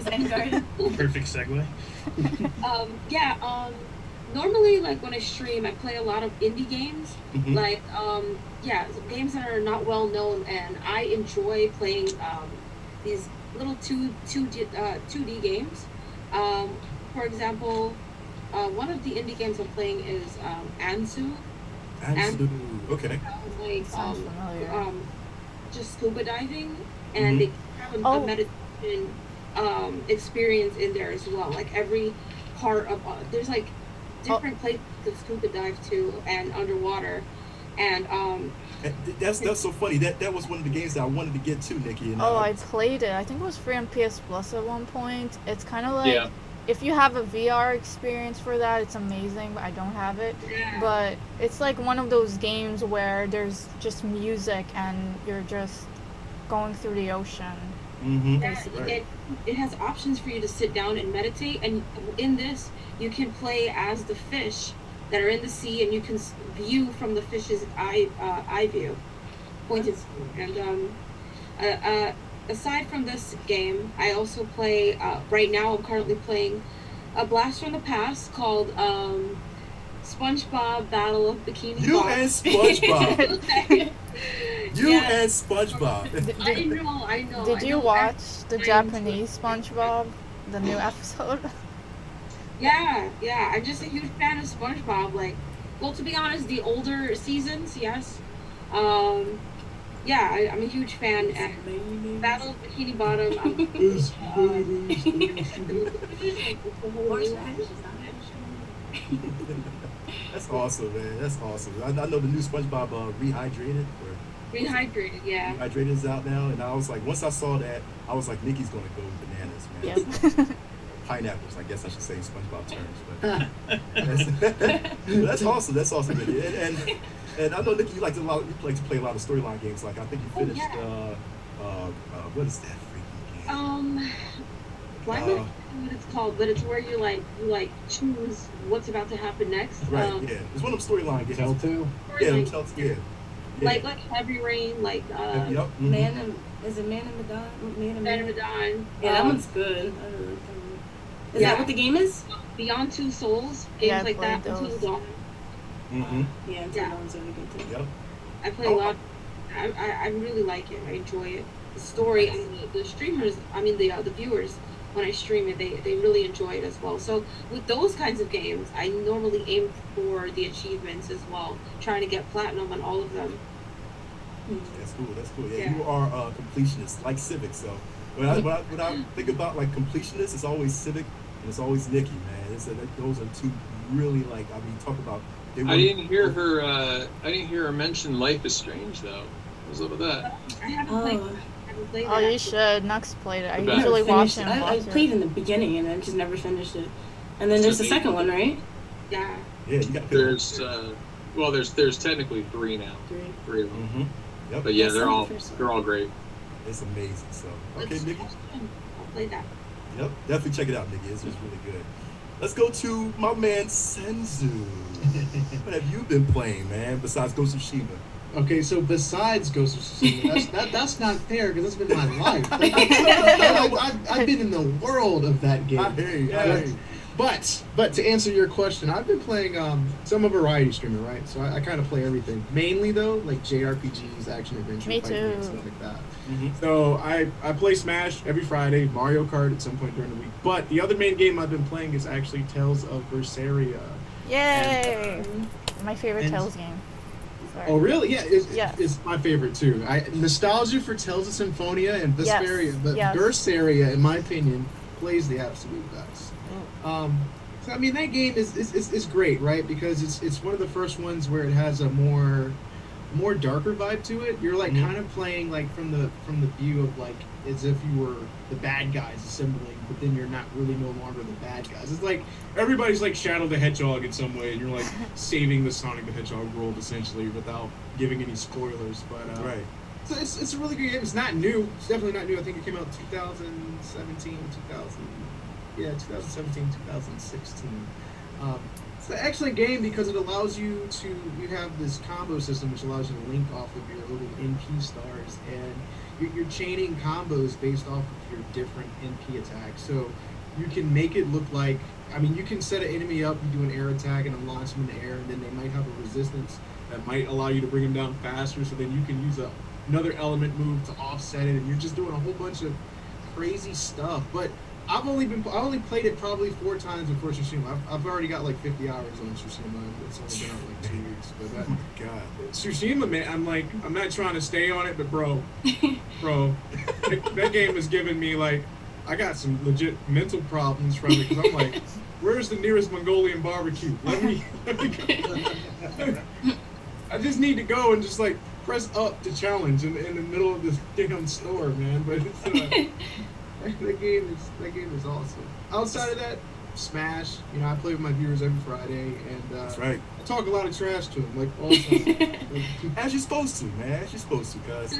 Sand garden. Perfect segue. Normally, like when I stream, I play a lot of indie games, like games that are not well known, and I enjoy playing these little 2D games. For example, one of the indie games I'm playing is Ansu. Okay. Just scuba diving, and they have a meditation experience in there as well. Like every part of there's like different places to scuba dive to and underwater, and that's so funny. That was one of the games that I wanted to get to, Nikki. And, I played it. I think it was free on PS Plus at one point. It's kind of like if you have a VR experience for that, it's amazing. But I don't have it. Yeah. But it's like one of those games where there's just music and you're just going through the ocean. It has options for you to sit down and meditate, and in this you can play as the fish that are in the sea, and you can view from the fish's eye view, pointed. And aside from this game, I also play. Right now, I'm currently playing a blast from the past called SpongeBob Battle of Bikini Bottom. You and SpongeBob. And SpongeBob. I know. Did you watch the Japanese SpongeBob, the new episode? Yeah. I'm just a huge fan of SpongeBob. Well, to be honest, the older seasons, yes. I'm a huge fan. And Battle of Bikini Bottom. That's awesome, man. That's awesome. I know the new SpongeBob rehydrated. Rehydrated, yeah. Rehydrated is out now, and I was like, once I saw that, I was like, Nikki's gonna go bananas, man. Yep. Pineapples, I guess I should say in SpongeBob terms, but that's awesome. That's awesome, Nikki. And I know Nikki, you like to play a lot of storyline games. Like I think you finished. What is that freaking game? Well, I don't know what it's called, but it's where you choose what's about to happen next. Right. Yeah. It's one of them storyline games. Telltale. Yeah. Yeah. Like Heavy Rain, like yep. Man in Medan? Man of Medan. Yeah, that one's good. I really like that one. Is that what the game is? Beyond Two Souls, games like that, Until Dawn. Mm-hmm. Yeah, Until Dawn's really good too. Yep. I play a lot. I really like it. I enjoy it. The story and the streamers, the viewers, when I stream it, they really enjoy it as well. So with those kinds of games, I normally aim for the achievements as well, trying to get platinum on all of them. That's cool. Yeah. You are a completionist, like Civic. So when I think about like completionists, it's always Civic and it's always Nikki, man. Those are two really talk about. I didn't hear her mention Life is Strange though. What's up with that? I haven't played. Oh, you should. Nux played it. I usually watch him. I played in the beginning and then just never finished it. And then there's the second one, right? Yeah. Yeah, you got. There's technically 3 now. Three of them. Mm-hmm. Yep. But yeah, they're all great. It's amazing. So okay, Nikki. I'll play that. Yep, definitely check it out, Nikki. It's just really good. Let's go to my man Senzu. What have you been playing, man? Besides Ghost of Tsushima. Okay, so besides Ghost of Tsushima, that's not fair because that's been my life. I've been in the world of that game. I hear you. But to answer your question, I've been playing. So I'm a variety streamer, right? So I kind of play everything. Mainly though, like JRPGs, action adventure, Me fighting too. games, stuff like that. Mm-hmm. So I play Smash every Friday, Mario Kart at some point during the week. But the other main game I've been playing is actually Tales of Berseria. Yay! My favorite Tales game. Sorry. Oh really? Yeah, it's my favorite too. Nostalgia for Tales of Symphonia and Vesperia, but Berseria, in my opinion, plays the absolute best. So I mean that game is great, right? Because it's one of the first ones where it has a more darker vibe to it. You're like kind of playing like from the view of like as if you were the bad guys assembling, but then you're not really no longer the bad guys. It's like everybody's like Shadow the Hedgehog in some way, and you're like saving the Sonic the Hedgehog world essentially without giving any spoilers. But right. So it's a really good game. It's not new. It's definitely not new. I think it came out 2017, 2016. It's an excellent game because it allows you have this combo system which allows you to link off of your little NP stars, and you're chaining combos based off of your different NP attacks. So you can make it look like, you can set an enemy up, you do an air attack and then launch them in the air, and then they might have a resistance that might allow you to bring them down faster, so then you can use another element move to offset it, and you're just doing a whole bunch of crazy stuff. But I only played it probably 4 times before Tsushima. I've already got like 50 hours on Tsushima. It's only been out like 2 weeks. But oh my god, Tsushima, man! I'm not trying to stay on it, but bro, that game is giving me like, I got some legit mental problems from it because I'm like, where's the nearest Mongolian barbecue? Let me go. I just need to go and just like press up to challenge in the middle of this damn store, man. But it's that game is awesome. Outside of that, Smash. I play with my viewers every Friday, and that's right. I talk a lot of trash to them, like all the time. As you're supposed to, man. As you're supposed to, cuz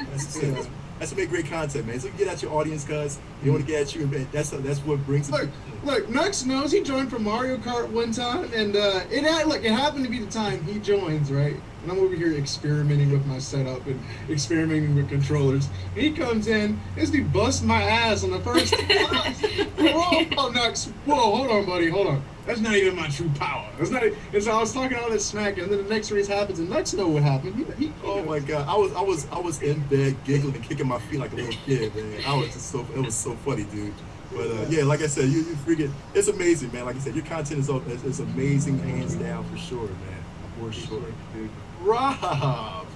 that's what make great content, man. So you get at your audience, cuz you want to get at you, and that's what brings it. Look, Nux knows he joined for Mario Kart one time, and it happened to be the time he joins, right? And I'm over here experimenting with my setup and experimenting with controllers. And he comes in, this dude busts my ass on the first Whoa, Nux. Whoa, hold on, buddy, hold on. That's not even my true power. That's not it. And so I was talking all this smack, and then the next race happens, and Nux know what happened. Oh my god, I was in bed giggling and kicking my feet like a little kid, man. It was so funny, dude. But yeah, like I said, you freaking, it's amazing, man. Like I said, your content is amazing, hands down, for sure, man. For sure, dude. Rob,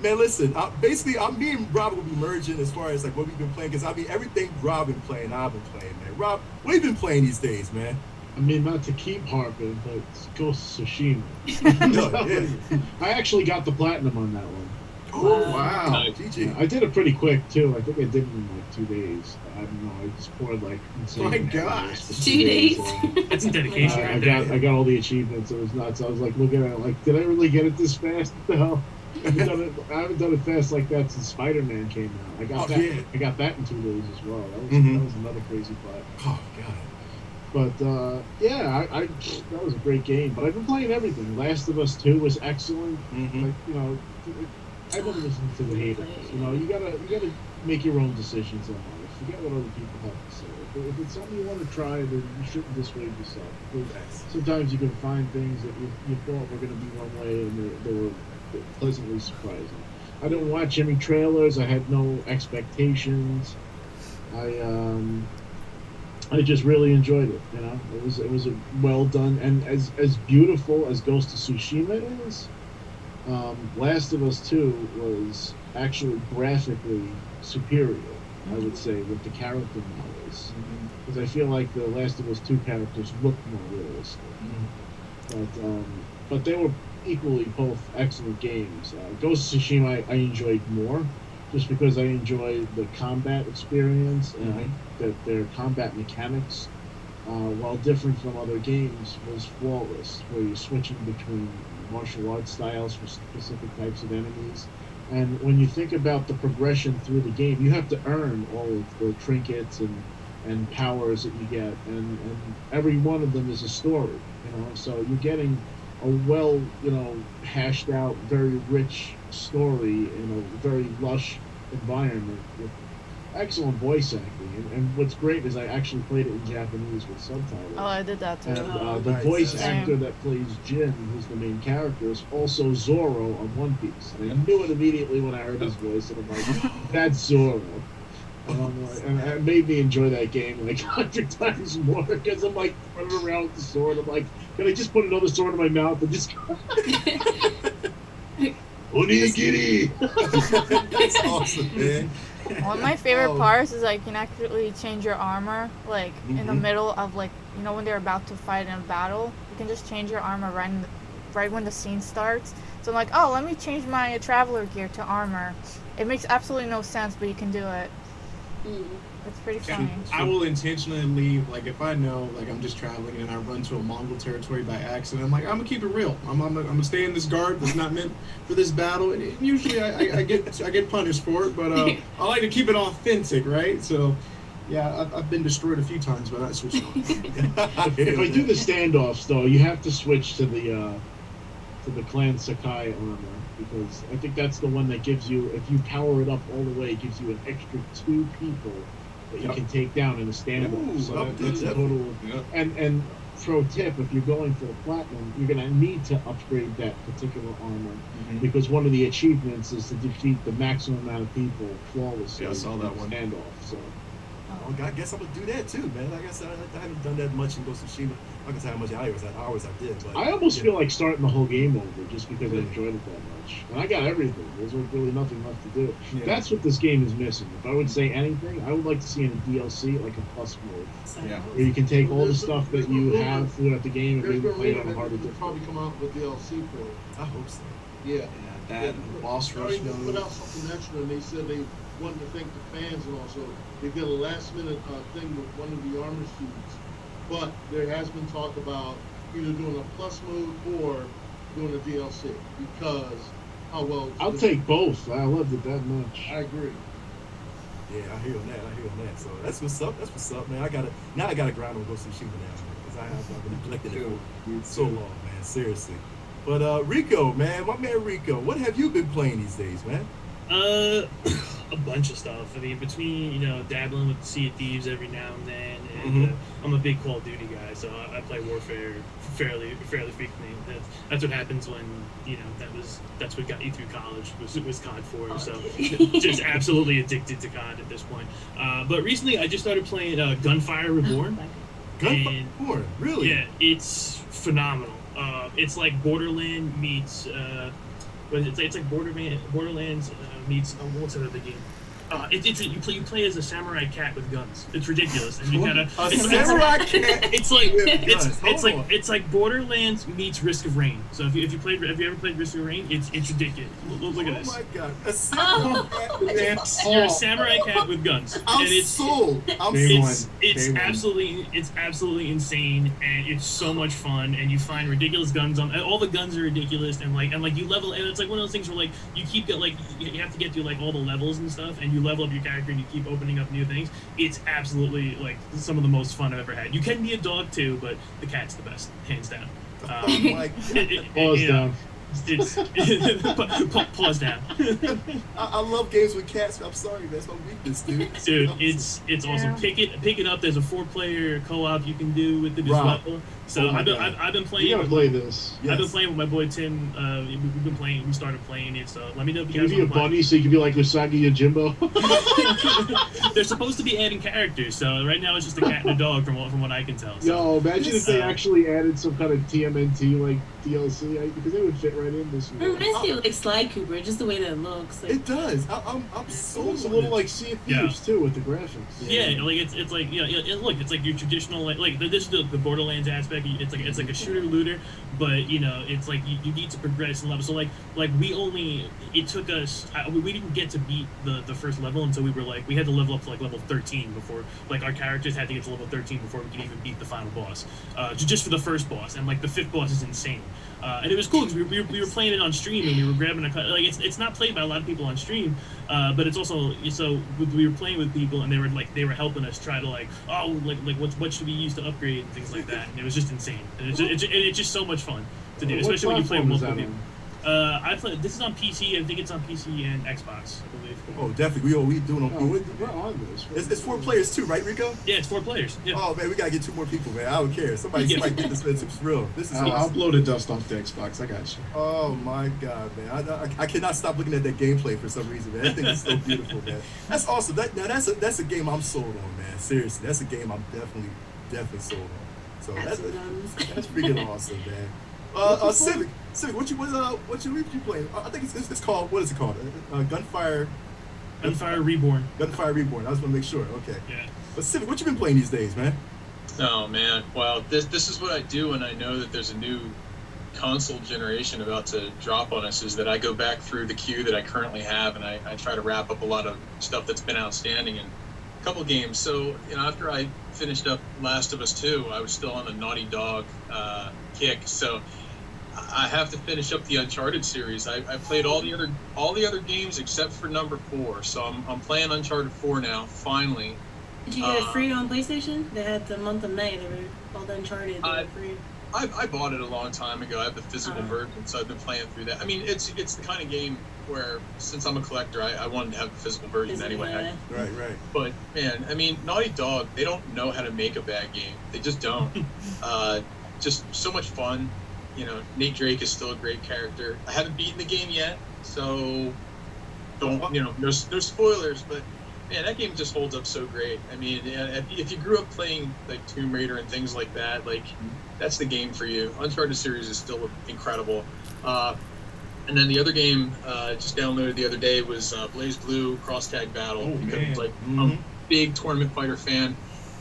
man, listen. Me and Rob will be merging as far as like what we've been playing, because everything Rob been playing, I've been playing, man. Rob, what have you been playing these days, man? Not to keep harping, but it's Ghost of Tsushima. No, yeah. I actually got the platinum on that one. Oh wow! GG. Yeah, I did it pretty quick too. I think I did it in like 2 days. I don't know. I just poured like insane. Oh my gosh, 2 days. That's some dedication. I got all the achievements. It was nuts. I was like looking at it, like, did I really get it this fast? No. I haven't done it fast like that since Spider-Man came out. I got that. Yeah. I got that in 2 days as well. That was another crazy part. Oh god. But yeah, I that was a great game. But I've been playing everything. Last of Us 2 was excellent. Like, you know, I don't listen to the haters. You know, you gotta make your own decisions in life. Forget what other people have to say. If it's something you want to try, then you shouldn't dissuade yourself. Sometimes you can find things that you thought were going to be one way, and they were pleasantly surprising. I didn't watch any trailers. I had no expectations. I just really enjoyed it. You know, it was a well done, and as beautiful as Ghost of Tsushima is, Last of Us 2 was actually graphically superior. I would say with the character models, because I feel like the Last of Us 2 characters look more realistic. But they were equally both excellent games. Ghost of Tsushima I enjoyed more, just because I enjoyed the combat experience and that their combat mechanics, while different from other games, was flawless. Where you're switching between martial arts styles for specific types of enemies. And when you think about the progression through the game, you have to earn all of the trinkets and powers that you get, and every one of them is a story, you know. So you're getting a well, you know, hashed out, very rich story in a very lush environment with excellent voice acting. And what's great is I actually played it in Japanese with subtitles. Oh, I did that too. And the voice actor that plays Jin, who's the main character, is also Zoro on One Piece. And I knew it immediately when I heard his voice, and I'm like, that's Zoro. And it made me enjoy that game like 100 times more, because I'm like running around with the sword. I'm like, can I just put another sword in my mouth and just Onigiri? That's awesome, man. One of my favorite parts is like you can actually change your armor, like in the middle of, like, you know, when they're about to fight in a battle, you can just change your armor right when the scene starts. So I'm like, oh, let me change my traveler gear to armor. It makes absolutely no sense, but you can do it. It's pretty funny. I will intentionally leave, like, if I know, like, I'm just traveling and I run to a Mongol territory by accident, I'm like, I'm gonna keep it real. I'm gonna stay in this guard that's not meant for this battle, and usually I get punished for it, but I like to keep it authentic, right? So, yeah, I've been destroyed a few times, but I switched on. If I do the standoffs, though, you have to switch to the Clan Sakai armor, because I think that's the one that gives you, if you power it up all the way, it gives you an extra 2 people that you can take down in a standoff. So that's a total. And pro tip, if you're going for the platinum, you're gonna need to upgrade that particular armor, because one of the achievements is to defeat the maximum amount of people flawlessly. Yeah, I saw that one. Standoff. So. I guess I would do that too, man. I guess I haven't done that much in Ghost of Tsushima. I can say how much hours I did. But I almost feel like starting the whole game over just because I enjoyed it that much. And I got everything. There's really nothing left to do. Yeah. That's what this game is missing. If I would say anything, I would like to see in a DLC like a plus mode. Yeah. Where you can take all the stuff that you have throughout the game and maybe play it on a harder difficulty. Probably come out with DLC for it. I hope so. Yeah. That boss rush. They put out something extra, and they said they wanted to thank the fans, and also they did a last minute thing with one of the armor suits. But there has been talk about either doing a plus mode or doing a DLC, because how well. I'll take both. I loved it that much. I agree. Yeah, I hear on that. So that's what's up, man. I gotta grind on Ghost of Tsushima now, because I've been neglecting it for so long, man. Seriously. But Rico, man, my man Rico, what have you been playing these days, man? A bunch of stuff. I mean, between, you know, dabbling with Sea of Thieves every now and then, and I'm a big Call of Duty guy, so I play Warfare fairly frequently. That's what happens when, you know, that's what got you through college was COD 4. So just absolutely addicted to COD at this point. But recently I just started playing Gunfire Reborn. Gunfire Reborn, really? Yeah, it's phenomenal. It's like Borderlands meets. It's like Borderlands meets what's another game? You play as a samurai cat with guns. It's ridiculous, and you gotta. Samurai cat. It's like Hold on. it's like Borderlands meets Risk of Rain. So have you ever played Risk of Rain? It's ridiculous. Look at this. Oh my god, a samurai cat with guns. You're a samurai cat with guns. I'm sold. It's absolutely insane, and it's so much fun. And you find ridiculous guns on. All the guns are ridiculous, and you level. And it's like one of those things where like you have to get through like all the levels and stuff, and you level up your character and you keep opening up new things. It's absolutely like some of the most fun I've ever had. You can be a dog too, but the cat's the best, hands down. Pause down. Pause down. I love games with cats. I'm sorry, man. That's my weakness, dude. Dude, it's awesome. Pick it up. There's a 4-player co-op you can do with it as well. So I've been playing. You gotta play this. Yes. I've been playing with my boy Tim. We've been playing. We started playing it. So let me know if you guys want to play. Can you be a bunny so you can be like Usagi and Jimbo? They're supposed to be adding characters. So right now it's just a cat and a dog from what I can tell. So. Yo, imagine if they actually added some kind of TMNT like DLC because they would fit right in this. It reminds me of like Slide Cooper, just the way that it looks. Like, it does. I'm so. It looks a little like Sea of Thieves too with the graphics. Yeah, like it's like look, it's like your traditional like this is the Borderlands aspect. It's like a shooter looter, but it's like you need to progress in level. So like it took us we didn't get to beat the first level until we had to level up to like level 13 before like our characters had to get to level 13 before we could even beat the final boss, just for the first boss, and like the 5th boss is insane. And it was cool because we were playing it on stream and we were grabbing it's not played by a lot of people on stream, but it's also we were playing with people and they were helping us try to what should we use to upgrade and things like that, and it was just insane, and it's just so much fun to do, especially when you play with multiple people. This is on PC. I think it's on PC and Xbox, I believe. Oh, definitely. We doing on. We're on this. It's 4 players too, right, Rico? Yeah, it's 4 players. Yeah. Oh man, we gotta get 2 more people, man. I don't care. Somebody get this, man. It's real. This is. I'll blow the dust off the Xbox. I got you. Oh my god, man! I cannot stop looking at that gameplay for some reason, man. That thing is so beautiful, man. That's awesome. That's a game I'm sold on, man. Seriously, that's a game I'm definitely sold on. So that's freaking awesome, man. Civic, what you playing? I think it's called, what is it called? Gunfire Reborn. Gunfire Reborn. I just want to make sure. Okay. Yeah. But Civic, what you been playing these days, man? Oh man, well this is what I do when I know that there's a new console generation about to drop on us, is that I go back through the queue that I currently have and I try to wrap up a lot of stuff that's been outstanding in a couple games. So after I finished up Last of Us 2, I was still on the Naughty Dog kick. So I have to finish up the Uncharted series. I played all the other games except for number 4. So I'm playing Uncharted 4 now. Finally. Did you get it free on PlayStation? They had the month of May. They were all the Uncharted. They were free. I bought it a long time ago. I have the physical version, so I've been playing through that. I mean, it's the kind of game where, since I'm a collector, I wanted to have the physical version anyway. Right. But man, I mean, Naughty Dog, they don't know how to make a bad game. They just don't. Just so much fun. Nate Drake is still a great character. I haven't beaten the game yet, so don't no spoilers. But man, that game just holds up so great. I mean, if you grew up playing like Tomb Raider and things like that, like that's the game for you. Uncharted series is still incredible. And then the other game just downloaded the other day was Blaze Blue Cross Tag Battle. I'm a big tournament fighter fan,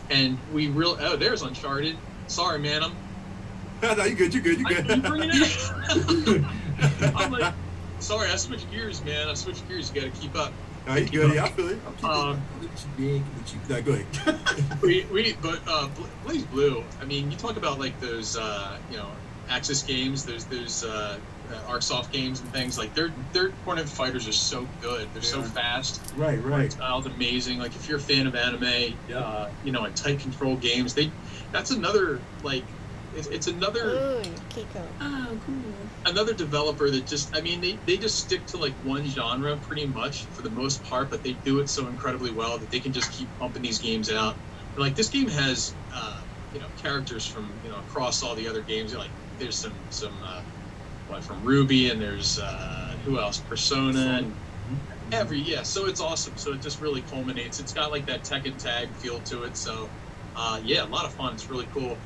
and there's Uncharted. Sorry, man, No, you good. I'm like, sorry, I switched gears, man. You got to keep up. No, you good. Yeah, I feel it. I'm big. No, go ahead. But Blaze Blue. I mean, you talk about like those, Axis games. Those ArcSoft games and things, like their tournament fighters are so good. They're so fast. Right. Style's amazing. Like if you're a fan of anime, and tight control games, that's another like. It's another Kiko. Oh, cool. Another developer that just, I mean, they just stick to like one genre pretty much for the most part, but they do it so incredibly well that they can just keep pumping these games out. And like this game has, characters from across all the other games. Like there's some from Ruby, and there's who else? Persona, and so it's awesome. So it just really culminates. It's got like that Tekken Tag feel to it. So a lot of fun. It's really cool.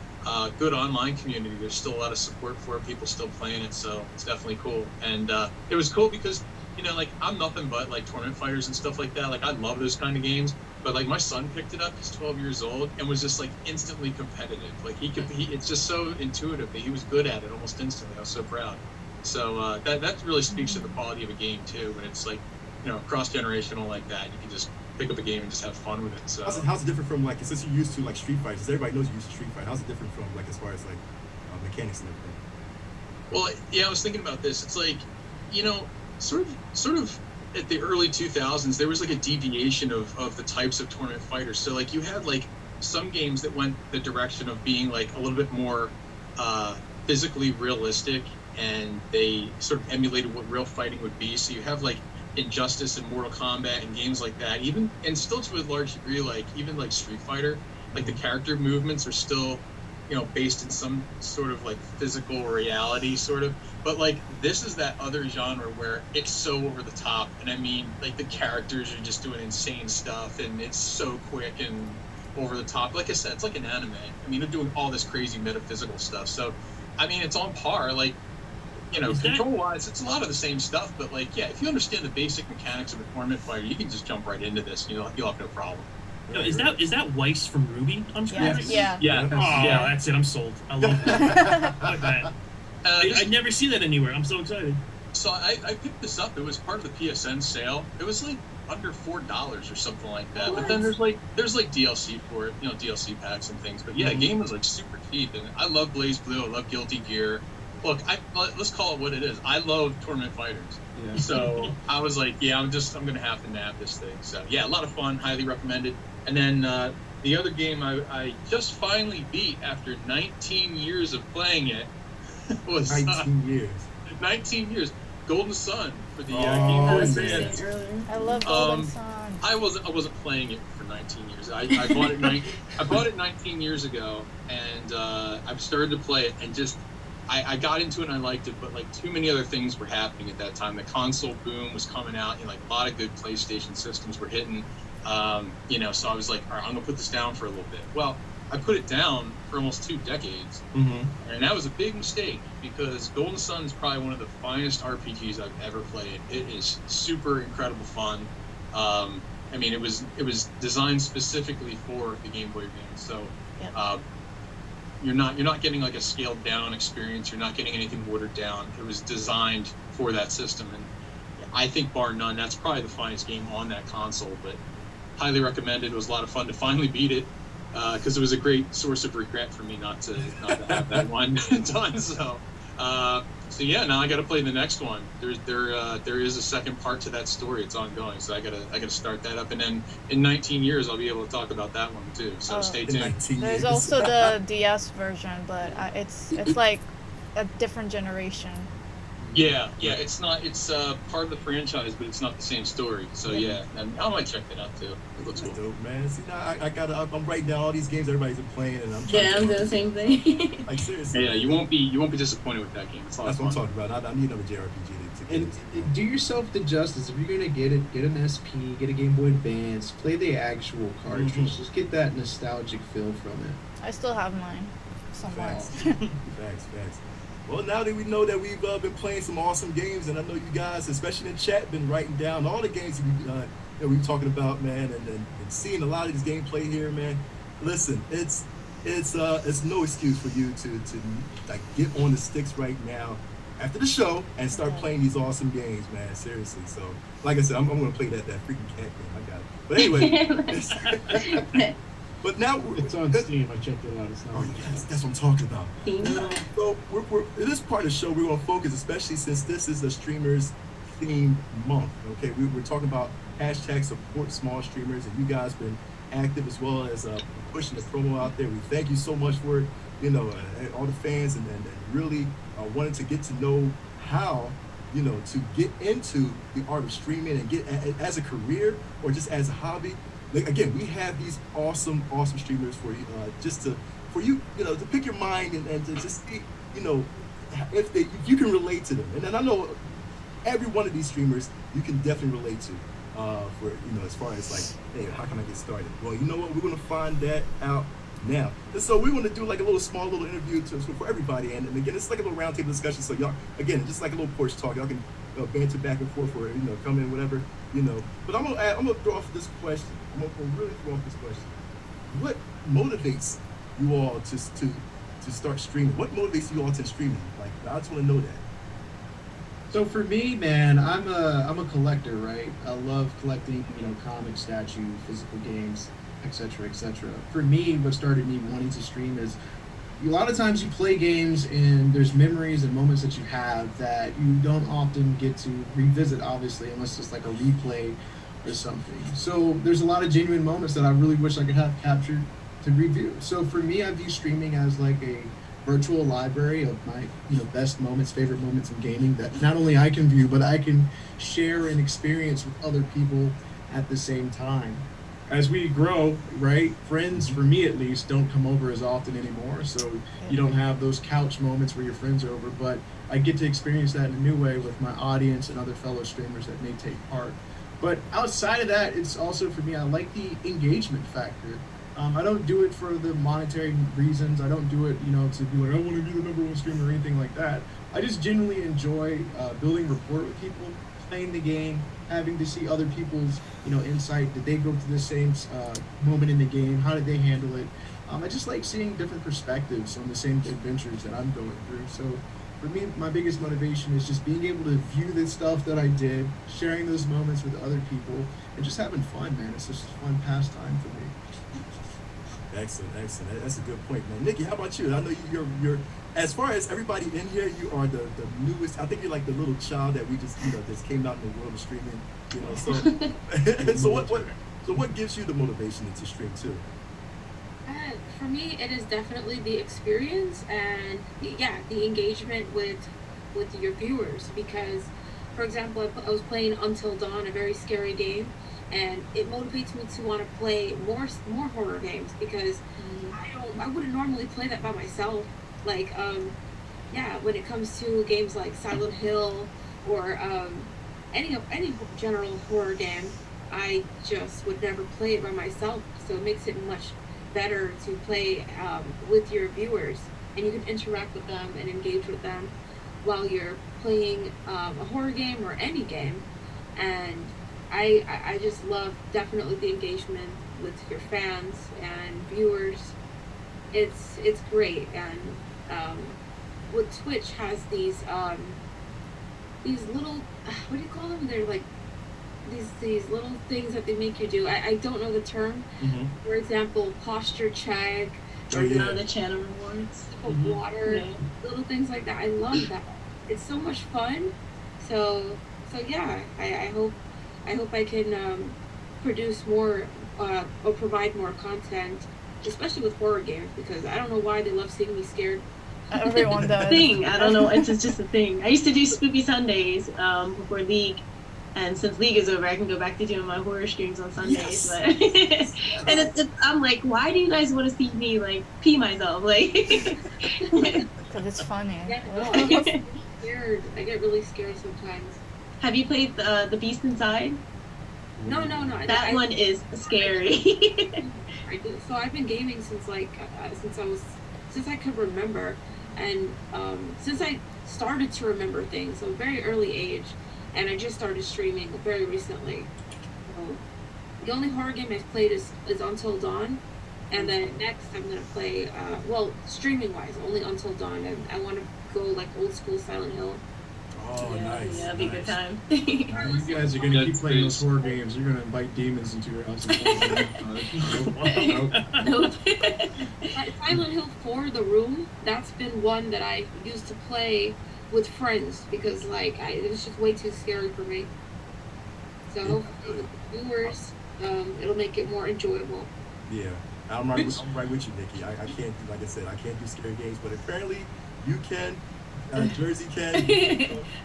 Good online community. There's still a lot of support for it. People still playing it, so it's definitely cool. And it was cool because you know, like I'm nothing but like tournament fighters and stuff like that. Like I love those kind of games. But like my son picked it up. He's 12 years old and was just like instantly competitive. Like it's just so intuitive that he was good at it almost instantly. I was so proud. So that really speaks to the quality of a game too. When it's like, you know, cross generational like that, you can just pick up a game and just have fun with it. So how's it different from like, since you're used to like Street Fighter? Everybody knows you're used to Street Fighter. How's it different from like as far as like mechanics and everything? Well, yeah, I was thinking about this. It's like, you know, sort of at the early 2000s, there was like a deviation of the types of tournament fighters. So like you had like some games that went the direction of being like a little bit more physically realistic, and they sort of emulated what real fighting would be. So you have like Injustice and Mortal Kombat and games like that, even, and still to a large degree, like even like Street Fighter, like the character movements are still, you know, based in some sort of like physical reality sort of, but like this is that other genre where it's so over the top, and I mean like the characters are just doing insane stuff and it's so quick and over the top. Like I said, it's like an anime. I mean, they're doing all this crazy metaphysical stuff, so I mean it's on par. Like, you know, control wise, it's a lot of the same stuff, but like, yeah, if you understand the basic mechanics of a tournament fighter, you can just jump right into this. You know, you'll have no problem. No, is that Weiss from Ruby on screen? Yes. Yeah. Oh, yeah. That's it. I'm sold. I love that. I like that. I never see that anywhere. I'm so excited. So I picked this up. It was part of the PSN sale. It was like under $4 or something like that. What? But then there's like DLC for it, you know, DLC packs and things. But yeah, the game was like super cheap, and I love Blaze Blue. I love Guilty Gear. Look, let's call it what it is. I love tournament fighters. Yeah. So I was like, yeah, I'm gonna have to nab this thing. So yeah, a lot of fun, highly recommended. And then the other game I just finally beat after 19 years of playing it was 19 years. 19 years. Golden Sun for the Game Boy Advance. I love Golden Sun. I wasn't playing it for 19 years. I bought it. I bought it 19 years ago, and I've started to play it, and just I got into it and I liked it, but like too many other things were happening at that time. The console boom was coming out, and like a lot of good PlayStation systems were hitting. You know, so I was like, all right, I'm gonna put this down for a little bit. Well, I put it down for almost 2 decades, and that was a big mistake, because Golden Sun is probably one of the finest RPGs I've ever played. It is super incredible fun. I mean, it was designed specifically for the Game Boy Advance, so you're not getting like a scaled down experience. You're not getting anything watered down. It was designed for that system, and I think bar none, that's probably the finest game on that console. But highly recommended. It was a lot of fun to finally beat it, because it was a great source of regret for me not to have that one done. So yeah, now I got to play the next one. There is a second part to that story. It's ongoing, so I gotta start that up, and then in 19 years I'll be able to talk about that one too. So stay tuned. There's also the DS version, but it's like a different generation. Yeah, it's not. It's part of the franchise, but it's not the same story. So yeah, and I might check that out too. It looks cool. Dope, man. See, now I'm writing down all these games everybody's been playing, and I'm I'm doing the same thing. Like seriously. Yeah, you won't be disappointed with that game. That's what I'm talking about. I need another JRPG to and do yourself the justice. If you're gonna get an SP, get a Game Boy Advance, play the actual cartridge. Just get that nostalgic feel from it. I still have mine somewhere. Facts. Well, now that we know that we've been playing some awesome games, and I know you guys, especially in chat, been writing down all the games that we've talking about, man, and seeing a lot of this gameplay here, man. Listen, it's no excuse for you to like get on the sticks right now after the show and start playing these awesome games, man. Seriously. So, like I said, I'm gonna play that freaking cat game. I got it. But anyway. But now it's on Steam. I checked it out. It's not. Oh yes, that's what I'm talking about. So we're in this part of the show, we're gonna focus, especially since this is the streamers theme month. Okay, we're talking about hashtag support small streamers, and you guys been active as well as pushing the promo out there. We thank you so much for it. You know, all the fans and really wanting to get to know how, you know, to get into the art of streaming and get as a career or just as a hobby. Like, again, we have these awesome streamers for you, to pick your mind and to just see, you know, if you can relate to them. And then I know every one of these streamers you can definitely relate to, for, you know, as far as like, hey, how can I get started? Well, you know what, we're gonna find that out now. And so we're gonna do like a small little interview for everybody, and again, it's like a little roundtable discussion. So y'all, again, just like a little porch talk, y'all can banter back and forth or come in whatever, But I'm gonna throw off this question. I'm gonna really throw off this question. What motivates you all to start streaming? What motivates you all to streaming? Like, I just want to know that. So for me, man, I'm a collector, right? I love collecting, comics, statues, physical games, etc., etc. For me, what started me wanting to stream is a lot of times you play games and there's memories and moments that you have that you don't often get to revisit, obviously, unless it's like a replay or something. So there's a lot of genuine moments that I really wish I could have captured to review. So for me, I view streaming as like a virtual library of my best moments, favorite moments in gaming that not only I can view, but I can share and experience with other people at the same time. As we grow, right, friends, for me at least, don't come over as often anymore. So you don't have those couch moments where your friends are over, but I get to experience that in a new way with my audience and other fellow streamers that may take part. But outside of that, it's also, for me, I like the engagement factor. I don't do it for the monetary reasons. I don't do it, to be like, I want to be the #1 streamer or anything like that. I just genuinely enjoy building rapport with people, playing the game, having to see other people's, insight. Did they go through the same moment in the game? How did they handle it? I just like seeing different perspectives on the same adventures that I'm going through. So for me, my biggest motivation is just being able to view the stuff that I did, sharing those moments with other people, and just having fun, man. It's just a fun pastime for me. Excellent. That's a good point, man. Nikki, how about you? I know you're as far as everybody in here, you are the newest. I think you're like the little child that we just just came out in the world of streaming. So what gives you the motivation to stream too? For me, it is definitely the experience and the engagement with your viewers. Because, for example, I was playing Until Dawn, a very scary game, and it motivates me to want to play more horror games because I wouldn't normally play that by myself. Like when it comes to games like Silent Hill or any general horror game, I just would never play it by myself. So it makes it much better to play with your viewers, and you can interact with them and engage with them while you're playing a horror game or any game. And I just love definitely the engagement with your fans and viewers. It's great. And what Twitch has these little, what do you call them? They're like these little things that they make you do. I don't know the term. Mm-hmm. For example, posture check, or the channel rewards, water, little things like that. I love that. It's so much fun. So yeah, I hope I can produce more or provide more content, especially with horror games, because I don't know why they love seeing me scared. Everyone does. Thing. I don't know. It's just a thing. I used to do Spooky Sundays before League, and since League is over, I can go back to doing my horror streams on Sundays. Yes. But and I'm like, why do you guys want to see me like pee myself? Like, because it's funny. Yeah, no, I get scared. I get really scared sometimes. Have you played the Beast Inside? No. That one is scary. I do. So I've been gaming since since I could remember, and since I started to remember things, so very early age, and I just started streaming very recently. So the only horror game I've played is Until Dawn, and then next I'm gonna play streaming wise only Until Dawn, and I want to go like old school Silent Hill. Oh, nice. Yeah, it'll be a good time. You guys are gonna keep playing those horror games. You're gonna invite demons into your house. Nope. Silent Hill 4, The Room, that's been one that I used to play with friends because it was just way too scary for me. So hopefully with the viewers, it'll make it more enjoyable. Yeah, I'm right with you, Nikki. I can't do, like I said, I can't do scary games, but apparently you can. Jersey can.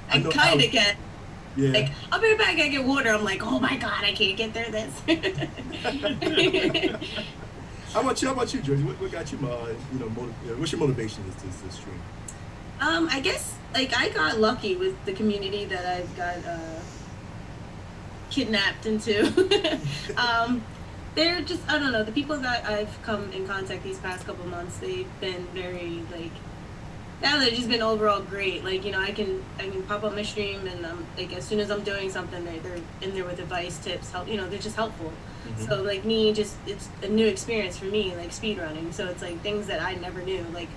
I kind of can. Yeah. Like, I'll be right back. I get water. I'm like, oh my god, I can't get through this. How about you, Jersey? What got you? What's your motivation to stream? I guess I got lucky with the community that I've got kidnapped into. They're just, I don't know, the people that I've come in contact these past couple months, they've been very now they've just been overall great. Like, you know, I can pop up my stream and like as soon as I'm doing something, they're in there with advice, tips, help. You know, they're just helpful. Mm-hmm. So like me, just it's a new experience for me, like speed running. So it's like things that I never knew. Like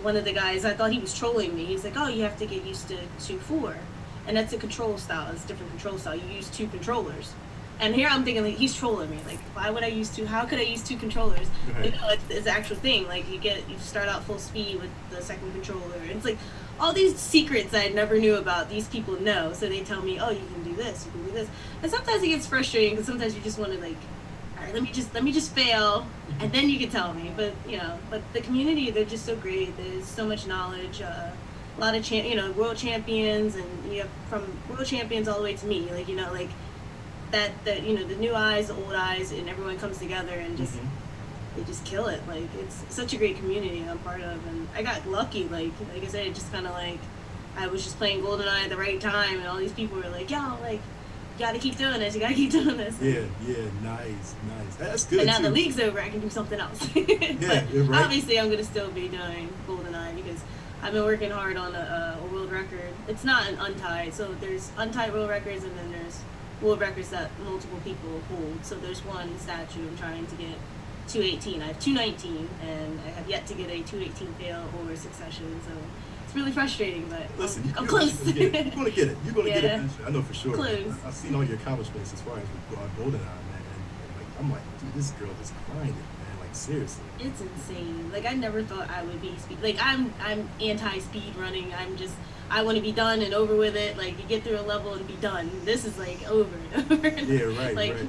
one of the guys, I thought he was trolling me. He's like, "Oh, you have to get used to 2-4," and that's a control style. It's a different control style. You use 2 controllers. And here I'm thinking, like, he's trolling me. Like, why would I use 2? How could I use 2 controllers? Right. You know, it's an actual thing. Like, you start out full speed with the second controller. And it's like all these secrets I never knew about. These people know, so they tell me, oh, you can do this, you can do this. And sometimes it gets frustrating because sometimes you just want to like, all right, let me just fail, and then you can tell me. But you know, but the community, they're just so great. There's so much knowledge. A lot of world champions, and you have from world champions all the way to me. Like, you know, like. That you know, the new eyes, the old eyes, and everyone comes together and just they just kill it. Like, it's such a great community I'm part of, and I got lucky. Like I said, just kind of like I was just playing GoldenEye at the right time, and all these people were like, "Yo, like, you gotta keep doing this. You gotta keep doing this." Yeah, nice. That's good. And now too. the league's over, I can do something else. Yeah, right. Obviously, I'm gonna still be doing GoldenEye because I've been working hard on a world record. It's not an untied, so there's untied world records, and then there's world records that multiple people hold. So there's one statue I'm trying to get 218. I have 219, and I have yet to get a 218 fail or succession. So it's really frustrating, but listen, I'm close. You're gonna get it. You're gonna get it. Eventually. I know for sure. Close. I've seen all your accomplishments as far as with GoldenEye, man. And like, I'm like, dude, this girl just grinded, man. Like, seriously. It's insane. Like, I never thought I would be speed. Like, I'm anti-speed running. I want to be done and over with it. Like, you get through a level and be done. This is like over and over. Yeah, right, like, right.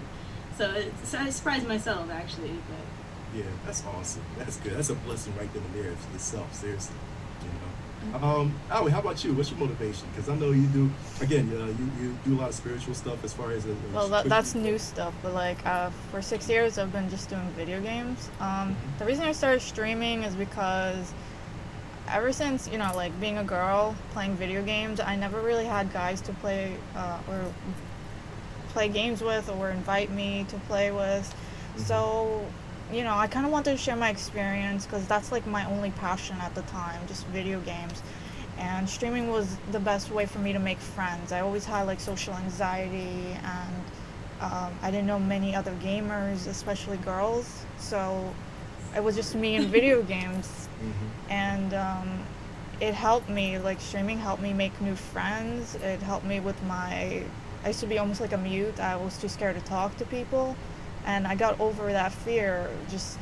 So I surprised myself actually. But yeah, that's awesome. That's good. That's a blessing right then and there to yourself. Seriously, you know. Aoi, how about you? What's your motivation? Because I know you do. Again, you do a lot of spiritual stuff as far as. Well, that's new stuff. But like for 6 years, I've been just doing video games. The reason I started streaming is because ever since, you know, like being a girl playing video games, I never really had guys to play or play games with or invite me to play with. So, you know, I kind of wanted to share my experience because that's like my only passion at the time, just video games. And streaming was the best way for me to make friends. I always had like social anxiety, and I didn't know many other gamers, especially girls. So it was just me and video games. And it helped me, like streaming helped me make new friends. It helped me with I used to be almost like a mute. I was too scared to talk to people, and I got over that fear just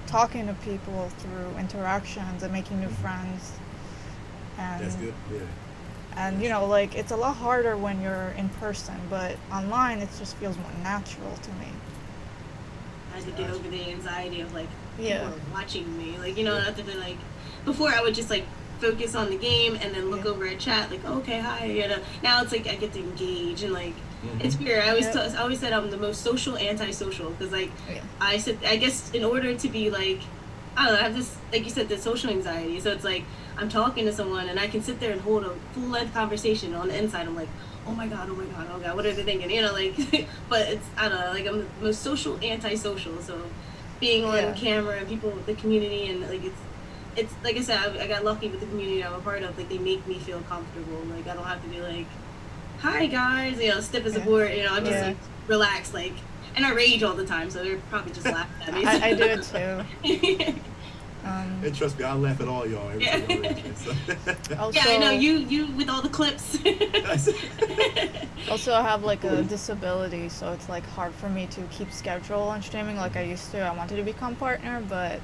talking to people through interactions and making new friends. And that's good. Yeah. And you know, like it's a lot harder when you're in person, but online it just feels more natural to me. I had to get over the anxiety of like Yeah. people are watching me. Like, you know, not to be like, before I would just like focus on the game and then look over at chat like, okay, hi, you know. Now it's like I get to engage and like it's weird. I always said I'm the most social antisocial because like I guess in order to be like, I don't know, I have this, like you said, the social anxiety. So it's like I'm talking to someone and I can sit there and hold a full length conversation. On the inside I'm like, oh my god, what are they thinking? You know, like but it's, I don't know, like I'm the most social antisocial. So being on camera and people, the community, and like it's like I said, I got lucky with the community I'm a part of. Like they make me feel comfortable. Like I don't have to be like, hi guys, you know, stiff as a board. You know, I'm just like relaxed, like, and I rage all the time, so they're probably just laughing at me. I do it too. And trust me, I laugh at all y'all every time y'all rage. So. Also, yeah, I know you with all the clips. Also, I have like a disability, so it's like hard for me to keep schedule on streaming like I used to. I wanted to become partner, but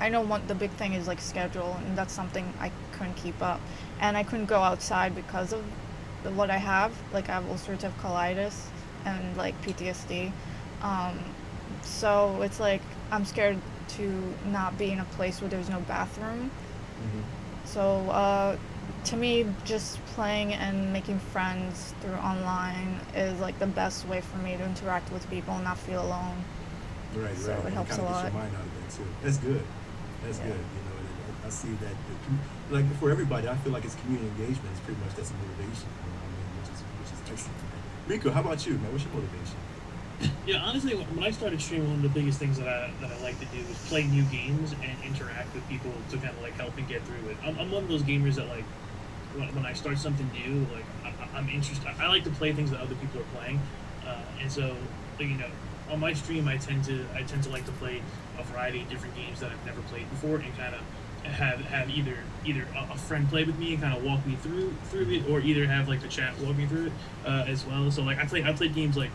I know the big thing is like schedule, and that's something I couldn't keep up. And I couldn't go outside because of what I have. Like I have ulcerative colitis and like PTSD. So it's like I'm scared to not be in a place where there's no bathroom. So to me, just playing and making friends through online is like the best way for me to interact with people and not feel alone. Right, so right. it helps kind a of lot. Get your mind out of that too. That's good. That's good. You know, I see that. Like for everybody, I feel like it's community engagement is pretty much that's a motivation. You know what I mean? Which is excellent. Rico, how about you, man? What's your motivation? Yeah, honestly, when I started streaming, one of the biggest things that I like to do is play new games and interact with people to kind of like help me get through it. I'm one of those gamers that like when I start something new, like I'm interested. I like to play things that other people are playing, and so on my stream, I tend to like to play a variety of different games that I've never played before, and kind of have either a friend play with me and kind of walk me through it, or either have like the chat walk me through it as well. So like I played games like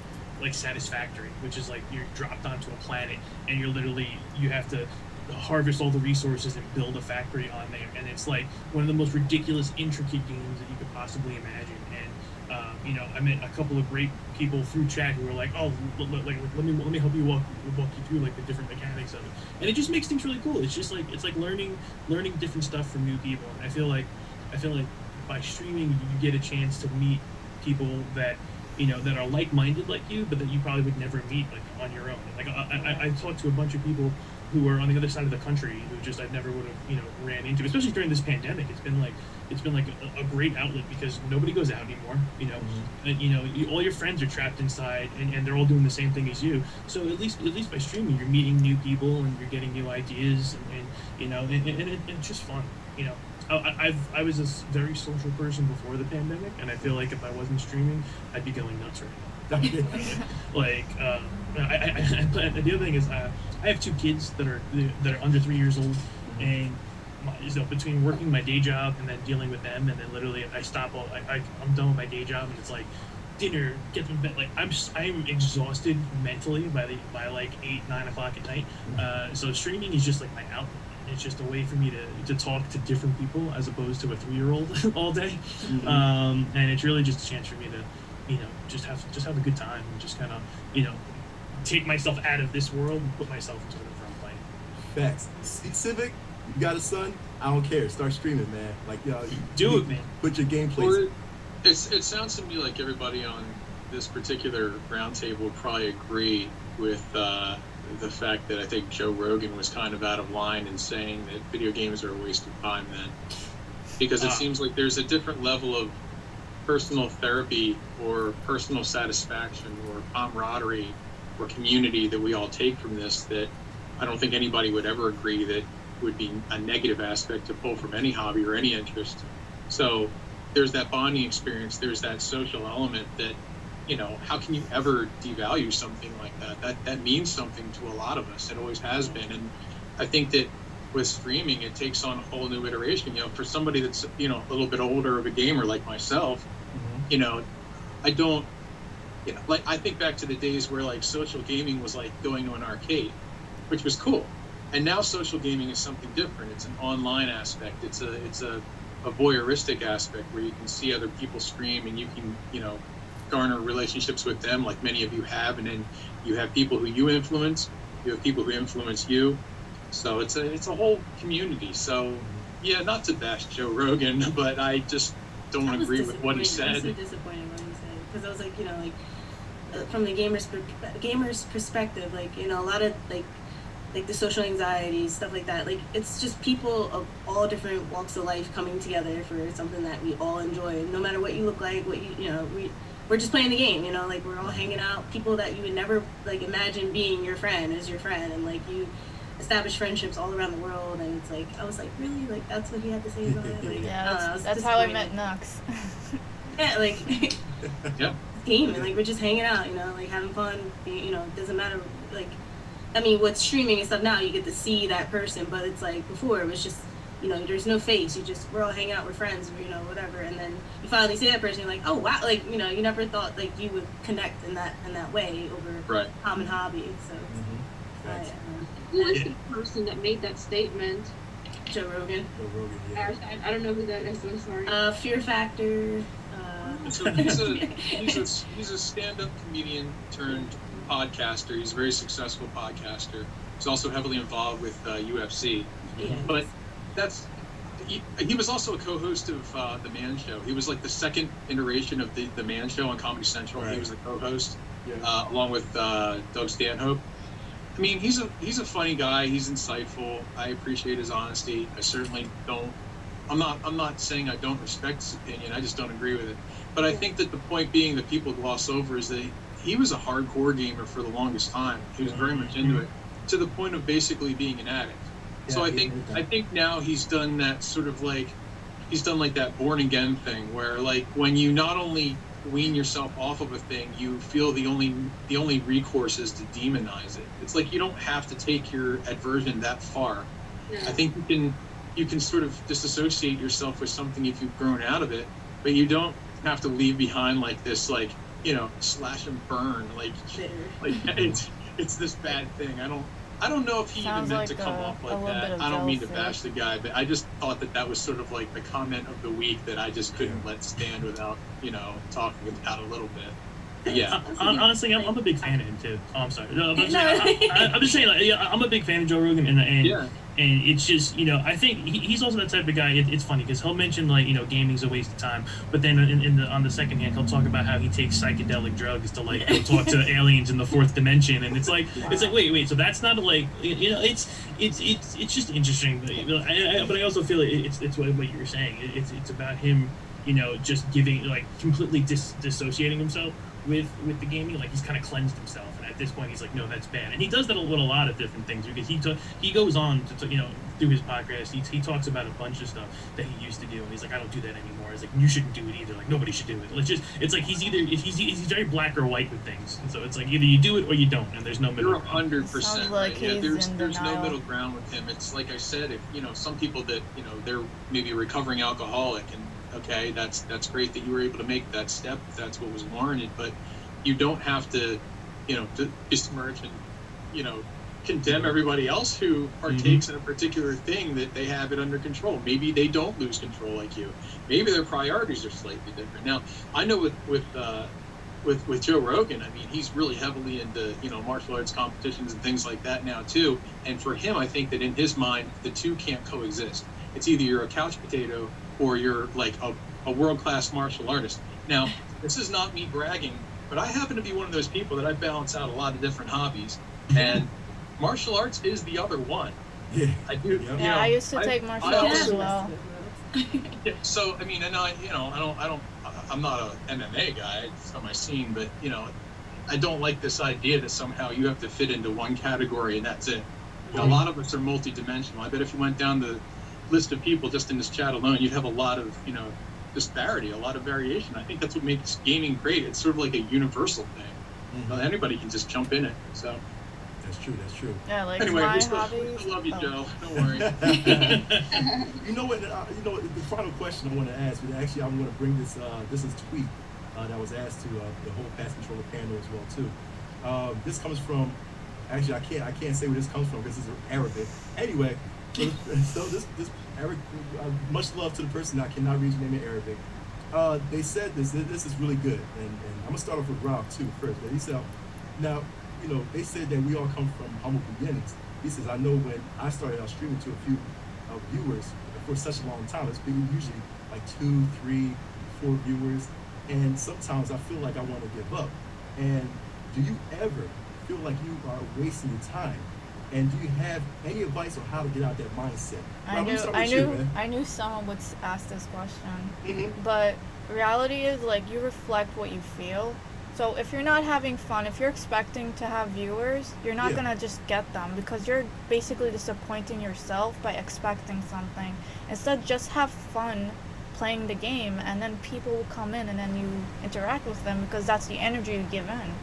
Satisfactory, which is like you're dropped onto a planet and you have to harvest all the resources and build a factory on there, and it's like one of the most ridiculous, intricate games that you could possibly imagine. And I met a couple of great people through chat who were like, "Oh, let me help you walk you through like the different mechanics of it," and it just makes things really cool. It's just like learning different stuff from new people. And I feel like by streaming, you get a chance to meet people that that are like-minded like you, but that you probably would never meet like on your own. Like I talked to a bunch of people who are on the other side of the country who just I never would have ran into, especially during this pandemic. It's been like a great outlet because nobody goes out anymore. And all your friends are trapped inside, and they're all doing the same thing as you. So at least by streaming, you're meeting new people and you're getting new ideas, and it's just fun. I was a very social person before the pandemic, and I feel like if I wasn't streaming, I'd be going nuts right now. Like, the other thing is, I have 2 kids that are under 3 years old, and between working my day job and then dealing with them, and then literally I'm done with my day job, and it's like dinner, get to bed. Like I'm exhausted mentally by like 8-9 o'clock at night. So streaming is just like my outlet. It's just a way for me to talk to different people as opposed to a 3-year-old all day. And it's really just a chance for me to, just have a good time and just kind of, take myself out of this world and put myself into whatever I'm playing. Facts. Civic, you got a son? I don't care. Start streaming, man. Like, do it, man. Put your gameplays. It sounds to me like everybody on this particular roundtable would probably agree with the fact that I think Joe Rogan was kind of out of line in saying that video games are a waste of time then. Because it seems like there's a different level of personal therapy or personal satisfaction or camaraderie or community that we all take from this that I don't think anybody would ever agree that would be a negative aspect to pull from any hobby or any interest. So there's that bonding experience, there's that social element that, how can you ever devalue something like that? That means something to a lot of us. It always has been. And I think that with streaming, it takes on a whole new iteration. For somebody that's, a little bit older of a gamer like myself, I don't, like I think back to the days where like social gaming was like going to an arcade, which was cool. And now social gaming is something different. It's an online aspect. It's a voyeuristic aspect where you can see other people stream and you can, garner relationships with them like many of you have, and then you have people who you influence, you have people who influence you. So it's a whole community. So yeah, not to bash Joe Rogan, but I just don't agree with what he said. I was so disappointed when he said it, because I was like, from the gamer's perspective, like, a lot of like the social anxiety, stuff like that. Like, it's just people of all different walks of life coming together for something that we all enjoy. No matter what you look like, what we're just playing the game, like we're all hanging out. People that you would never like imagine being your friend as your friend, and like you establish friendships all around the world. And it's like, I was like, really, like that's what he had to say about it. Like, yeah, that's how I met Nux. Yeah, like yeah, game, and like we're just hanging out, like having fun. It doesn't matter. Like, I mean, with streaming and stuff now, you get to see that person, but it's like before it was just, there's no face. We're all hanging out with friends, whatever. And then you finally see that person, you're like, oh wow, like, you never thought like you would connect in that way over common hobby. So who was the person that made that statement? Joe Rogan. Yeah. I don't know who that is. I'm sorry. Fear Factor. So he's a stand-up comedian turned podcaster. He's a very successful podcaster. He's also heavily involved with UFC. Yeah. But he was also a co-host of The Man Show. He was like the second iteration of the Man Show on Comedy Central. Right. He was the co-host, along with Doug Stanhope. I mean, he's a funny guy. He's insightful. I appreciate his honesty. I certainly don't. I'm not saying I don't respect his opinion. I just don't agree with it. But I think that the point being that people gloss over is that he was a hardcore gamer for the longest time. He was very much into it, to the point of basically being an addict. Yeah, So I think now he's done that sort of like, he's done like that born again thing where like when you not only wean yourself off of a thing, you feel the only recourse is to demonize it. It's like you don't have to take your aversion that far. Yeah. I think you can sort of disassociate yourself with something if you've grown out of it, but you don't have to leave behind like this, like, you know, slash and burn, like it's this bad thing. I don't know if he Sounds even meant like to come off like that. I don't mean to bash the guy, but I just thought that was sort of like the comment of the week that I just couldn't let stand without, you know, talking about a little bit. But yeah. Honestly, I'm a big fan of him too. Oh, I'm sorry. No, I'm just saying, like, yeah, I'm a big fan of Joe Rogan, and it's just, you know, I think he's also that type of guy. It's funny because he'll mention, like, you know, gaming's a waste of time, but then on the second hand, he'll talk about how he takes psychedelic drugs to like go talk to aliens in the fourth dimension, and it's like wait, so that's not like, you know, it's just interesting. But I also feel it's what you were saying. It's about him, you know, just giving, like, completely dissociating himself with the gaming. Like, he's kind of cleansed himself, and at this point he's like, no, that's bad. And he does that with a lot of different things, because he goes on to, you know, through his podcast, he talks about a bunch of stuff that he used to do, and he's like, I don't do that anymore. He's like, you shouldn't do it either. Like, nobody should do it. It's like he's very black or white with things, and so it's like either you do it or you don't, and there's no middle. You're 100% right. Yeah, there's no middle ground with him. It's like I said, if, you know, some people that, you know, they're maybe a recovering alcoholic, and okay, that's great that you were able to make that step if that's what was warranted, but you don't have to, you know, to besmirch and, you know, condemn everybody else who partakes in a particular thing that they have it under control. Maybe they don't lose control like you. Maybe their priorities are slightly different. Now, I know with Joe Rogan, I mean, he's really heavily into, you know, martial arts competitions and things like that now too. And for him, I think that in his mind, the two can't coexist. It's either you're a couch potato or you're like a world-class martial artist. Now, this is not me bragging, but I happen to be one of those people that I balance out a lot of different hobbies, and martial arts is the other one. Yeah, I do. Yeah, you know, I used to take martial arts as well. Yeah, so I mean, and I'm not an MMA guy. It's not my scene, but you know, I don't like this idea that somehow you have to fit into one category and that's it. You know, a lot of us are multidimensional. I bet if you went down the list of people just in this chat alone, you'd have a lot of, you know, disparity, a lot of variation. I think that's what makes gaming great. It's sort of like a universal thing. Anybody can just jump in it. So that's true. Yeah, like anyway, my I hobbies. love you, Joe. Don't worry. You know what? The final question I want to ask. Actually, I'm going to bring this. This is a tweet that was asked to the whole Pass Controller panel as well too. This comes from. Actually, I can't say where this comes from because it's Arabic. Anyway, so this Arabic. Much love to the person. I cannot read your name in Arabic. They said this is really good, and I'm gonna start off with Rob too first. But he said, now, you know, they said that we all come from humble beginnings. He says, I know when I started out streaming to a few viewers for such a long time, it's been usually like 2, 3, 4 viewers, and sometimes I feel like I want to give up. And do you ever feel like you are wasting your time? And do you have any advice on how to get out that mindset? I knew someone would ask this question, but reality is, like, you reflect what you feel. So if you're not having fun, if you're expecting to have viewers, you're not gonna just get them, because you're basically disappointing yourself by expecting something. Instead, just have fun playing the game, and then people will come in, and then you interact with them because that's the energy you give in.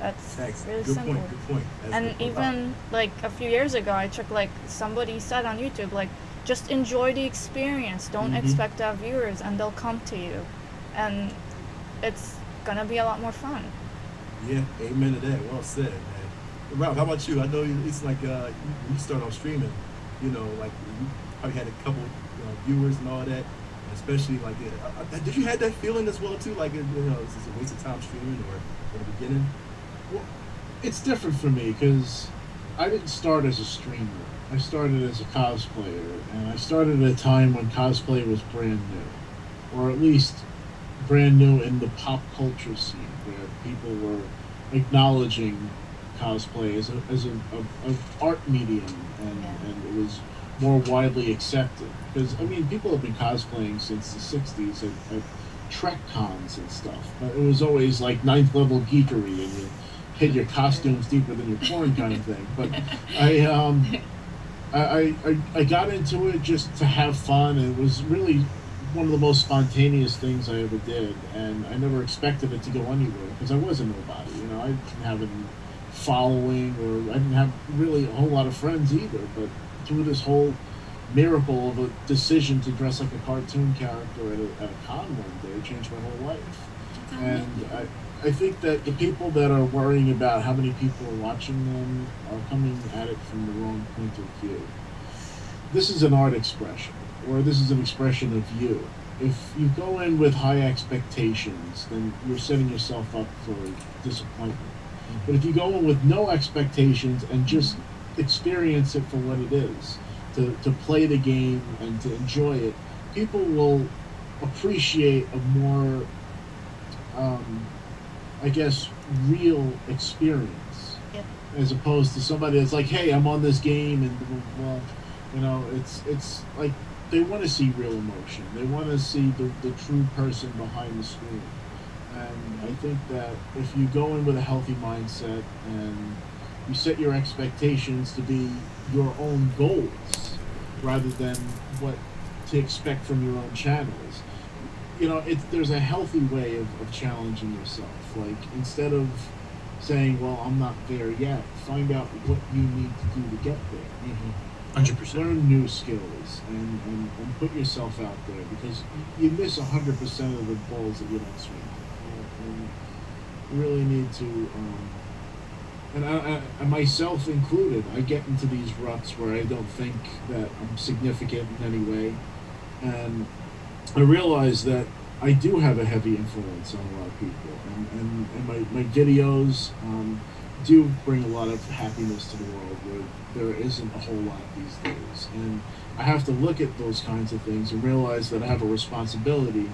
That's really simple. Good point. And even like a few years ago, I took, like, somebody said on YouTube, like, just enjoy the experience. Don't expect to have viewers, and they'll come to you, and it's gonna be a lot more fun. Yeah, amen to that. Well said, man. Rob, how about you? I know it's like when you start off streaming, you know, like you probably had a couple viewers and all that. Especially like, did you have that feeling as well too? Like, you know, is this a waste of time streaming, or in the beginning? Well, it's different for me because I didn't start as a streamer. I started as a cosplayer, and I started at a time when cosplay was brand new, or at least brand new in the pop culture scene, where people were acknowledging cosplay as a art medium, and it was more widely accepted. Because I mean, people have been cosplaying since the '60s at Trek cons and stuff. But it was always like 9th level geekery, and you hid your costumes deeper than your porn kind of thing. But I got into it just to have fun. And it was really one of the most spontaneous things I ever did, and I never expected it to go anywhere because I was a nobody. You know, I didn't have any following, or I didn't have really a whole lot of friends either. But through this whole miracle of a decision to dress like a cartoon character at a con one day changed my whole life. And I think that the people that are worrying about how many people are watching them are coming at it from the wrong point of view. This is an art expression, or this is an expression of you. If you go in with high expectations, then you're setting yourself up for disappointment. But if you go in with no expectations and just experience it for what it is, to play the game and to enjoy it, people will appreciate a more, I guess, real experience. Yep. As opposed to somebody that's like, hey, I'm on this game, and well, you know, it's like they want to see real emotion. They want to see the true person behind the screen. And I think that if you go in with a healthy mindset and you set your expectations to be your own goals rather than what to expect from your own channels, you know, there's a healthy way of challenging yourself. Like, instead of saying, well, I'm not there yet, find out what you need to do to get there. 100%. Learn new skills and put yourself out there, because you miss 100% of the balls that you don't swing. And you really need to, and I myself included, I get into these ruts where I don't think that I'm significant in any way, and I realize that I do have a heavy influence on a lot of people, and my videos do bring a lot of happiness to the world where there isn't a whole lot these days. And I have to look at those kinds of things and realize that I have a responsibility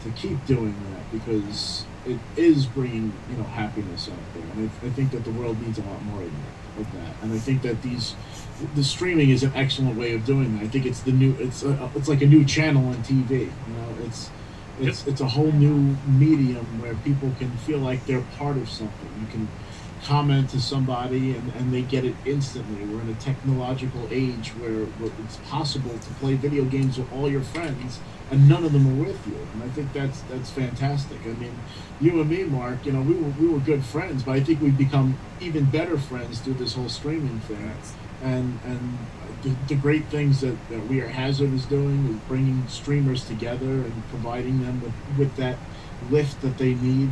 to keep doing that, because it is bringing, you know, happiness out there. And I think that the world needs a lot more of that. And I think that the streaming is an excellent way of doing that. I think it's it's like a new channel on TV. You know, it's a whole new medium where people can feel like they're part of something. You can comment to somebody and they get it instantly. We're in a technological age where it's possible to play video games with all your friends and none of them are with you, and I think that's fantastic. I mean, you and me, Mark, you know, we were good friends, but I think we've become even better friends through this whole streaming thing. And the great things that We Are Hazard is doing is bringing streamers together and providing them with that lift that they need.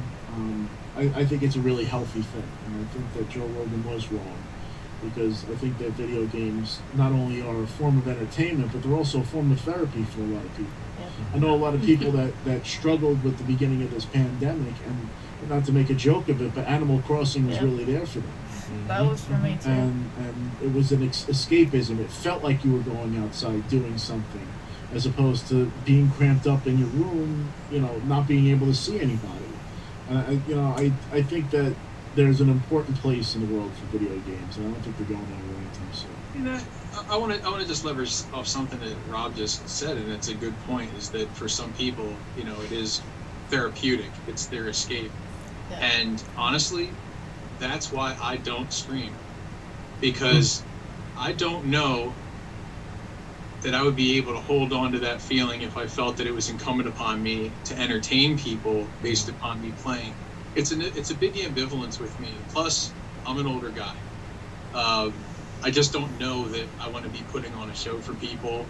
I think it's a really healthy thing, and I think that Joe Rogan was wrong, because I think that video games not only are a form of entertainment, but they're also a form of therapy for a lot of people. Yep. I know a lot of people that struggled with the beginning of this pandemic, and not to make a joke of it, but Animal Crossing was really there for them. That was for me too. And it was an escapism. It felt like you were going outside doing something, as opposed to being cramped up in your room, you know, not being able to see anybody. I think that there's an important place in the world for video games, and I don't think they're going anywhere anytime soon. You know, I want to just leverage off something that Rob just said, and it's a good point. Is that for some people, you know, it is therapeutic. It's their escape, and honestly, that's why I don't stream, because I don't know that I would be able to hold on to that feeling if I felt that it was incumbent upon me to entertain people based upon me playing. It's a big ambivalence with me. Plus, I'm an older guy. I just don't know that I want to be putting on a show for people.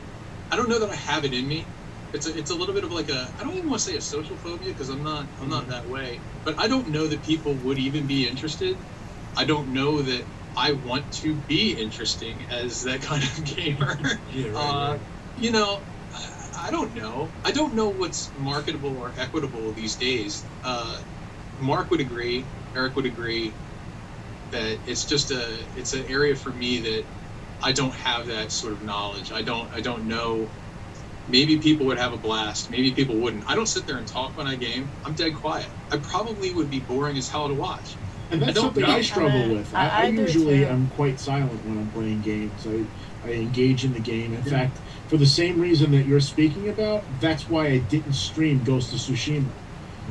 I don't know that I have it in me. It's a little bit of like I don't even want to say a social phobia, because I'm not that way. But I don't know that people would even be interested. I don't know that I want to be interesting as that kind of gamer. Yeah, right. You know, I don't know. I don't know what's marketable or equitable these days. Mark would agree, Eric would agree, that it's an area for me that I don't have that sort of knowledge. I don't know. Maybe people would have a blast. Maybe people wouldn't. I don't sit there and talk when I game. I'm dead quiet. I probably would be boring as hell to watch. And that's something I struggle with. I usually am quite silent when I'm playing games. I engage in the game. In fact, for the same reason that you're speaking about, that's why I didn't stream Ghost of Tsushima.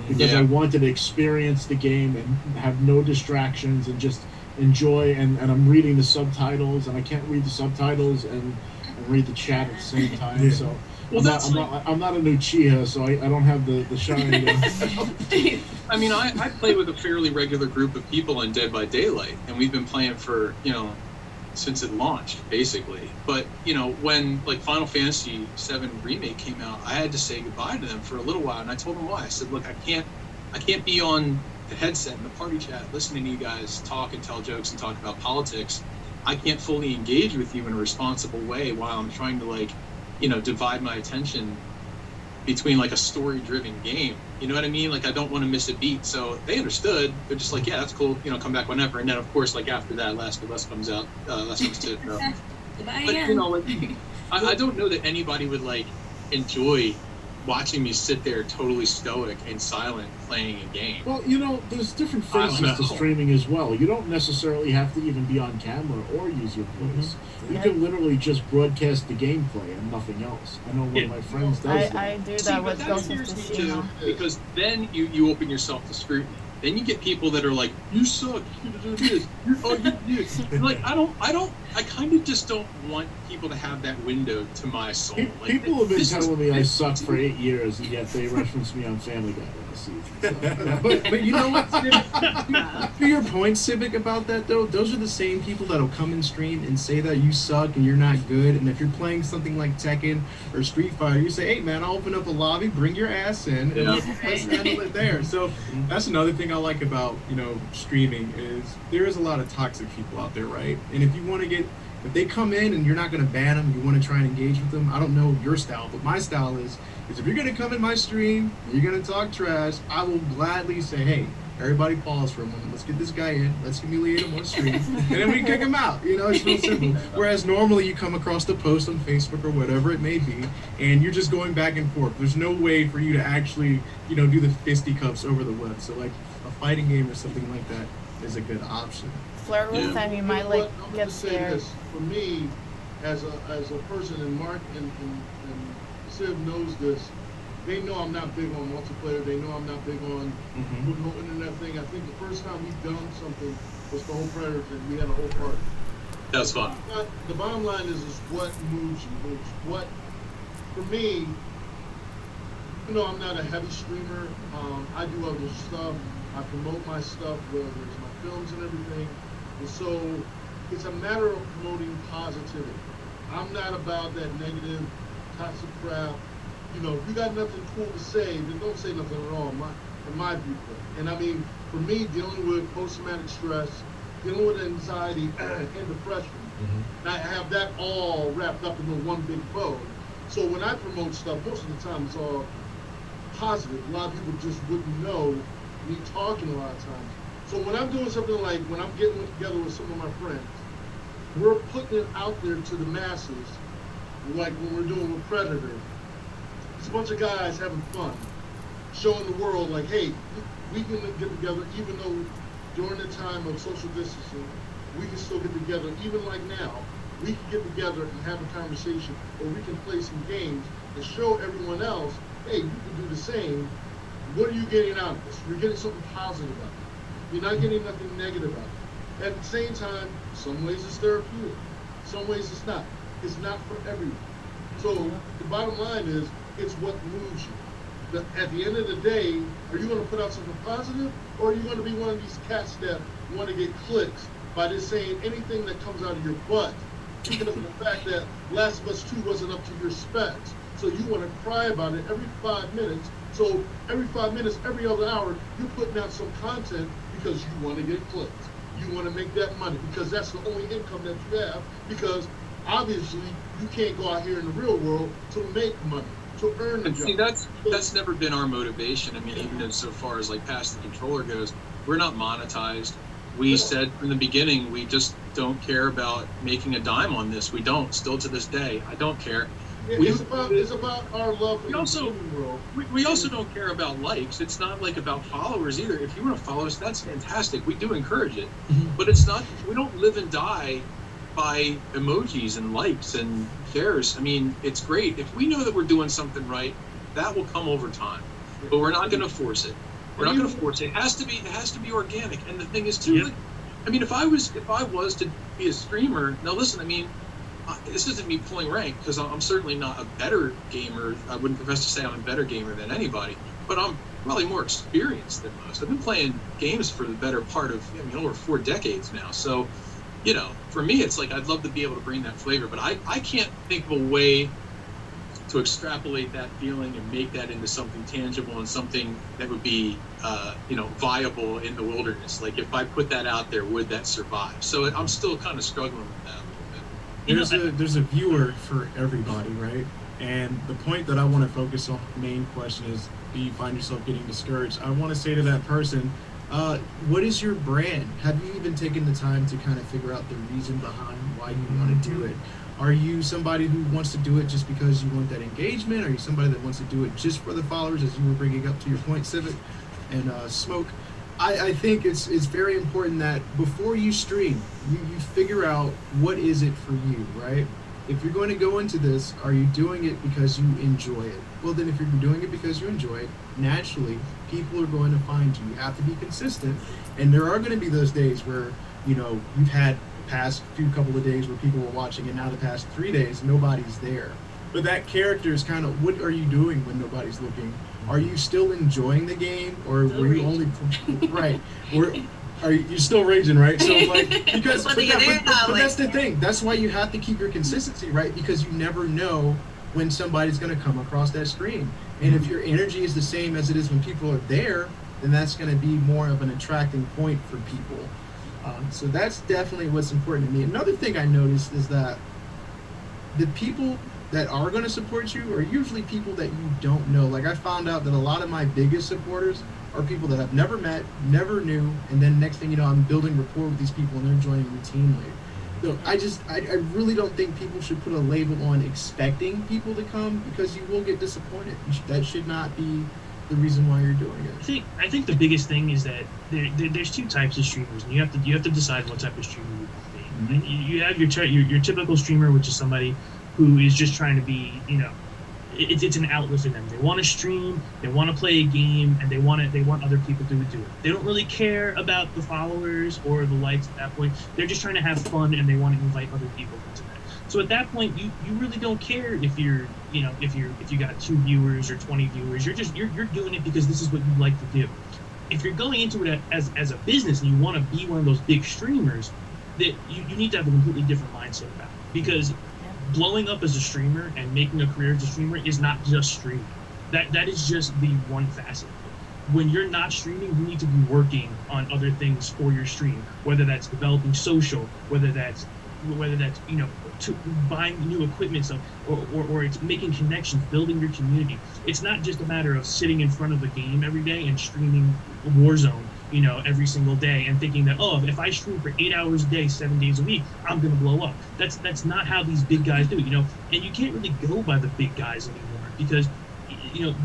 Because I wanted to experience the game and have no distractions and just enjoy. And I'm reading the subtitles, and I can't read the subtitles and read the chat at the same time. So I'm not a new Uchiha, so I don't have the shine. I mean, I play with a fairly regular group of people in Dead by Daylight, and we've been playing for, since it launched, basically. But, when, like, Final Fantasy VII Remake came out, I had to say goodbye to them for a little while, and I told them why. I said, look, I can't be on the headset in the party chat listening to you guys talk and tell jokes and talk about politics. I can't fully engage with you in a responsible way while I'm trying to, divide my attention between, like, a story-driven game. You know what I mean? Like, I don't want to miss a beat. So they understood. They're just like, yeah, that's cool. Come back whenever. And then, of course, like, after that, Last of Us comes out. Last of Us 2. But, I don't know that anybody would, like, enjoy watching me sit there totally stoic and silent playing a game. Well, there's different phases to streaming as well. You don't necessarily have to even be on camera or use your voice. You can literally just broadcast the gameplay and nothing else. I know one of my friends does that. I do that with Ghost of Tsushima. Because then you open yourself to scrutiny. Then you get people that are like, you suck, you do this, you like, I kind of just don't want people to have that window to my soul. Like, people have been telling me I suck for 8 years, and yet they reference me on Family Guy last season. So. But you know what, to your point, Civic, about that, though, those are the same people that'll come and stream and say that you suck and you're not good. And if you're playing something like Tekken or Street Fighter, you say, hey, man, I'll open up a lobby, bring your ass in, and let's handle it there. So that's another thing I like about, streaming is there is a lot of toxic people out there, right? And if you want to get, if they come in and you're not going to ban them, you want to try and engage with them, I don't know your style, but my style is if you're going to come in my stream, you're going to talk trash, I will gladly say, hey, everybody pause for a moment, let's get this guy in, let's humiliate him on stream, and then we kick him out. It's real simple. Whereas normally you come across the post on Facebook or whatever it may be, and you're just going back and forth. There's no way for you to actually, do the fisticuffs over the web. So like a fighting game or something like that is a good option. Flirt with them, you might get scared. For me, as a person, and Mark and Civ knows this, they know I'm not big on multiplayer. They know I'm not big on the whole internet thing. I think the first time we done something was the whole Predator thing. We had a whole party. That's fun. But the bottom line is what moves you. It's what, for me, I'm not a heavy streamer. I do other stuff. I promote my stuff, whether it's my films and everything. And so it's a matter of promoting positivity. I'm not about that negative, toxic crap. If you got nothing cool to say, then don't say nothing at all, in my viewpoint. And I mean, for me, dealing with post-traumatic stress, dealing with anxiety and depression, I have that all wrapped up into one big bow. So when I promote stuff, most of the time it's all positive. A lot of people just wouldn't know me talking a lot of times. So when I'm doing something like when I'm getting together with some of my friends, we're putting it out there to the masses, like when we're doing with Predator. It's a bunch of guys having fun, showing the world like, hey, we can get together even though during the time of social distancing, we can still get together. Even like now, we can get together and have a conversation, or we can play some games and show everyone else, hey, you can do the same. What are you getting out of this? You're getting something positive out of it. You're not getting nothing negative out of it. At the same time, some ways it's therapeutic, some ways it's not. It's not for everyone. So the bottom line is, it's what moves you. At the end of the day, are you going to put out something positive, or are you going to be one of these cats that want to get clicks by just saying anything that comes out of your butt, because of the fact that Last of Us 2 wasn't up to your specs. So you want to cry about it every 5 minutes. So every 5 minutes, every other hour, you're putting out some content because you want to get clicks. You want to make that money because that's the only income that you have, because obviously you can't go out here in the real world to make money, to earn the job. See, that's never been our motivation. I mean, even so far as like Pass the Controller goes, we're not monetized. We said from the beginning, we just don't care about making a dime on this. We don't, still to this day. I don't care. It's about our love for the gaming world. We also don't care about likes. It's not like about followers either. If you want to follow us, that's fantastic. We do encourage it, but it's not. We don't live and die by emojis and likes and shares. I mean, it's great if we know that we're doing something right. That will come over time, but we're not going to force it. We're not going to force it. It has to be organic. And the thing is too, like, I mean, if I was to be a streamer, now listen, I mean, this isn't me pulling rank because I'm certainly not a better gamer. I wouldn't profess to say I'm a better gamer than anybody, but I'm probably more experienced than most. I've been playing games for the better part of over 4 decades now. So, for me, it's like I'd love to be able to bring that flavor, but I can't think of a way to extrapolate that feeling and make that into something tangible and something that would be, viable in the wilderness. Like if I put that out there, would that survive? So I'm still kind of struggling with that a little bit. There's a viewer for everybody, right? And the point that I want to focus on, the main question is, do you find yourself getting discouraged? I want to say to that person, what is your brand? Have you even taken the time to kind of figure out the reason behind why you want to do it? Are you somebody who wants to do it just because you want that engagement? Are you somebody that wants to do it just for the followers, as you were bringing up to your point, Civic and Smoke? I think it's very important that before you stream, you figure out what is it for you, right? If you're going to go into this, are you doing it because you enjoy it? Well, then if you're doing it because you enjoy it, naturally, people are going to find you. You have to be consistent. And there are going to be those days where, you've had the past couple of days where people were watching, and now the past 3 days, nobody's there. But that character is kind of, what are you doing when nobody's looking? Are you still enjoying the game, or were you only right? Or are you still raging, right? So because but that's the thing. That's why you have to keep your consistency, right? Because you never know when somebody's going to come across that screen. And if your energy is the same as it is when people are there, then that's going to be more of an attracting point for people. So that's definitely what's important to me. Another thing I noticed is that the people that are going to support you are usually people that you don't know. Like I found out that a lot of my biggest supporters are people that I've never met, never knew, and then next thing you know, I'm building rapport with these people and they're joining routinely. So I really don't think people should put a label on expecting people to come, because you will get disappointed. That should not be the reason why you're doing it. I think the biggest thing is that there's 2 types of streamers, and you have to decide what type of streamer you want to be. Mm-hmm. You have your typical streamer, which is somebody who is just trying to be, it's an outlet for them. They want to stream, they want to play a game, and they want other people to do it. They don't really care about the followers or the likes at that point. They're just trying to have fun, and they want to invite other people into that. So at that point, you really don't care if you're, if you got 2 viewers or 20 viewers. You're doing it because this is what you like to do. If you're going into it as a business and you want to be one of those big streamers, that you need to have a completely different mindset about it, because blowing up as a streamer and making a career as a streamer is not just streaming. That is just the one facet. When you're not streaming, you need to be working on other things for your stream, whether that's developing social, whether that's to buying new equipment, or it's making connections, building your community. It's not just a matter of sitting in front of a game every day and streaming Warzone, every single day and thinking that, if I stream for 8 hours a day, 7 days a week, I'm gonna blow up. That's not how these big guys do it, and you can't really go by the big guys anymore, because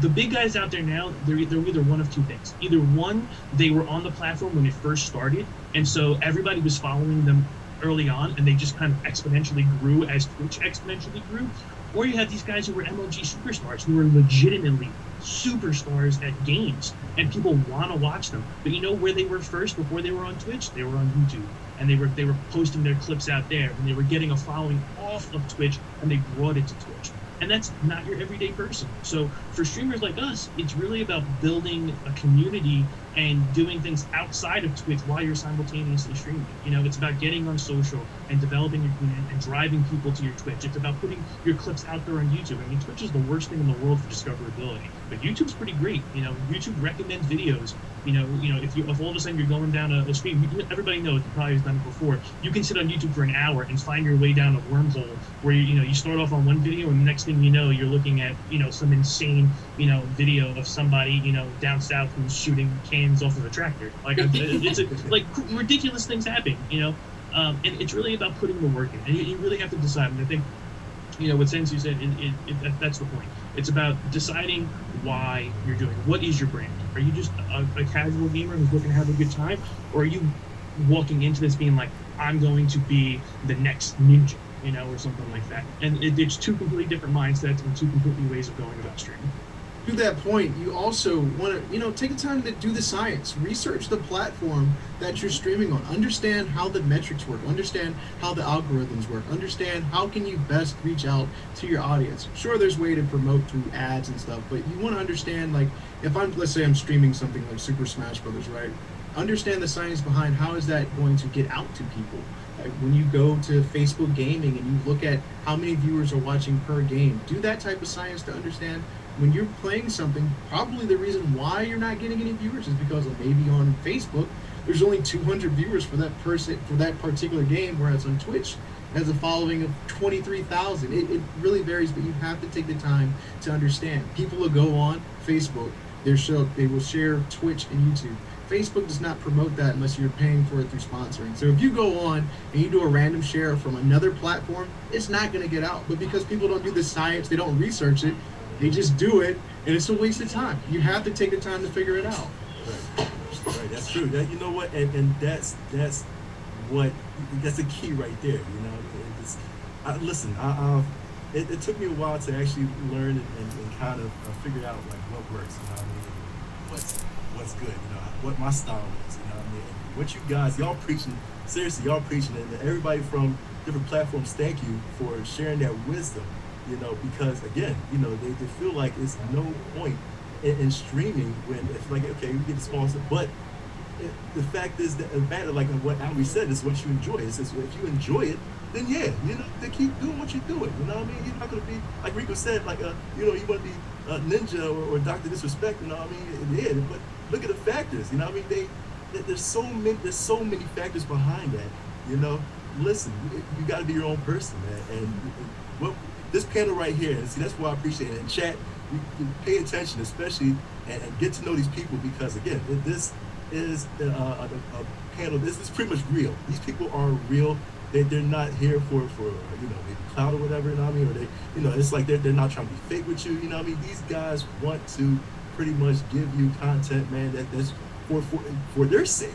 the big guys out there now, they're either one of 2 things. Either one, they were on the platform when it first started, and so everybody was following them early on, and they just kind of exponentially grew as Twitch exponentially grew. Or you have these guys who were MLG superstars, who were legitimately superstars at games, and people want to watch them. But you know where they were first before they were on Twitch? They were on YouTube, and they were posting their clips out there, and they were getting a following off of Twitch, and they brought it to Twitch. And that's not your everyday person. So for streamers like us, it's really about building a community and doing things outside of Twitch while you're simultaneously streaming. It's about getting on social and developing your community and driving people to your Twitch. It's about putting your clips out there on YouTube. I mean, Twitch is the worst thing in the world for discoverability, but YouTube's pretty great. YouTube recommends videos. If all of a sudden you're going down a stream, everybody knows, you probably has done it before. You can sit on YouTube for an hour and find your way down a wormhole where you start off on one video, and the next thing you know, you're looking at some insane video of somebody down south who's shooting cans off of a tractor. It's ridiculous things happen. And it's really about putting the work in, and you really have to decide. And I think what Sensu said, that's the point. It's about deciding why you're doing it. What is your brand? Are you just a casual gamer who's looking to have a good time? Or are you walking into this being like, I'm going to be the next ninja, or something like that? And it's two completely different mindsets and two completely ways of going about streaming. To that point, you also want to, take the time to do the science, research the platform that you're streaming on, understand how the metrics work, understand how the algorithms work, understand how can you best reach out to your audience. Sure, there's a way to promote through ads and stuff, but you want to understand, like, if let's say I'm streaming something like Super Smash Brothers, right? Understand the science behind how is that going to get out to people. Like when you go to Facebook Gaming and you look at how many viewers are watching per game, do that type of science to understand when you're playing something, probably the reason why you're not getting any viewers is because of maybe on Facebook, there's only 200 viewers for that person, for that particular game, whereas on Twitch, it has a following of 23,000. It really varies, but you have to take the time to understand. People will go on Facebook, they will share Twitch and YouTube. Facebook does not promote that unless you're paying for it through sponsoring. So if you go on and you do a random share from another platform, it's not going to get out. But because people don't do the science, they don't research it, they just do it, and it's a waste of time. You have to take the time to figure it out. Right. That's true. You know what? And that's the key right there. Listen, it took me a while to actually learn and kind of figure out like what works. What's good. What my style is. And what you guys, y'all preaching. Seriously, y'all preaching, and everybody from different platforms. Thank you for sharing that wisdom. Because again, they feel like it's no point in streaming when it's like, okay, we get the small stuff, but the fact is that the matter, like what Albie said, is what you enjoy. It says if you enjoy it, then yeah, to keep doing what you're doing. You know what I mean? You're not gonna be like Rico said, like you want to be a ninja or Dr. Disrespect. You know what I mean? Yeah, but look at the factors. You know what I mean? There's so many factors behind that. Listen, you got to be your own person, man. And what this panel right here, and see, that's why I appreciate it. And chat, you pay attention, especially, and get to know these people, because again, this is a panel. This is pretty much real. These people are real. They're not here for maybe clout or whatever. You know what I mean? Or they, it's like they're not trying to be fake with you. You know what I mean? These guys want to pretty much give you content, man. That's for their sake.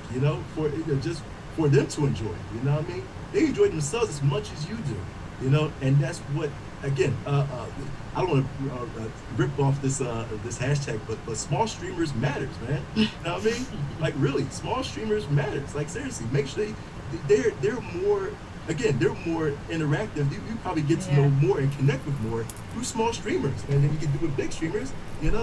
Just for them to enjoy. You know what I mean? They enjoy themselves as much as you do. And that's what. Again, I don't want to rip off this hashtag, but small streamers matters, man. You know what I mean? Like really, small streamers matters. Like seriously, make sure they're more. Again, they're more interactive. You probably get to know more and connect with more through small streamers, and then you can do with big streamers. And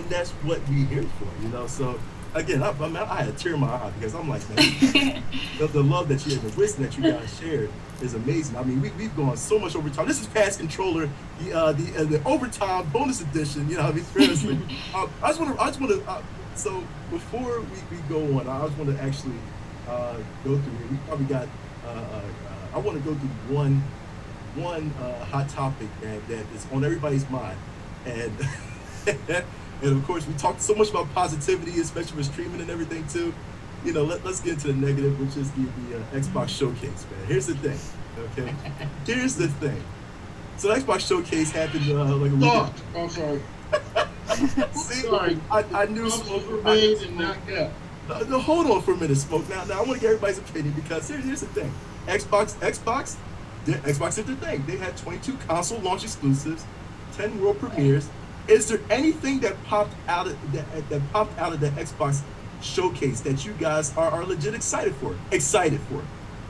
that's what we're here for. So again, I had a tear in my eye because I'm like, man, the love that you have, the wisdom that you guys shared is amazing. I mean, we've gone so much overtime. This is Past Controller, the overtime bonus edition. I mean, seriously. I just want to. So before we go on, I just want to actually go through here. We probably got. I want to go through one hot topic that is on everybody's mind, and and of course we talked so much about positivity, especially with streaming and everything too. Let's get into the negative, which is the Xbox Showcase, man. Here's the thing, okay? Here's the thing. So the Xbox Showcase happened like a week ago. I'm sorry. See, sorry. I knew Smoke. No, hold on for a minute, Smoke. Now I want to get everybody's opinion because here's the thing. Xbox did their thing. They had 22 console launch exclusives, 10 world premieres. Is there anything that popped out of the Xbox Showcase that you guys are legit excited for?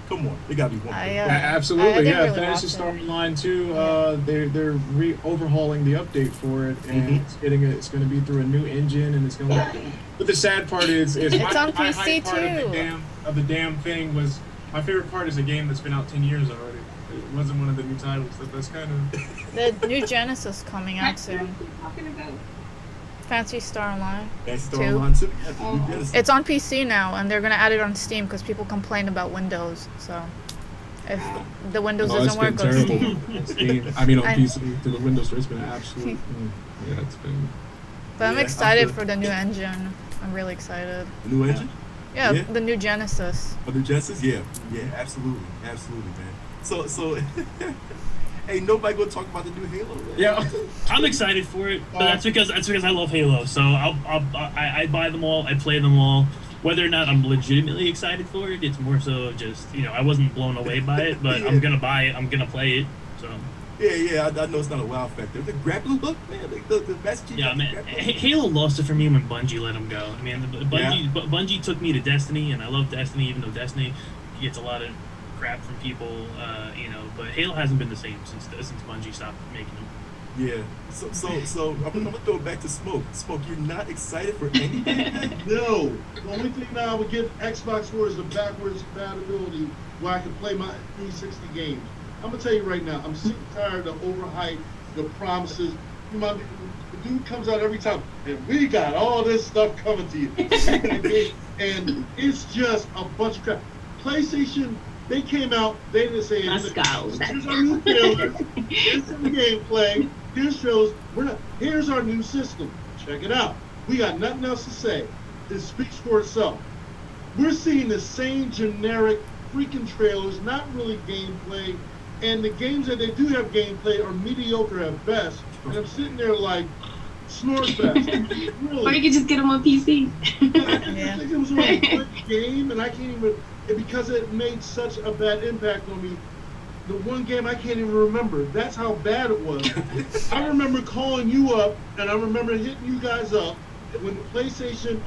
Come on, there gotta be one. Absolutely, yeah. Really Fantasy Star Online 2. They're overhauling the update for it, and it's going to be through a new engine, and it's going to. But the sad part is it's on PC too. Of the damn thing was my favorite part is a game that's been out 10 years already. It wasn't one of the new titles. That's kind of the new Genesis coming out soon. Fantasy Star Online. Fantasy Star Online 2. It's on PC now, and they're gonna add it on Steam because people complain about Windows. So if the Windows doesn't work on Steam, I mean on PC to the Windows, it's been absolute. It's been. But I'm excited for the new engine. I'm really excited. The new engine? Yeah, the new Genesis. Oh, the Genesis? Yeah, absolutely, man. So Ain't nobody gonna talk about the new Halo. Man. Yeah, I'm excited for it, but that's because I love Halo. So I buy them all, I play them all. Whether or not I'm legitimately excited for it, it's more so just I wasn't blown away by it, but I'm gonna buy it, I'm gonna play it. So yeah, I know it's not a wow factor. The grappling hook, man, the best. Yeah, man, Halo lost it for me when Bungie let him go. I mean, Bungie took me to Destiny, and I love Destiny, even though Destiny gets a lot of crap from people, but Halo hasn't been the same since Bungie stopped making them. Yeah. So I'm gonna throw it back to Smoke. Smoke, you're not excited for anything? No. The only thing that I would give Xbox for is the backwards compatibility where I can play my 360 games. I'm gonna tell you right now, I'm sick and tired of the overhype, the promises. The dude comes out every time, and we got all this stuff coming to you. And it's just a bunch of crap. PlayStation, they came out, they didn't say anything. Here's our new trailers, here's some gameplay, here's shows, here's our new system. Check it out. We got nothing else to say. It speaks for itself. We're seeing the same generic freaking trailers, not really gameplay, and the games that they do have gameplay are mediocre at best. And I'm sitting there like, snort fest. Really. Or you could just get them on PC. I think it was a really good game, and I can't even, because it made such a bad impact on me. The one game I can't even remember. That's how bad it was. I remember calling you up, and I remember hitting you guys up when the PlayStation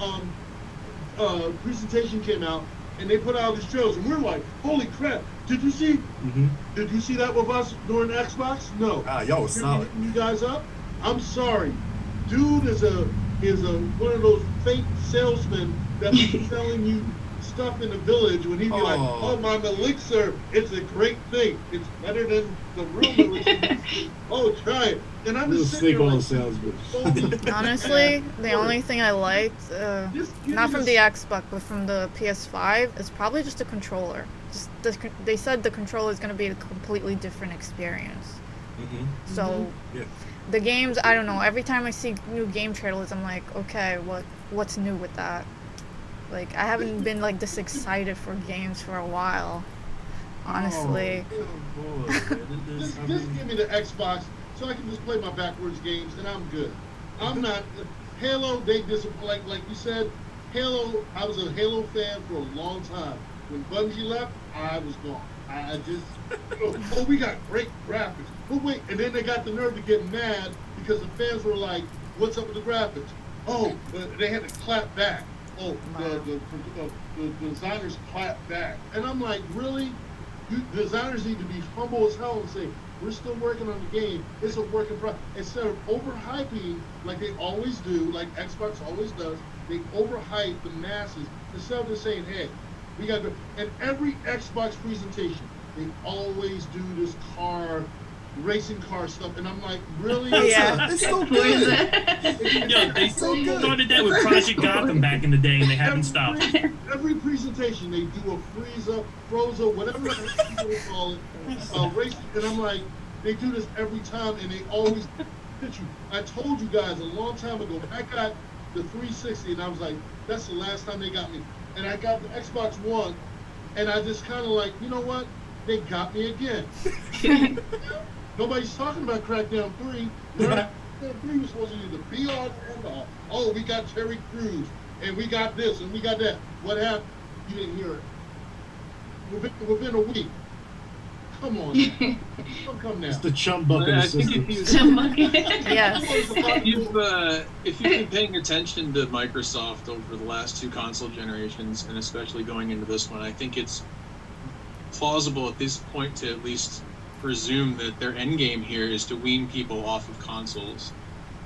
presentation came out, and they put out these trailers, and we're like, "Holy crap! Did you see? Mm-hmm. Did you see that with us during Xbox? No. Y'all was solid. You guys up? I'm sorry, dude is a one of those fake salesmen that was selling you stuff in the village when he'd be like, "Oh, my elixir, it's a great thing. It's better than the real elixir. Oh, try it." And I'm just sitting there like, honestly, the only thing I liked, not from the Xbox, but from the PS5, is probably just the controller. They said the controller is going to be a completely different experience. Mm-hmm. So the games, I don't know. Every time I see new game trailers, I'm like, okay, what's new with that? Like, I haven't been like this excited for games for a while, honestly. Just give me the Xbox so I can just play my backwards games and I'm good. I'm not Halo. They disappoint. Like you said, Halo. I was a Halo fan for a long time. When Bungie left, I was gone. I just, we got great graphics. But wait, and then they got the nerve to get mad because the fans were like, "What's up with the graphics?" Oh, they had to clap back. Oh, the designers clap back. And I'm like, really? Designers need to be humble as hell and say, we're still working on the game. It's a work in progress. Instead of overhyping like they always do, like Xbox always does, they overhype the masses instead of just saying, hey, we got to. And every Xbox presentation, they always do this racing car stuff, and I'm like, really? Yeah, it's so good. They started that with Project Gotham back in the day, and they haven't stopped. Every presentation, they do a Froza, whatever you call it, racing, and I'm like, they do this every time, and they always hit you. I told you guys a long time ago, I got the 360, and I was like, that's the last time they got me. And I got the Xbox One, and I just kind of like, you know what? They got me again. Nobody's talking about Crackdown 3. Crackdown 3 was supposed to be the be-all and end-all. Oh, we got Terry Crews, and we got this, and we got that. What happened? You didn't hear it. Within a week. Come on. Come now. It's the chump bucket I system. think Yes. if you've been paying attention to Microsoft over the last two console generations, and especially going into this one, I think it's plausible at this point to at least presume that their end game here is to wean people off of consoles.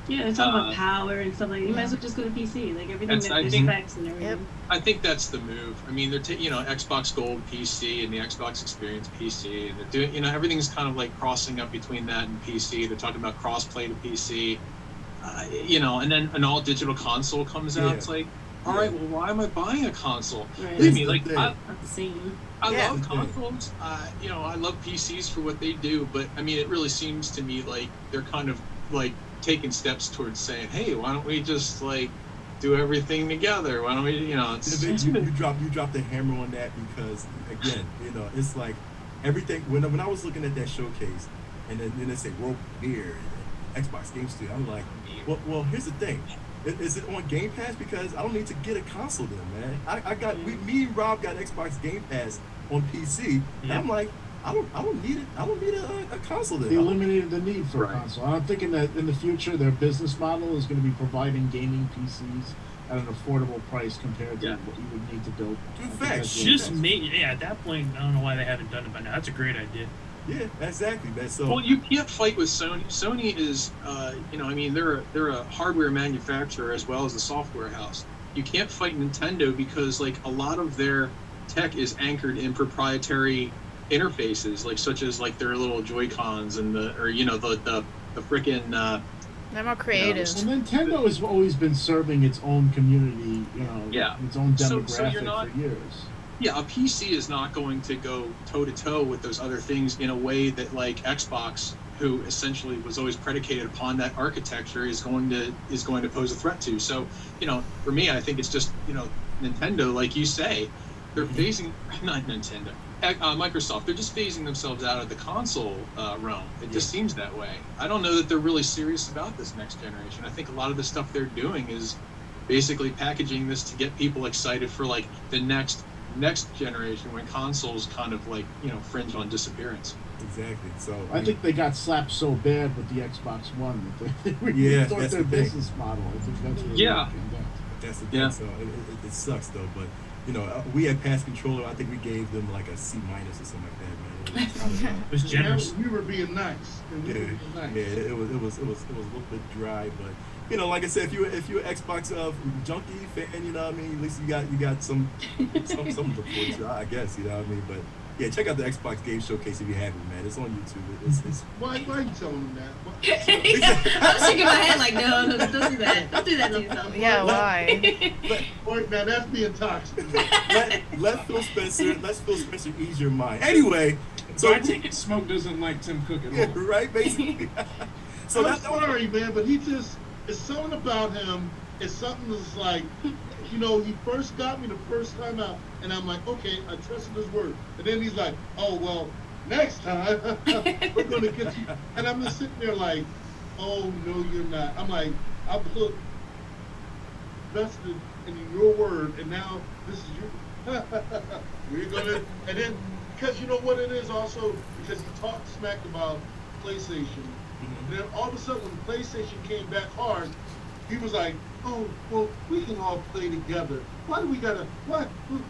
Yeah, they're talking about power and stuff like that. You might as well just go to PC. Like everything that specs and everything. I think that's the move. I mean, they're Xbox Gold PC and the Xbox Experience PC, and they're doing, everything's kind of like crossing up between that and PC. They're talking about cross-play to PC, and then an all-digital console comes out. It's like, all right, well, why am I buying a console? Right. I mean, like, not the same. I love consoles. I love PCs for what they do, but I mean, it really seems to me like they're kind of like taking steps towards saying, "Hey, why don't we just like do everything together? Why don't we, you drop the hammer on that because again, it's like everything. When I was looking at that showcase, and then they say world premiere, and Xbox Game Studio. I'm like, well, here's the thing. Is it on Game Pass? Because I don't need to get a console then, man. I got me and Rob got Xbox Game Pass on PC, and I'm like, I don't need it. I don't need a console then. They eliminated the need for a console. I'm thinking that in the future, their business model is going to be providing gaming PCs at an affordable price compared to what you would need to build. At that point, I don't know why they haven't done it by now. That's a great idea. Yeah, exactly, man. So well, you can't fight with Sony. Sony is, they're a hardware manufacturer as well as a software house. You can't fight Nintendo because like a lot of their tech is anchored in proprietary interfaces, like such as like their little Joy-Cons and the freaking. They're more creative. Well, Nintendo has always been serving its own community, its own demographic for years. Yeah, a PC is not going to go toe-to-toe with those other things in a way that like Xbox, who essentially was always predicated upon that architecture, is going to pose a threat to. So, for me, I think it's just, Nintendo, like you say, they're phasing, not Nintendo, Microsoft, they're just phasing themselves out of the console realm. It just seems that way. I don't know that they're really serious about this next generation. I think a lot of the stuff they're doing is basically packaging this to get people excited for like the next generation when consoles kind of like fringe on disappearance. Exactly. So I think they got slapped so bad with the Xbox One that they rethought their business model. I think that's really that's the thing. So it sucks though, but we had Pass Controller. I think we gave them like a C- or something like that, man. It was generous. We were being nice. It was a little bit dry, but like I said, if you're an Xbox junkie fan, at least you got some support to, I guess, but yeah, check out the Xbox Game Showcase if you haven't, man. It's on YouTube. It's why are you telling them that? I was shaking my head like, no, don't do that. Don't do that to yourself. Yeah, why? Now that's being toxic. Let Phil Spencer ease your mind. Anyway, so I take it Smoke doesn't like Tim Cook at all. Right, basically. So I'm sorry, man, but it's something about him. It's something that's like, he first got me the first time out, and I'm like, okay, I trusted his word. And then he's like, oh, well, next time, we're going to get you. And I'm just sitting there like, oh, no, you're not. I'm like, I put vested in your word, and now this is your, we're going to, and then, because you know what it is also, because he talked smack about PlayStation. And then all of a sudden, when PlayStation came back hard, he was like, "Oh, well, we can all play together. Why do we gotta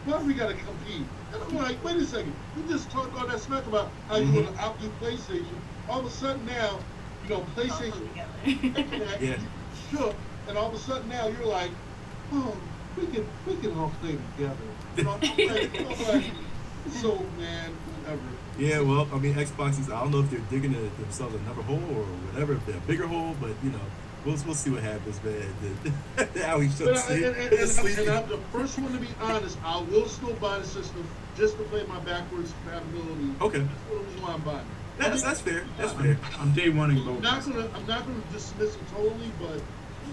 compete?" And I'm like, "Wait a second. You just talked all that smack about how you want to outdo PlayStation. All of a sudden now, PlayStation shook, and all of a sudden now you're like, oh, we can all play together." I'm like, so man, whatever. Yeah, well, Xbox is, I don't know if they're digging themselves another hole or whatever, if they're a bigger hole, but we'll see what happens, man. How he shuts and I'm the first one to be honest. I will still buy the system just to play my backwards compatibility. Okay. That's the reason why I'm buying it. That's fair. That's fair. I'm day one both. I'm not gonna dismiss it totally, but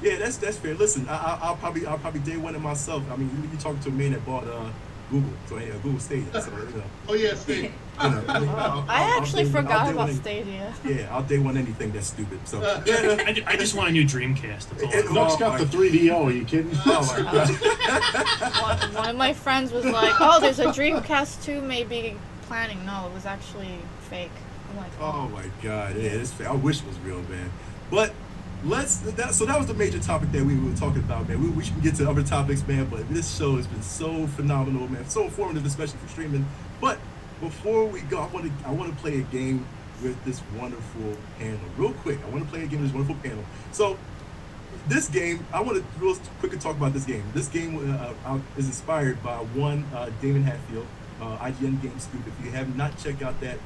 yeah, that's fair. Listen, I'll probably day one it myself. You talking to a man that bought Google, so Google Stadia. So, Oh yeah, Stadia. I actually forgot about Stadia. Yeah, I'll day one anything that's stupid. So I just want a new Dreamcast. That's all. Nook's got the 3DO. Are you kidding? Oh my God. One of my friends was like, "Oh, there's a Dreamcast 2 maybe planning." No, it was actually fake. I'm like, oh my God, yeah, it's fake. I wish it was real, man. But so that was the major topic that we were talking about, man. We should get to other topics, man, but this show has been so phenomenal, man, so informative, especially for streaming. But before we go, I want to play a game with this wonderful panel. Real quick, I want to play a game with this wonderful panel. So this game, I want to real quickly talk about this game. This game is inspired by one Damon Hatfield, IGN Game Scoop. If you have not checked out that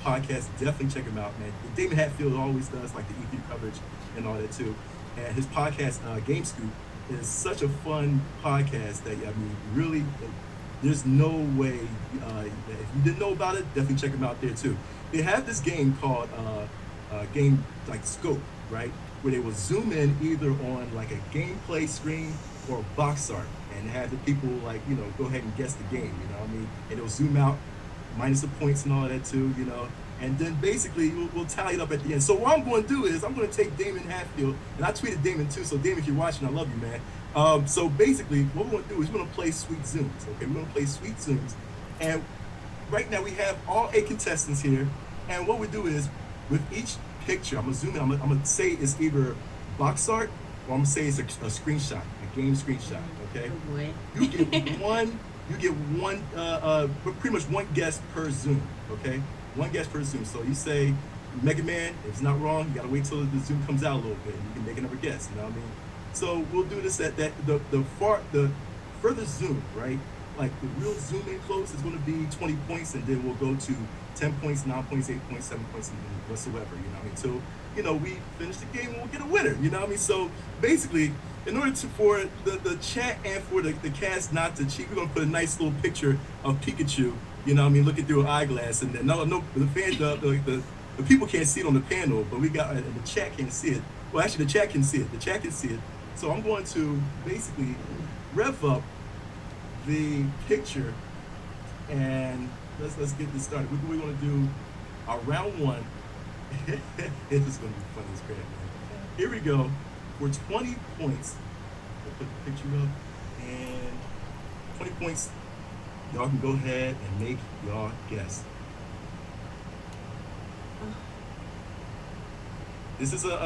podcast, definitely check him out, man. Damon Hatfield always does like the E3 coverage and all that too. And his podcast, Game Scoop, is such a fun podcast that really, there's no way if you didn't know about it, definitely check them out there too. They have this game called game like Scope, right, where they will zoom in either on like a gameplay screen or box art and have the people go ahead and guess the game, and it'll zoom out minus the points and all that too, and then basically we'll tally it up at the end. So what I'm going to do is I'm going to take Damon Hatfield, and I tweeted Damon too. So Damon, if you're watching, I love you, man. So basically, what we're going to do is we're going to play Sweet Zooms. Okay, we're going to play Sweet Zooms, and right now we have all 8 contestants here, and what we do is with each picture, I'm going to zoom in. I'm going to say it's either box art or I'm going to say it's a screenshot, a game screenshot. Okay, Oh boy. you get one. You get one, pretty much one guess per Zoom, okay? One guess per Zoom. So you say Mega Man, if it's not wrong, you gotta wait till the Zoom comes out a little bit. You can make another guess, you know what I mean? So we'll do this at that, the further Zoom, right? Like the real zoom in close is gonna be 20 points, and then we'll go to 10 points, 9 points, 8 points, 7 points, and whatsoever, you know what I mean? So, we finish the game and we'll get a winner, you know what I mean? So basically, in order for the chat and for the cast not to cheat, we're gonna put a nice little picture of Pikachu, you know what I mean, looking through an eyeglass, and then no, the fan, the people can't see it on the panel, but we got, and the chat can't see it. Well, actually, the chat can see it. The chat can see it. So I'm going to basically rev up the picture, and let's get this started. We're going to do our round one. This is going to be funny as crap, man. Here we go. For 20 points, we'll put the picture up, and 20 points, y'all can go ahead and make y'all guess. This is the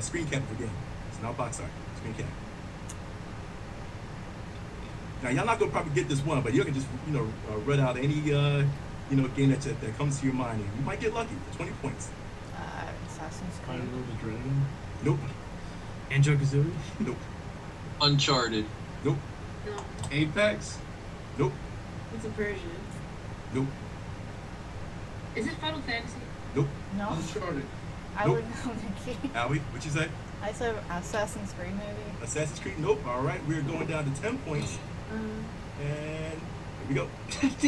screen cap of the game. It's not box art, screen cap. Now y'all not gonna probably get this one, but you can just read out any game that comes to your mind, and you might get lucky for 20 points. Assassin's Creed. Final the Dragon. Nope. Banjo-Kazooie. Nope. Uncharted. Nope. No. Apex. Nope. It's a version. Nope. Is it Final Fantasy? Nope. No. Uncharted. I Nope. would know, Nikki. Allie, what'd you say? I said Assassin's Creed, maybe. Assassin's Creed. Nope. All right, we're going down to 10 points, and here we go.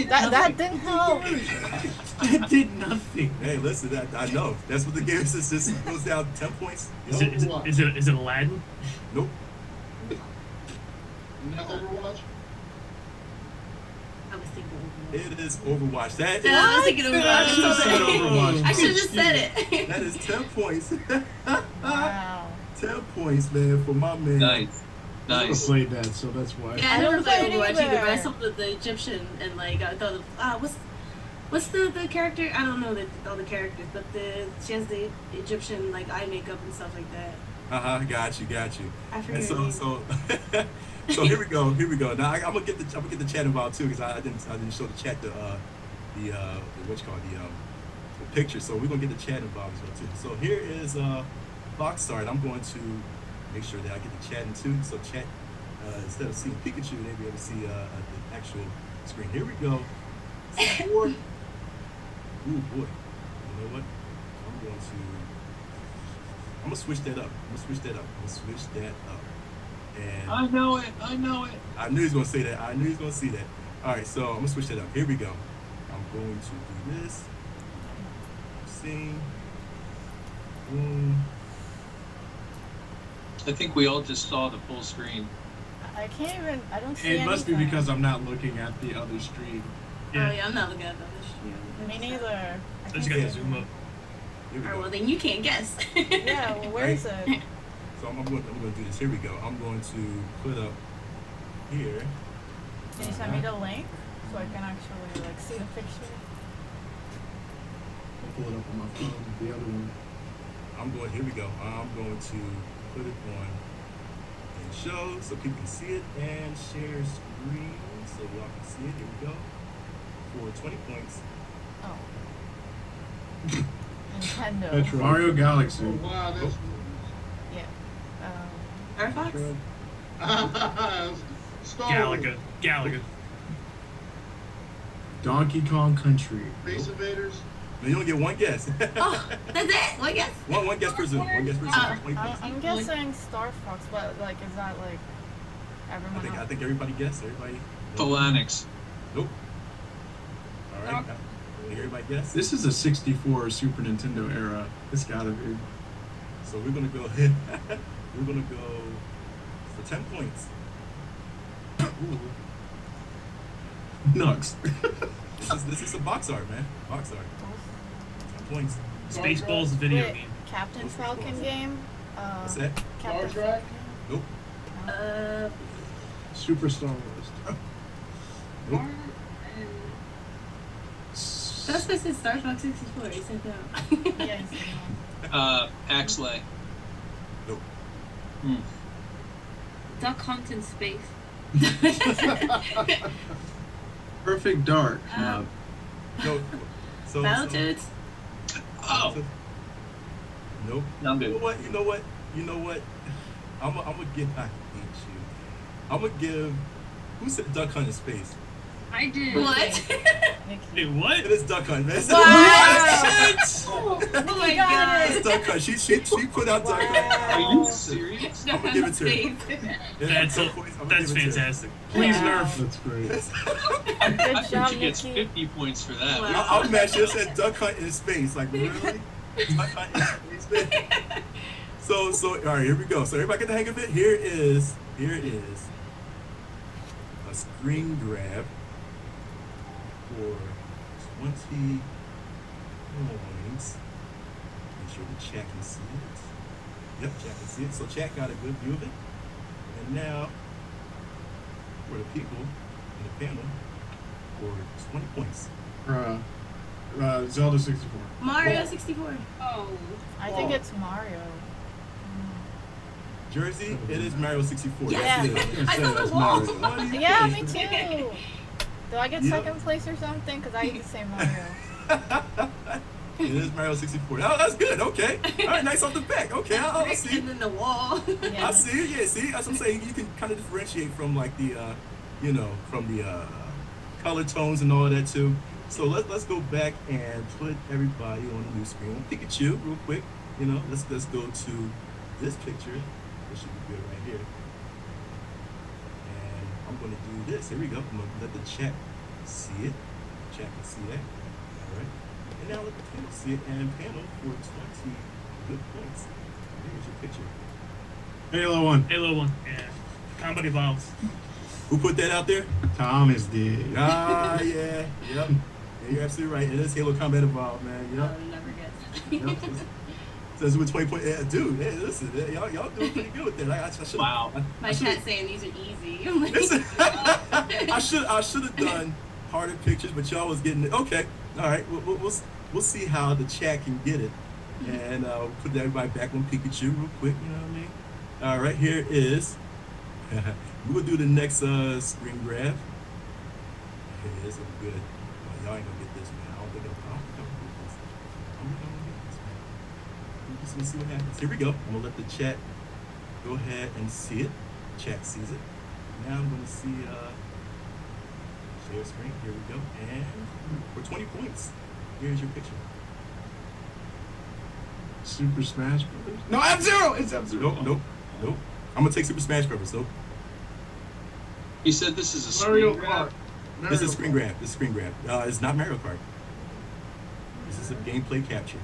That didn't help. That did nothing. Hey, listen, I know. That's what the game is. Just goes down 10 points. Is it Aladdin? Nope. Not Overwatch? I was thinking Overwatch. It is Overwatch. That Yeah, I was thinking Overwatch. I should have just said it. That is 10 points. Wow. 10 points, man, for my man. Nice. I never Nice. played that, so that's why. Yeah, I I never don't played play it Overwatch either, but I either. saw the Egyptian and I thought of what's the character? I don't know all the characters, but she has the Egyptian eye makeup and stuff like that. Got you. I forget And her name. so here we go. Now I'm gonna get the chat involved too, because I didn't show the chat the picture. So we're gonna get the chat involved as well too. So here is box art. I'm going to make sure that I get the chat in too. So chat, instead of seeing Pikachu, they'll be able to see the actual screen. Here we go. Ooh boy. You know what? I'm gonna switch that up. And I know it. I knew he was gonna say that. All right, so I'm gonna switch that up. Here we go. I'm going to do this. Sing. Boom. I think we all just saw the full screen. I don't see It must be anything. because I'm not looking at the other stream. Oh yeah, I'm not looking at the other Me neither. I I just can't gotta see zoom up. Here we Alright, well go. then you can't guess. Yeah, well, where is it? So I'm gonna do this. Here we go. I'm going to put up here. Can you send me the link so I can actually see the picture? I'll pull it up on my phone. The other one. Here we go. I'm going to put it on and show so people can see it, and share screen so y'all can see it. Here we go. For 20 points. Oh. Nintendo. That's Mario Galaxy. Oh, wow, that's Yeah. Airfox? Star Galaga. Galaga. Donkey Kong Country. Space Invaders. Now you only get one guess. Oh, that's it? One guess? one guess per zoom. 20 points. I'm guessing Star Fox, but is that everyone I else? think everybody guessed. Everybody. Phalanx. Nope. All right. I think everybody guessed. This is a 64 Super Nintendo era. It's gotta be. So we're gonna go ahead. We're gonna go for 10 points. Nux. This is some box art, man. Box art. 10 points. Spaceballs video Wait, game. Captain Falcon game? What's that? Captain Star Trek? Nope. Super Star Wars. Nope. That's what said Star Fox 64. He said no. Yeah, he's the Axlay. Nope. Duck Hunt in Space. Perfect Dark. No. So. Battletoads? Oh. Nope. No, I'm good. You know what? I'm gonna give. I hate you. I'm gonna give. Who said Duck Hunt in Space? I did. What? Wait, what? It is Duck Hunt, man. Oh my god. It's Duck Hunt. She put out Duck Hunt. Are you serious? I'm gonna give it to her. That's fantastic. Please nerf. That's great. Good I job, think she gets Nikki. 50 points for that. Wow. I'm mad. She just said Duck Hunt in Space. Like really? Duck Hunt in Space. So all right, here we go. So everybody get the hang of it. Here it is a screen grab for 20 points. Make sure the chat can see it. Yep, chat can see it. So chat got a good view of it. And now for the people in the panel for 20 points. Zelda 64. Mario 64. Oh. I think it's Mario. Jersey, it is Mario 64. Yeah. Yes, it is. I saw the wall. What do you Yeah, think? me too. Do I get Yep. second place or something? Because I used to say Mario. It is Mario 64. Oh, that's good. Okay. All right, nice off the back. Okay, I see. And then the wall. Yeah. I see it. Yeah, see, that's what I'm saying. You can kind of differentiate from like the, from the color tones and all of that too. So let's go back and put everybody on the new screen. Pikachu, real quick. Let's go to this picture. This should be good right here. And I'm gonna do this. Here we go. I'm gonna let the chat see it. Chat can see that. All right. And now let the panel see it. And panel for 20 good points. Here's your picture. Halo 1. Halo 1. Yeah. Combat Evolves. Who put that out there? Thomas did. Ah, yeah. Yep. Yeah, you're absolutely right. It is Halo Combat Evolved, man. I Yep. would never guess. Yep. Says with 20 points. Yeah, dude, hey, listen, y'all doing pretty good with that. I should. Wow. My chat's saying these are easy. I'm like, Listen, I should have done harder pictures, but y'all was getting it. Okay, all right. We'll see how the chat can get it, and put everybody back on Pikachu real quick. You know what I mean? All right, here is. We'll do the next screen grab. Okay, this is good. Oh, y'all ain't gonna get this, man. I don't think I'm gonna get this. I'm not gonna get this, man. We're just gonna see what happens. Here we go. I'm gonna let the chat go ahead and see it. Chat sees it. Now I'm gonna see share screen. Here we go. And for 20 points, here's your picture. Super Smash Brothers. No, F-Zero! It's F-Zero. Nope. I'm gonna take Super Smash Brothers. Nope. He said this is a Mario screen grab. Kart. This is screen grab. It's not Mario Kart. This is a gameplay capture.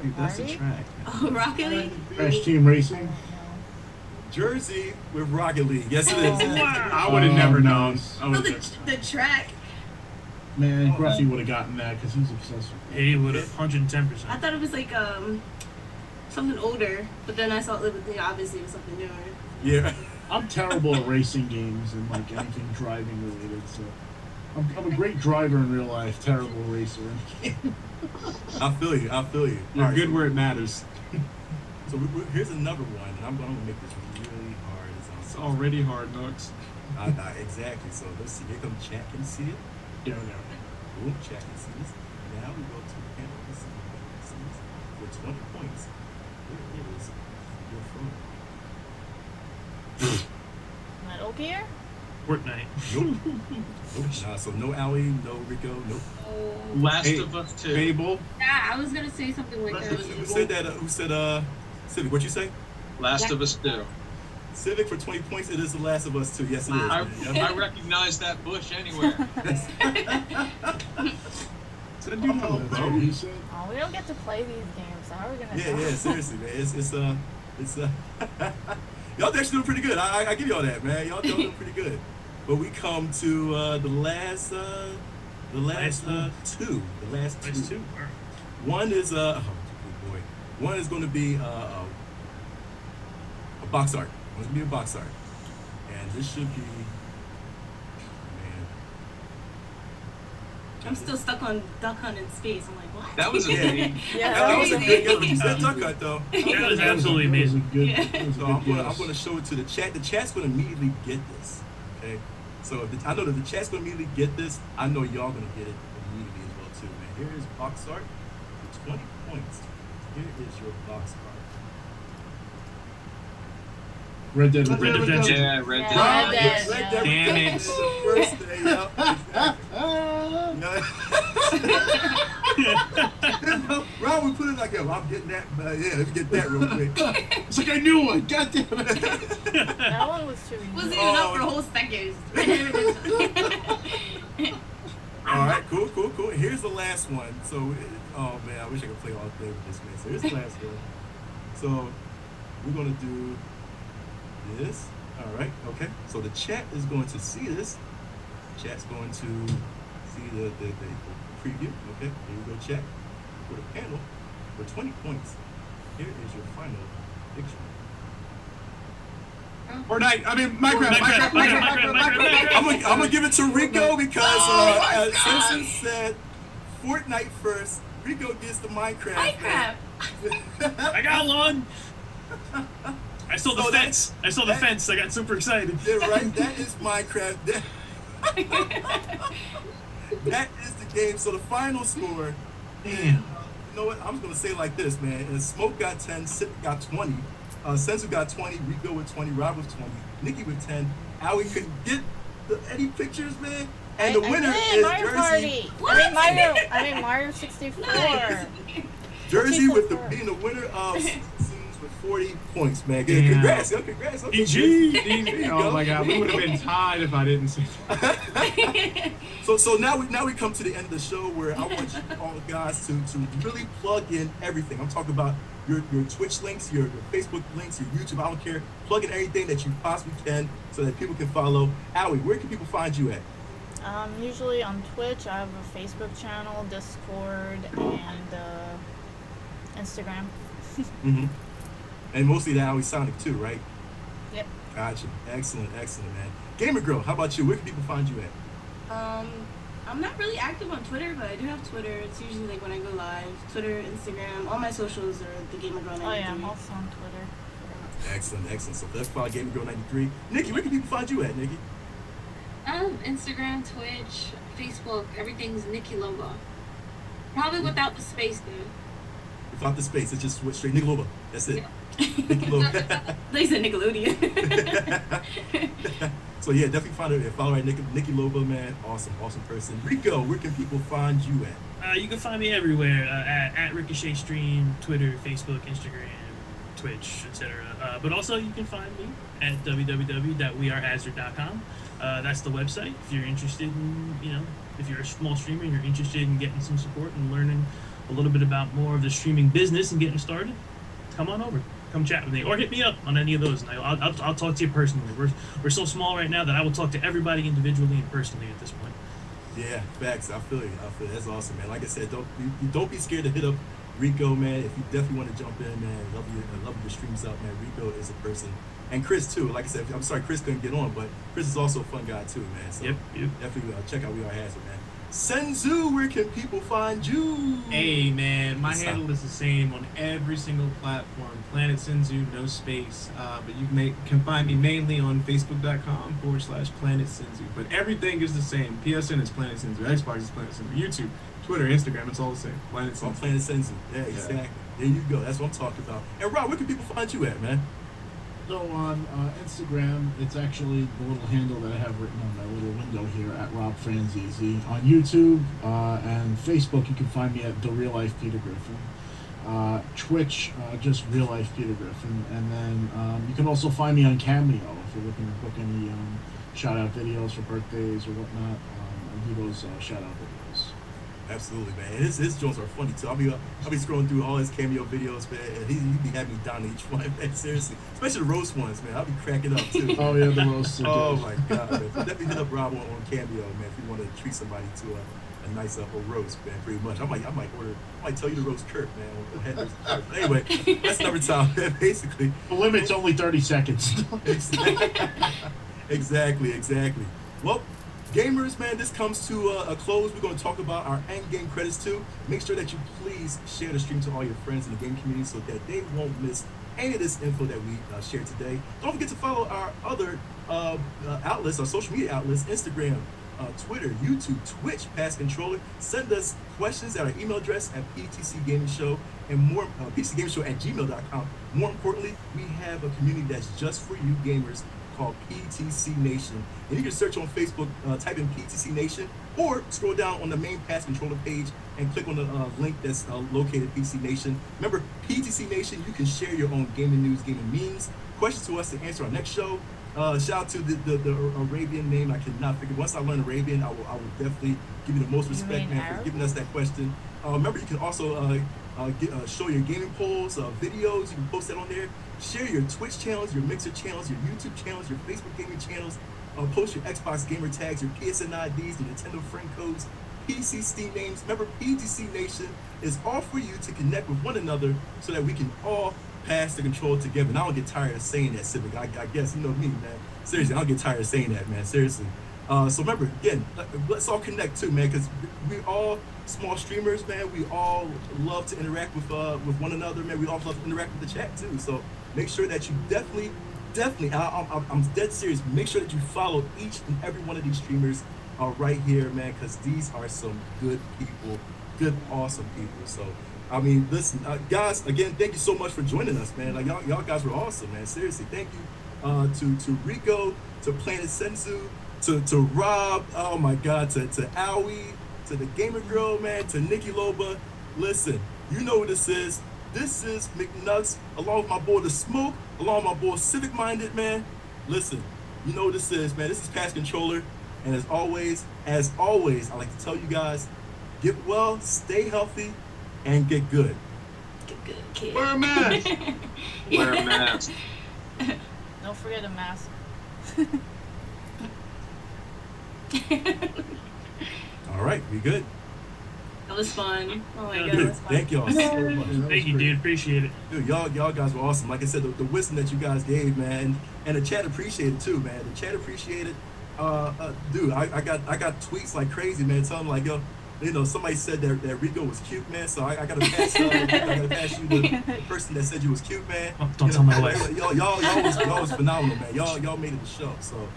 Dude, that's a track. oh, Rocket League? Crash Team Racing. Jersey with Rocket League. Yes, it is. I would have never known. I Oh, would've the, never known. the track. Man, Gruffy would have gotten that because he's obsessed with it. He would have 110%. I thought it was like something older, but then I saw it was obviously it was something newer. Yeah. I'm terrible at racing games and like anything driving related. So I'm a great driver in real life, terrible racer. I feel you. You're All good right, where it matters. So here's another one, and I'm gonna make this really hard. It's already hard, Nox. Exactly. So let's see. Here comes chat. Can you see it? Yeah. Boom. Chat can see this. Now we go to the panel. Let's see if we can see this. For 20 points, here is your phone. Metal Gear? Fortnite. Nope. Nah, so no Owie, no Rico, nope. Oh. Last of Us 2. Fable. Yeah, I was gonna say something like that. Who said that? Who said Civic? What'd you say? Last of Us 2. Civic for 20 points. It is The Last of Us 2. Yes, it is. I, man. Yep. I recognize that bush anywhere. So do know, That's bro. what he said. Oh, we don't get to play these games. How are we gonna know? Yeah, seriously, man. It's y'all actually doing pretty good. I give y'all that, man. Y'all doing pretty good. but we come to the last two. One is oh boy. One is going to be a box art. One's going to be a box art, and this should be. I'm still stuck on Duck Hunt in Space. I'm like, what? That was amazing. That was a good game. That Duck Hunt though. That was absolutely amazing. So I'm gonna show it to the chat. The chat's gonna immediately get this. Okay. So I know that the chat's gonna immediately get this. I know y'all gonna get it immediately as well too, man. Here is box art for 20 points. Here is your box art. Red Dead Redemption. Yeah, Red Dead. Red Dead. Damn it. The first day, Rob, we put it like, yo, I'm getting that. Yeah, let me get that real quick. It's like I knew one. God damn it. That one was too easy. Wasn't even up for a whole second. All right, cool. Here's the last one. So, oh man, I wish I could play all day with this man. So here's the last one. So we're gonna do this. All right, okay. So the chat is going to see this. Chat's going to see the preview. Okay, here you go, chat. For the panel, for 20 points, here is your final picture. Fortnite. I mean, Minecraft. I'm gonna give it to Rico because Simpson said Fortnite first. Rico gets the Minecraft. I got one. I saw the fence. I saw the fence. I got super excited. Yeah, right. That is Minecraft. That is the game. So the final score. Damn. You know what? I'm gonna say it like this, man. And Smoke got 10, Sip got 20, Senzu got 20, Rico with 20, Rob with 20, Nikki with 10. Aoi couldn't get any pictures, man. And the winner is Mario Jersey. Party. I mean Mario 64. Jersey with being the winner of Seasons with 40 points, man. Good, congrats, yo, congrats. Okay. GG. Oh my God, we would have been tied if I didn't say that. So now we come to the end of the show where I want you all guys to really plug in everything. I'm talking about your Twitch links, your Facebook links, your YouTube. I don't care. Plug in everything that you possibly can so that people can follow. Aoi, where can people find you at? Usually on Twitch. I have a Facebook channel, Discord, and Instagram. Mm-hmm. And mostly the Aoi Sonic too, right? Yep. Gotcha. Excellent, man. Gamer Girl, how about you? Where can people find you at? I'm not really active on Twitter, but I do have Twitter. It's usually like when I go live. Twitter, Instagram, all my socials are the Gamer Girl 93. Oh yeah, I'm also on Twitter. Excellent. So let's follow Gamer Girl 93. Nikki, where can people find you at, Nikki? Instagram, Twitch, Facebook, everything's Nikki Loba. Probably without the space though. Without the space, it's just straight Nikki Loba. That's it. Yeah. Nikki Loba. They said Nickelodeon. So yeah, definitely follow her Nikki Loba, man. Awesome person. Rico, where can people find you at? You can find me everywhere at Ricochet Stream, Twitter, Facebook, Instagram, Twitch, etc. But also you can find me at www.wearehazard.com. That's the website. If you're interested in, if you're a small streamer and you're interested in getting some support and learning a little bit about more of the streaming business and getting started, come on over. Come chat with me or hit me up on any of those, and I'll talk to you personally. We're so small right now that I will talk to everybody individually and personally at this point. Yeah, facts. I feel you. That's awesome, man. Like I said, don't be scared to hit up Rico, man. If you definitely want to jump in, man, I love your streams up, man. Rico is a person, and Chris too. Like I said, I'm sorry Chris couldn't get on, but Chris is also a fun guy too, man. So yep. Definitely check out We Are Hazard, man. Senzu, where can people find you? Hey man, my handle is the same on every single platform. Planet Senzu, no space. But you can find me mainly on Facebook.com/Planet Senzu. But everything is the same. PSN is Planet Senzu. Xbox is Planet Senzu. YouTube, Twitter, Instagram, it's all the same. Planet Senzu. Planet Senzu. Yeah, exactly. There you go. That's what I'm talking about. And Rob, where can people find you at, man? So on Instagram, it's actually the little handle that I have written on my little window here at Rob Franzese. On YouTube and Facebook, you can find me at The Real Life Peter Griffin. Twitch, just Real Life Peter Griffin. And then you can also find me on Cameo if you're looking to book any shout-out videos for birthdays or whatnot. I do those shout-out videos. Absolutely, man. His joints are funny too. I'll be scrolling through all his cameo videos, man, and he be having me down each one, man. Seriously, especially the roast ones, man. I'll be cracking up too. Oh yeah, the roast. Oh my god, man. So definitely hit up Rob on cameo, man. If you want to treat somebody to a nice a roast, man. Pretty much. I might tell you to roast Kurt, man. On Headers. But anyway, that's another time, man. Basically, the limit's only 30 seconds. Exactly. Well, gamers, man, this comes to a close. We're going to talk about our end game credits too. Make sure that you please share the stream to all your friends in the game community so that they won't miss any of this info that we shared today. Don't forget to follow our other outlets, our social media outlets, Instagram, Twitter, YouTube, Twitch, Pass Controller. Send us questions at our email address at ptcgamingshow and more ptcgamingshow@gmail.com. More importantly, we have a community that's just for you gamers called PTC Nation. And you can search on Facebook, type in PTC Nation, or scroll down on the main Pass Controller page and click on the link that's located PTC Nation. Remember, PTC Nation, you can share your own gaming news, gaming memes, questions to us to answer our next show. Shout out to the Arabian name. I cannot figure. Once I learn Arabian, I will definitely give you the most respect, man, for giving us that question. Remember, you can also show your gaming polls, videos. You can post that on there. Share your Twitch channels, your Mixer channels, your YouTube channels, your Facebook gaming channels. Post your Xbox gamer tags, your PSN IDs, your Nintendo friend codes, PC Steam names. Remember, PTC Nation is all for you to connect with one another so that we can all pass the control together. And I don't get tired of saying that, Civic. I guess, you know me, man. Seriously, I don't get tired of saying that, man. Seriously. So remember, again, let's all connect too, man, because we're all small streamers, man. We all love to interact with one another, man. We all love to interact with the chat too. So make sure that you definitely, I'm dead serious. Make sure that you follow each and every one of these streamers right here, man, because these are some good people, good, awesome people. So, I mean, listen, guys, again, thank you so much for joining us, man. Like y'all guys were awesome, man. Seriously, thank you to Rico, to Planet Sensu, to Rob, oh my God, to Aoi, to the Gamer Girl, man, to Nikki Loba. Listen, you know what this is. This is McNuts, along with my boy The Smoke, along with my boy Civic Minded, man. Listen, you know what this is, man. This is Pass Controller, and as always, I like to tell you guys, get well, stay healthy, and get good. Get good, kid. Wear a mask. Wear a mask. Don't forget a mask. All right, we good. That was fun. Oh my god, Dude, that was fun. thank y'all so much. Thank you, dude. Appreciate it. Dude, y'all guys were awesome. Like I said, the wisdom that you guys gave, man, and the chat appreciated too, man. The chat appreciated. Dude, I got tweets like crazy, man, telling like, yo, you know, somebody said that Rico was cute, man. So I gotta pass you the person that said you was cute, man. Don't tell my wife. Y'all was phenomenal, man. Y'all made it the show. So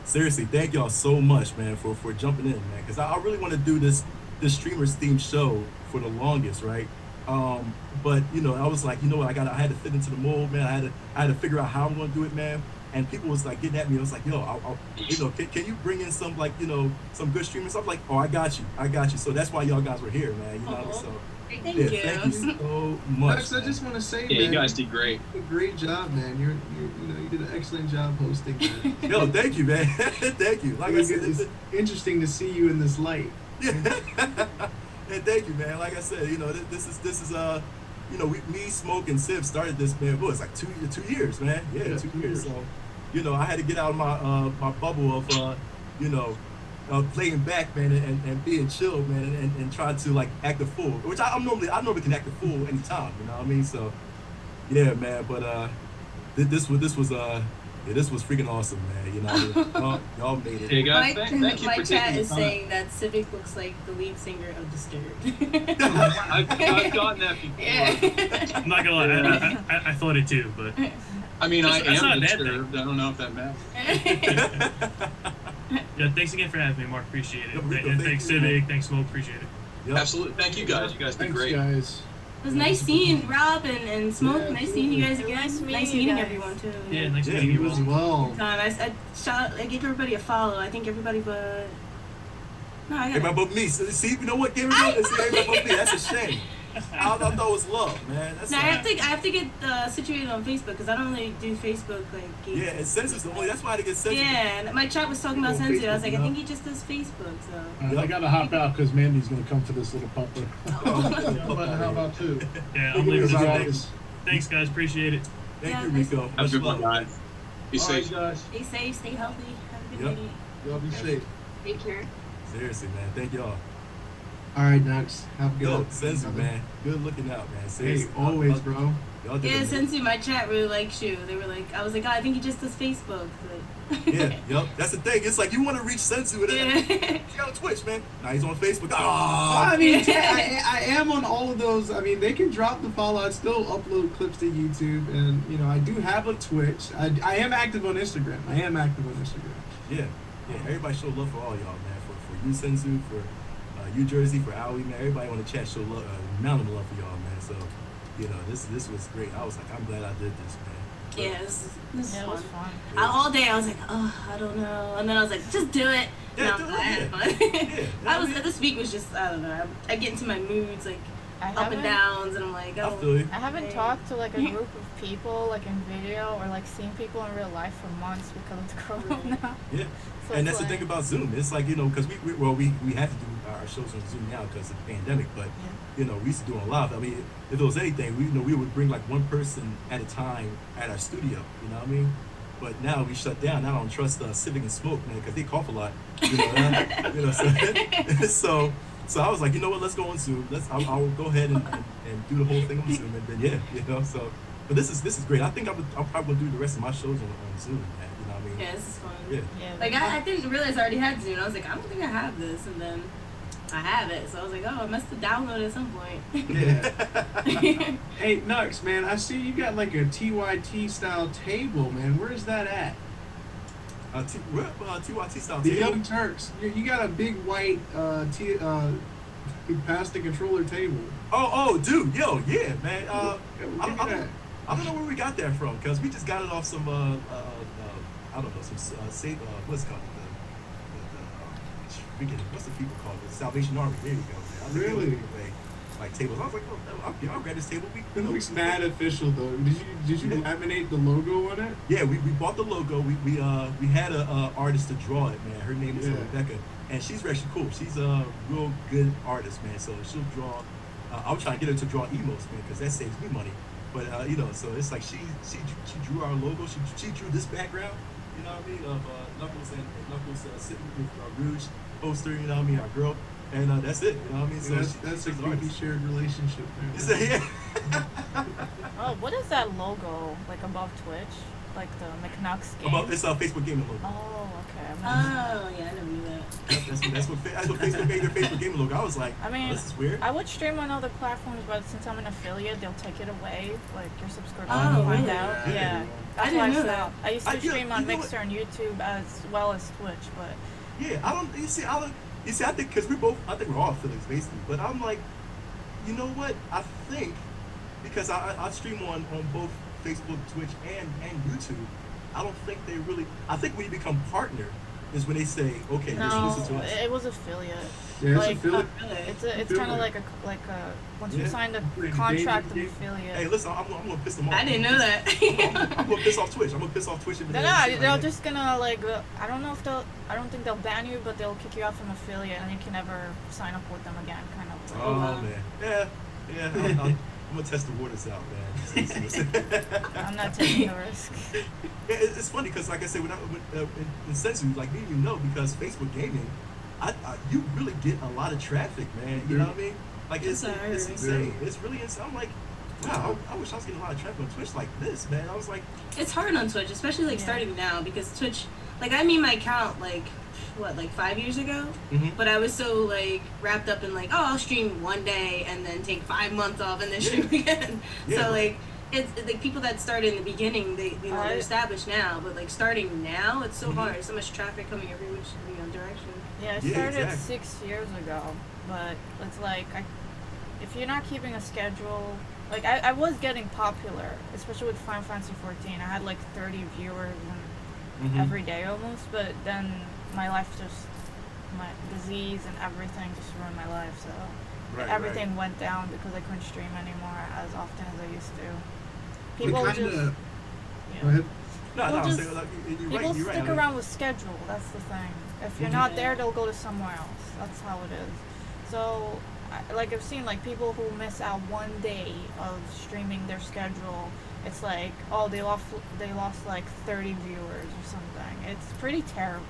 seriously, thank y'all so much, man, for jumping in, man. Because I really want to do this streamers themed show for the longest, right? But you know, I was like, you know what, I had to fit into the mold, man. I had to figure out how I'm gonna do it, man. And people was like getting at me. I was like, yo, I'll you know, can you bring in some, like, you know, some good streamers? I'm like, oh, I got you. So that's why y'all guys were here, man. You know, so Thank you. thank you so much. Max, I just want to say, Yeah, man, you guys did great. a great job, man. You did an excellent job hosting, man. Yo, thank you, man. Thank you. Like I said, it's interesting to see you in this light. yeah. And thank you, man. Like I said, you know, this is you know, me, Smoke, and Civ started this, man. What, it's like 2 years, man. Yeah, 2 years. So, you know, I had to get out of my my bubble of you know, playing back, man, and being chill, man, and try to like act a fool, which I normally can act a fool anytime, you know what I mean? So yeah, man, but this was freaking awesome, man. You know, y'all made it. Hey guys, thank you My for chat taking is the time. saying that Civic looks like the lead singer of Disturbed. I've gotten that before. Yeah. I'm not gonna lie, I thought it too, but I mean, I That's not am a bad disturbed. I don't know if that matters. yeah, thanks again for having me, Mark. Appreciate it. No, Rico, And thank thanks, you, Civic. Thanks, Smoke. Appreciate it. Yep. Absolutely. Thank you guys. You guys did Thanks, great. guys. It was nice seeing Rob and Smoke. Yeah, nice seeing you guys again. Nice meeting Nice you meeting guys. everyone too. Yeah, nice Yeah, meeting You you as all. well. I gave everybody a follow. I think everybody but no, I got Everybody but me. So, see, you know what, Gamer Girl? It's everybody but me. That's a shame. I thought it was love, man. That's no, I have to get situated on Facebook because I don't really do Facebook like. Yeah, and Sensu's the only. That's why I had to get Sensu. Yeah, and my chat was talking about Sensu. I was like, I think he just does Facebook. So I gotta hop out because Mandy's gonna come for this little pupper. How about two? Yeah, I'm leaving. Thanks, guys. Appreciate it. Thank you, Rico. Have a good one, guys. Be safe, guys. Stay safe, stay healthy. Have a good night. Y'all be safe. Take care. Seriously, man. Thank y'all. All right, Knox. Have a good Yo, one. Sensu, man. Good looking out, man. Seriously. Hey, always, bro. Yeah, Sensu, my chat really likes you. They were like, I was like, oh, I think he just does Facebook. But Yeah, yep. That's the thing. It's like you want to reach Sensu, and then he's on Twitch, man. Now he's on Facebook. Oh, I mean, I am on all of those. I mean, they can drop the follow. I still upload clips to YouTube, and you know, I do have a Twitch. I am active on Instagram. Yeah. Everybody show love for all y'all, man. For you, Sensu, for you, Jersey, for Aoi, man. Everybody on the chat show love, mountain love for y'all, man. So, you know, this was great. I was like, I'm glad I did this, man. yeah, this is Yeah, it was fun. All day I was like, oh, I don't know. And then I was like, just do it. Yeah, No, do I had it. fun. This week was just, I don't know. I get into my moods, like up and downs, and I'm like, oh. I feel you. I haven't talked to like a group of people like in video or like seen people in real life for months because of the corona. Yeah. So And it's that's the thing about Zoom. It's like, you know, because we have to do our shows on Zoom now because of the pandemic. But, you know, we used to do it live. I mean, if there was anything, we would bring like one person at a time at our studio. You know what I mean? But now we shut down. Now I don't trust Civic and Smoke, man, because they cough a lot. You know, so I was like, you know what? Let's go on Zoom. I'll go ahead and do the whole thing on Zoom, and then so. But this is great. I think I'll probably do the rest of my shows on Zoom, man. You know what I mean? Yeah, this is fun. Yeah. Like I didn't realize I already had Zoom. I was like, I don't think I have this, and then I have it. So I was like, oh, I must have downloaded at some point. Yeah. Hey, Nux, man, I see you got like a TYT style table, man. Where is that at? TYT style The table? Young Turks. You got a big white past the controller table. Oh, dude, yo, yeah, man. I don't know where we got that from, because we just got it off some I don't know, some what's it called? What's the people called? The Salvation Army. There you go, man. I think Really? like tables. I was like, oh, I'll grab this table. It looks mad official though. Did you laminate the logo on it? Yeah, we bought the logo. We had a artist to draw it, man. Her name is Rebecca, and she's actually cool. She's a real good artist, man. So she'll draw. I was trying to get her to draw emotes, man, because that saves me money. But you know, so it's like she drew our logo. She drew this background. You know what I mean? Of Knuckles and Knuckles sitting with Rouge poster. You know what I mean? Our girl. And that's it. You know what I mean? So that's a creepy shared relationship there. Yeah. Oh, what is that logo like above Twitch? Like the McNucks game? It's a Facebook gaming logo. Oh, okay. Oh, yeah, I never knew that. That's what Facebook made their Facebook gaming logo. I was like, I mean, this is weird. I would stream on other platforms, but since I'm an affiliate, they'll take it away, like your subscription. Oh, find really? out. Yeah. I didn't know that. I used to stream on Mixer and YouTube as well as Twitch, but yeah, I think because I think we're all affiliates basically, but I'm like, you know what? I think because I stream on both Facebook, Twitch, and YouTube. I don't think they really. I think when you become partner is when they say, okay, no, listen to us. it was affiliate. Yeah, it's like, affiliate. It's kind of like a once you sign the contract of affiliate. Hey, listen, I'm gonna piss them off. I didn't know that. I'm gonna piss off Twitch. I'm gonna piss off Twitch. They're just gonna like. I don't think they'll ban you, but they'll kick you out from affiliate, and you can never sign up with them again. Kind of. Oh man, yeah. I'm gonna test the waters out, man. I'm not taking the risk. Yeah, it's funny because, like I said, in Sensu, like me, you know, because Facebook gaming, you really get a lot of traffic, man. You know what I mean? Like it's insane. It's really insane. I'm like, wow, I wish I was getting a lot of traffic on Twitch like this, man. I was like, it's hard on Twitch, especially like starting now, because Twitch, like I made my account like 5 years ago, but I was so like wrapped up in like, oh, I'll stream one day and then take 5 months off and then stream again. So like it's like people that started in the beginning, they're established now, but like starting now, it's so hard. So much traffic coming every which direction. Yeah, I started 6 years ago, but it's like if you're not keeping a schedule, like I was getting popular, especially with Final Fantasy 14. I had like 30 viewers every day almost, but then my life my disease and everything just ruined my life. So everything went down because I couldn't stream anymore as often as I used to. People Go ahead. People stick around with schedule. That's the thing. If you're not there, they'll go to somewhere else. That's how it is. So, like I've seen like people who miss out one day of streaming their schedule. It's like, oh, they lost like 30 viewers or something. It's pretty terrible.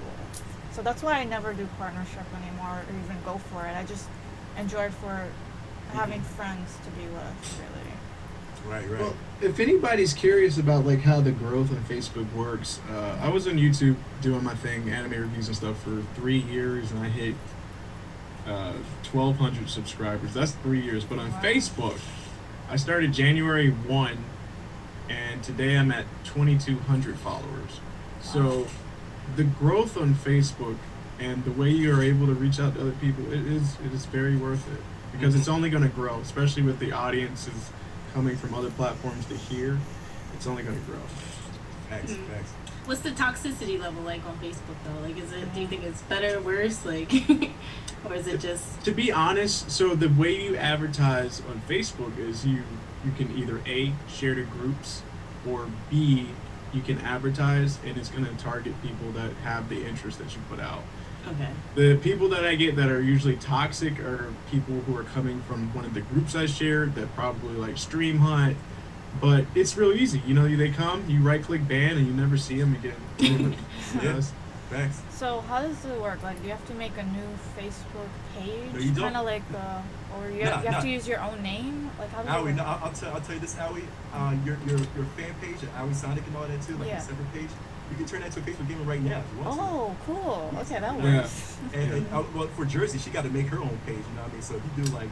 So that's why I never do partnership anymore or even go for it. I just enjoy it for having friends to be with, really. Right. Well, if anybody's curious about like how the growth on Facebook works, I was on YouTube doing my thing, anime reviews and stuff for 3 years, and I hit 1,200 subscribers. That's 3 years. But on Facebook, I started January 1, and today I'm at 2,200 followers. So the growth on Facebook and the way you are able to reach out to other people, it is very worth it, because it's only going to grow, especially with the audiences coming from other platforms to here. It's only going to grow. Facts. What's the toxicity level like on Facebook though? Like, do you think it's better, worse, like, or is it just? To be honest, so the way you advertise on Facebook is you can either A, share to groups, or B, you can advertise, and it's going to target people that have the interest that you put out. Okay. The people that I get that are usually toxic are people who are coming from one of the groups I shared that probably like Stream Hunt, but it's real easy. You know, they come, you right-click ban, and you never see them again. Yes. Thanks. So how does it work? Like, do you have to make a new Facebook page? No, you don't. Kind of like, or you have to use your own name? Like, how does it work? No, I'll tell you this, Aoi. Your fan page at Aoi Sonic and all that too, like a separate page. You can turn that to a Facebook gamer right now if you want to. Oh, cool. Okay, that works. And well, for Jersey, she got to make her own page. You know what I mean? So if you do like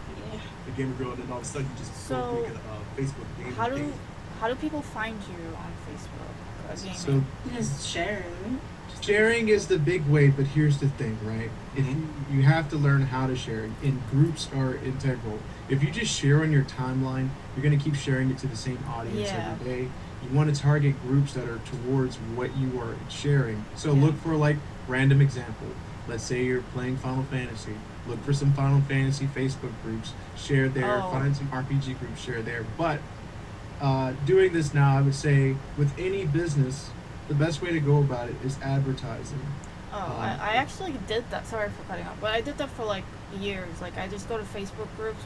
the Gamer Girl, and then all of a sudden you just go make a Facebook gamer page. How do people find you on Facebook? So just sharing. Sharing is the big way, but here's the thing, right? If you have to learn how to share, and groups are integral. If you just share on your timeline, you're going to keep sharing it to the same audience every day. You want to target groups that are towards what you are sharing. So look for like random example. Let's say you're playing Final Fantasy. Look for some Final Fantasy Facebook groups. Share there. Find some RPG groups. Share there. But doing this now, I would say with any business, the best way to go about it is advertising. I actually did that. Sorry for cutting off, but I did that for like years. Like, I just go to Facebook groups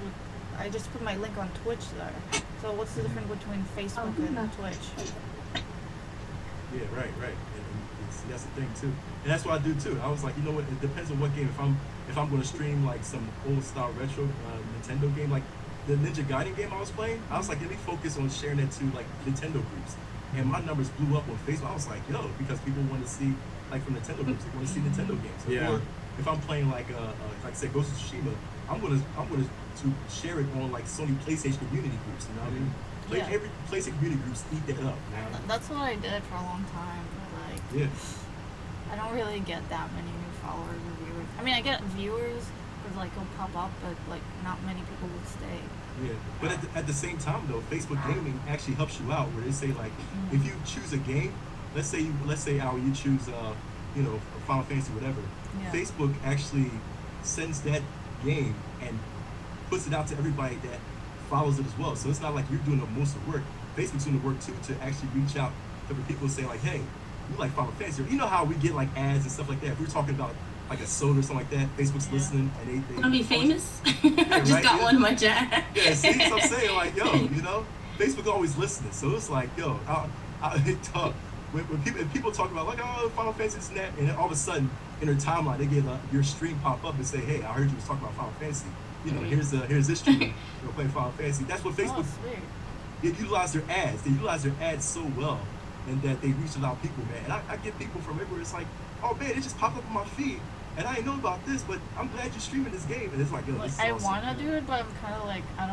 I just put my link on Twitch there. So what's the difference between Facebook and Twitch? Yeah, right. And that's the thing too. And that's what I do too. I was like, you know what? It depends on what game. If I'm going to stream like some old style retro Nintendo game, like the Ninja Gaiden game I was playing, I was like, let me focus on sharing that to like Nintendo groups. And my numbers blew up on Facebook. I was like, yo, because people want to see, like from Nintendo groups, they want to see Nintendo games. Or if I'm playing like say Ghost of Tsushima, I'm gonna to share it on like Sony PlayStation community groups. You know what I mean? Every PlayStation community groups eat that up. Man. That's what I did for a long time. But like, I don't really get that many new followers or viewers. I mean, I get viewers because like it'll pop up, but like not many people would stay. Yeah, but at the same time though, Facebook gaming actually helps you out. Where they say like, if you choose a game, let's say Al, you choose Final Fantasy, whatever. Facebook actually sends that game and puts it out to everybody that follows it as well. So it's not like you're doing the most of the work. Facebook's doing the work too to actually reach out to people, say like, hey, you like Final Fantasy? You know how we get like ads and stuff like that. If we're talking about like a soda or something like that, Facebook's listening and they wanna be famous? I just got one in my chat. Yeah, see what I'm saying? Like, yo, you know, Facebook always listening. So it's like, yo, when people talk about like, oh, Final Fantasy and that, and then all of a sudden in their timeline they get your stream pop up and say, hey, I heard you was talking about Final Fantasy. You know, here's this stream. You're playing Final Fantasy. That's what Facebook. They utilize their ads. They utilize their ads so well, and that they reach a lot of people, man. And I get people from everywhere. It's like, oh man, it just popped up on my feed, and I didn't know about this, but I'm glad you're streaming this game. And it's like, yo, this is I awesome, want to do it, but I'm kind of like, I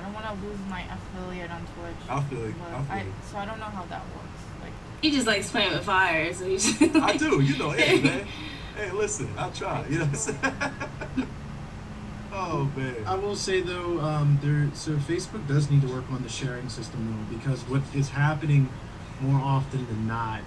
don't want to lose my affiliate on Twitch. I feel it. So I don't know how that works. Like, he just likes playing with fire, so he's just I do, you know, hey man, hey listen, I'll try. You know what I'm saying? Oh man. I will say though, so Facebook does need to work on the sharing system though, because what is happening more often than not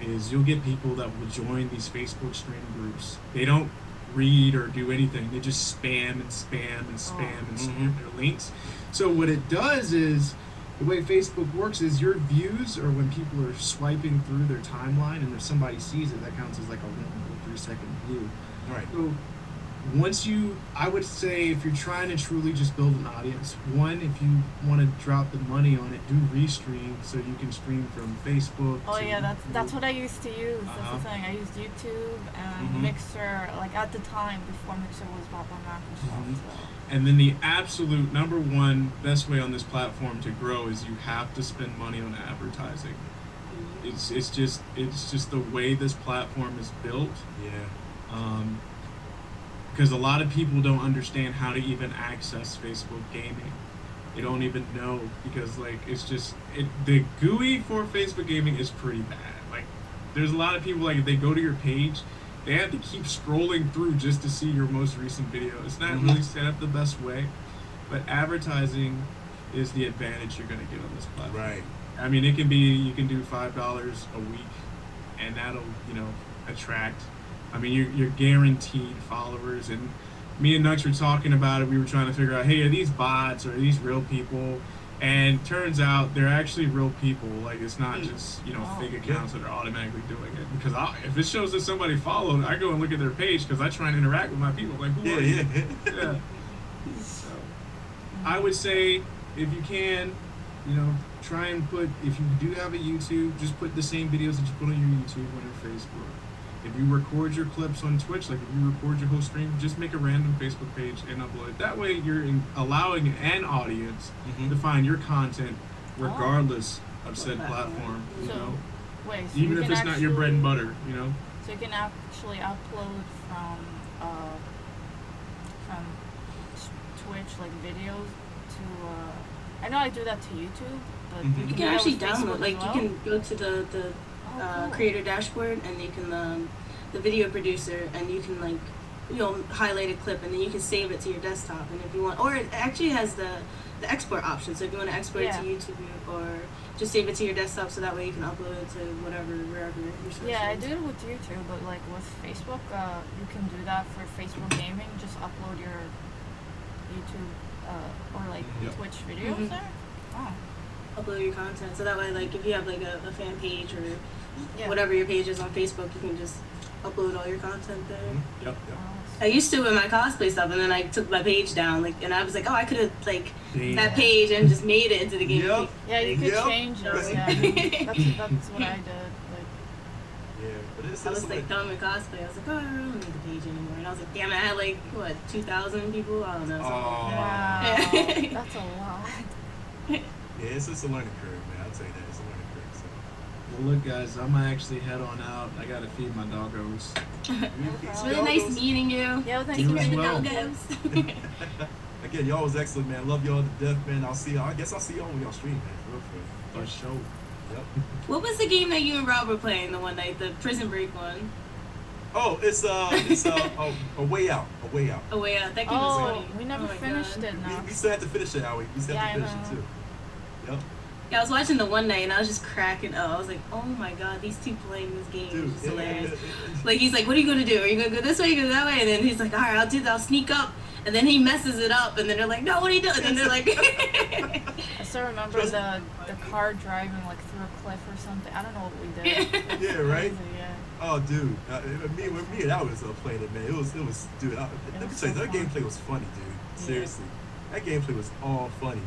is you'll get people that will join these Facebook stream groups. They don't read or do anything. They just spam and spam and spam and spam their links. So what it does is, the way Facebook works is your views, or when people are swiping through their timeline and if somebody sees it, that counts as like a 1 or 3 second view. Right. So I would say if you're trying to truly just build an audience, one, if you want to drop the money on it, do restream so you can stream from Facebook. Oh yeah, that's what I used to use. That's Uh-huh. the thing. I used YouTube and Mixer, like at the time before Mixer was bought by Microsoft. So. And then the absolute number one best way on this platform to grow is you have to spend money on advertising. It's just the way this platform is built. Yeah. Because a lot of people don't understand how to even access Facebook gaming. They don't even know, because like the GUI for Facebook gaming is pretty bad. Like there's a lot of people, like if they go to your page, they have to keep scrolling through just to see your most recent video. It's not really set up the best way, but advertising is the advantage you're gonna get on this platform. Right. I mean, you can do $5 a week, and that'll attract. I mean, you're guaranteed followers. And me and Nux were talking about it. We were trying to figure out, hey, are these bots or are these real people? And turns out they're actually real people. Like, it's not just fake accounts that are automatically doing it. Because if it shows that somebody followed, I go and look at their page because I try and interact with my people. Like, who are you? Yeah. So, I would say if you can, try and if you do have a YouTube, just put the same videos that you put on your YouTube on your Facebook. If you record your clips on Twitch, like if you record your whole stream, just make a random Facebook page and upload it. That way you're allowing an audience to find your content regardless of said platform, Wait, so even if it's not your bread and butter, So you can actually upload from Twitch, like videos to, I know I do that to YouTube, but you can actually download, well? you can go to the cool. creator dashboard, and you can the video producer, and you can highlight a clip, and then you can save it to your desktop. And if you want, or it actually has the export option, so if you want to export it to YouTube, or just save it to your desktop, so that way you can upload it to wherever your source Yeah, I is. do it with YouTube, but like with Facebook, you can do that for Facebook gaming. Just upload your YouTube or like Twitch videos there. Oh. Upload your content, so that way, like if you have like a fan page or whatever your page is on Facebook, you can just upload all your content there. Yep. I used to with my cosplay stuff, and then I took my page down, and I was like, oh, I could have that page and just made it into the game. Yeah, you could change it. Yeah, that's what I did. But I was dumb in cosplay. I was like, oh, I don't need the page anymore. And I was like, damn it, I had 2,000 people? I don't know. Wow, that's a lot. Yeah, it's just a learning curve, man. I'll tell you that. It's a learning curve. So. Well, look, guys, I'm gonna actually head on out. I gotta feed my doggos. It's really nice meeting you. Yeah, thank you. You as well. Again, y'all was excellent, man. Love y'all to death, man. I guess I'll see y'all when y'all stream, man. For sure. Yep. What was the game that you and Rob were playing the one night, the Prison Break one? Oh, it's a way out. A way out. A way out. That game was funny. We never finished it now. We still have to finish it, Howie. We still have to finish it too. Yep. Yeah, I was watching the one night and I was just cracking up. I was like, oh my god, these two playing this game is just hilarious. Like, he's like, what are you gonna do? Are you gonna go this way? Are you gonna go that way? And then he's like, all right, I'll sneak up. And then he messes it up, and then they're like, no, what are you doing? And then they're like, I still remember the car driving like through a cliff or something. I don't know what we did. Yeah, right? Yeah. Oh, dude, me and I was playing it, man. It was, dude. Let me tell you, that gameplay was funny, dude. Seriously, that gameplay was all funny.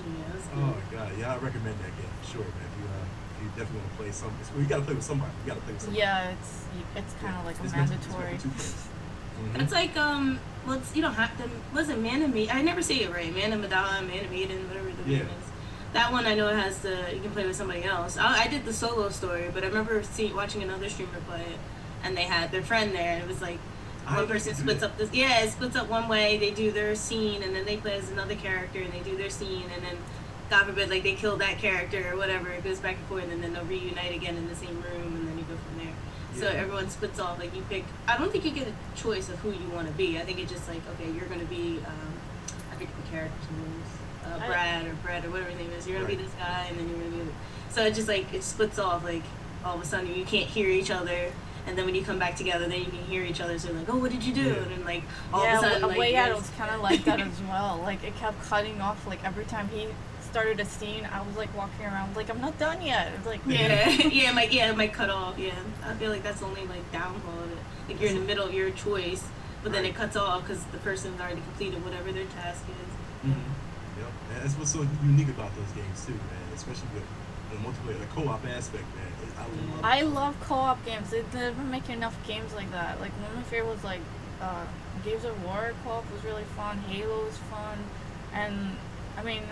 Yeah, that's good. Oh my god, yeah, I recommend that game for sure, man. If you definitely want to play some, you gotta play with somebody. You gotta play with somebody. Yeah, it's kind of like a mandatory. It's like well, you don't have to. Was it Manimate? I never say it right. Manimada, Manimaiden, whatever the name is. That one I know has you can play with somebody else. I did the solo story, but I remember watching another streamer play it, and they had their friend there, and it was like one person splits up this. Yeah, it splits up one way. They do their scene, and then they play as another character, and they do their scene, and then God forbid, like they kill that character or whatever. It goes back and forth, and then they'll reunite again in the same room, and then you go from there. So everyone splits off. Like you pick. I don't think you get a choice of who you want to be. I think it's just like, okay, you're gonna be. I forget the character's name. Brad or Brett or whatever his name is. You're gonna be this guy, and then you're gonna be. So it just like it splits off. Like all of a sudden you can't hear each other, And then when you come back together, then you can hear each other. So like, oh, what did you do? Yeah. And then like all of a sudden, like, Way Out was kind of like that as well. Like it kept cutting off. Like every time he started a scene, I was like walking around like I'm not done yet. It's like it might cut off. Yeah, I feel like that's the only like downfall of it. Like you're in the middle of your choice, but then it cuts off because the person's already completed whatever their task is. Mm-hmm. Yep, and that's what's so unique about those games too, man. Especially with the multiplayer, the co-op aspect, man. I love co-op games. They never make enough games like that. Like one of my favorite was like Gears of War co-op was really fun. Halo was fun, and I mean,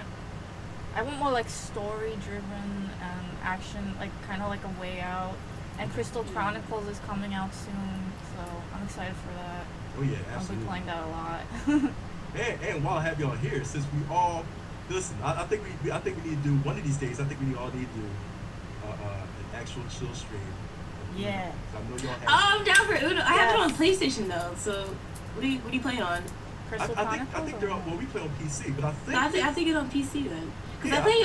I want more like story-driven and action, like kind of like a Way Out. And Crystal Chronicles is coming out soon, so I'm excited for that. Oh yeah, absolutely. I'll be playing that a lot. and while I have y'all here, since we all listen, I think we need to do one of these days. I think we all need to do an actual chill stream. Yeah. I know y'all have. Oh, I'm down for Uno. I have it on PlayStation though. So what are you playing on? Crystal Chronicles. I think they're on. Well, we play on PC, but I think it's on PC then. Cause I play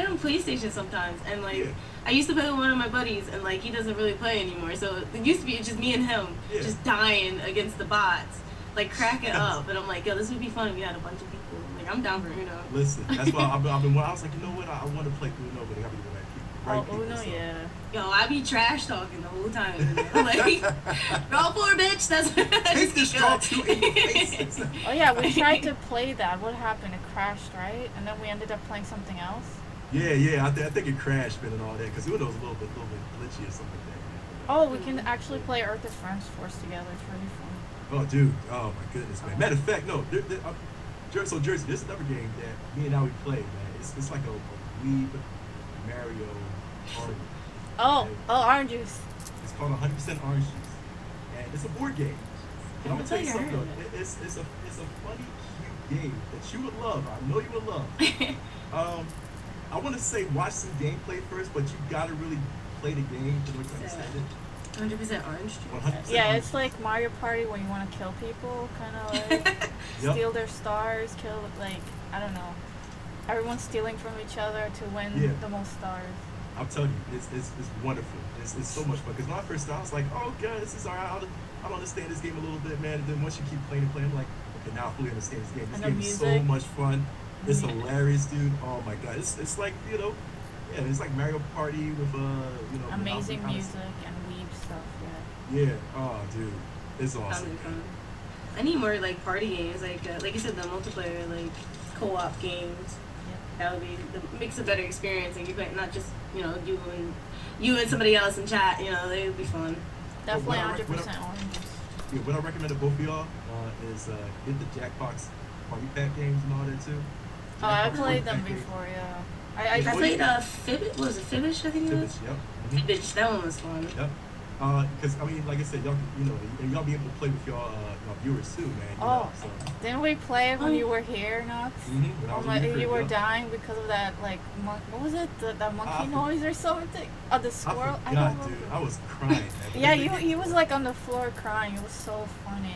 on PlayStation sometimes, and like I used to play with one of my buddies, and like he doesn't really play anymore. So it used to be just me and him, just dying against the bots, like cracking up. And I'm like, yo, this would be fun if we had a bunch of people. Like I'm down for Uno. Listen, that's why I've been. I was like, you know what? I want to play Uno, but I got to do that. Uno, yeah. Yo, I be trash talking the whole time. Like, roll for bitch. That's take this straw to in your face. Oh yeah, we tried to play that. What happened? It crashed, right? And then we ended up playing something else. Yeah. I think it crashed, man, and all that because Uno's a little bit glitchy or something like that. Oh, we can actually play Earth Defense Force together. It's really fun. Oh, dude. Oh my goodness, man. Matter of fact, no. So Jersey, there's another game that me and Howie play, man. It's like a Wii Mario Orange. Orange juice. It's called 100% Orange Juice, and it's a board game. And I'm gonna tell you something though. It's a funny, cute game that you would love. I know you would love. I want to say watch some gameplay first, but you gotta really play the game to understand it. 100% Orange Juice. 100% orange. It's like Mario Party when you want to kill people, kind of like steal their stars, kill like I don't know. Everyone's stealing from each other to win the most stars. I'm telling you, it's wonderful. It's so much fun. Because when I first started, I was like, oh, God, this is all right. I don't understand this game a little bit, man. And then once you keep playing, I'm like, okay, now I fully understand this game. This game is so much fun. It's hilarious, dude. Oh, my God. It's like, it's like Mario Party with, amazing music and weeb stuff, yeah. Oh, dude. It's awesome. I need more, like, party games. Like you said, the multiplayer, like, co-op games. That would be makes a better experience, and you can not just you and somebody else in chat. They would be fun. Definitely 100% oranges. Yeah, what I recommend to both of y'all is get the Jackbox Party Pack games and all that too. Oh, I played them before, yeah. I played Fibbage. What was it? Fibbage, I think it was. Fibbage, yep. Fibbage, that one was fun. Yep. Because I mean, like I said, y'all y'all be able to play with y'all viewers too, man. So. Didn't we play it when you were here, Knox? Mm-hmm. You were dying because of that, like, what was it? That monkey noise or something? Oh, the squirrel. I don't know. Dude, I was crying. Yeah, he was like on the floor crying. It was so funny.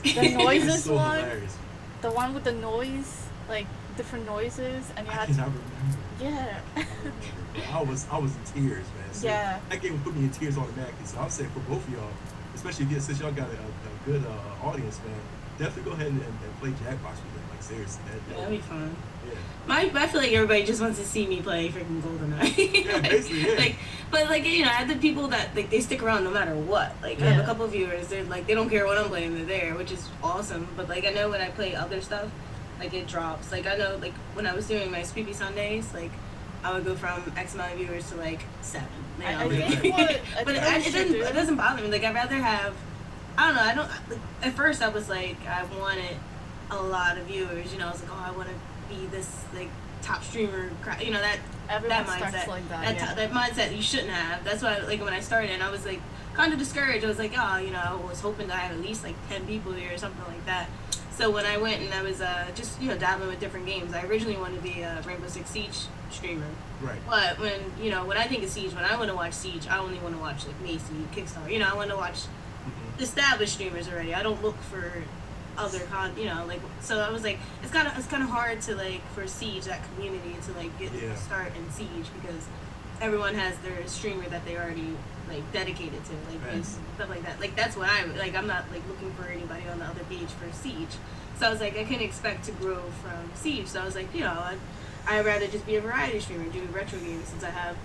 The noises so one, hilarious. the one with the noise, like different noises, and you had to. Remember. Yeah. I was in tears, man. So yeah. That game would put me in tears automatically. So I'm saying for both of y'all, especially since y'all got a good audience, man, definitely go ahead and play Jackbox with them. Like seriously, that'd be fun. Yeah. I feel like everybody just wants to see me play freaking GoldenEye. Yeah, basically, yeah. But I have the people that they stick around no matter what. Like I have a couple of viewers, they're like they don't care what I'm playing, they're there, which is awesome. But like I know when I play other stuff, like it drops. Like I know like when I was doing my Spoopy Sundays, like I would go from X amount of viewers to like 7. It doesn't bother me. Like I'd rather have, I don't know. At first I was like I wanted a lot of viewers. I was like, oh, I want to be this like top streamer. That mindset. Like that. That mindset you shouldn't have. That's why like when I started, and I was like kind of discouraged. I was like, oh, I was hoping to have at least like 10 people here or something like that. So when I went and I was just dabbling with different games, I originally wanted to be a Rainbow Six Siege streamer. Right. But when I think of Siege, when I want to watch Siege, I only want to watch like Macy, Kickstarter. I want to watch established streamers already. I don't look for other So I was like, it's kind of hard to like for Siege, that community, to like get start in Siege because everyone has their streamer that they already like dedicated to, like stuff like that. Like that's what I'm not like looking for anybody on the other page for Siege. So I was like, I couldn't expect to grow from Siege. So I was like, I'd rather just be a variety streamer, do retro games, since I have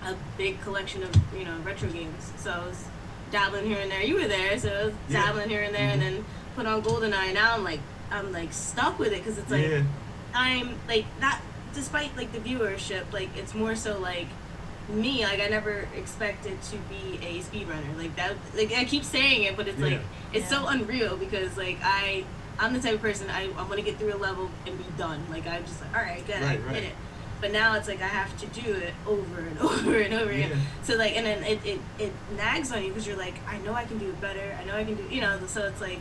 a big collection of retro games. So I was dabbling here and there. You were there, so I was dabbling here and there, and then put on GoldenEye. Now I'm like stuck with it because it's like I'm like that. Despite like the viewership, like it's more so like me. Like I never expected to be a speedrunner like that. Like I keep saying it, but it's like it's so unreal because like I'm the type of person I'm gonna get through a level and be done. Like I'm just like, all right, good, I did it. But now it's like I have to do it over and over and over again. So like, and then it nags on you because you're like, I know I can do it better. I know I can do, so it's like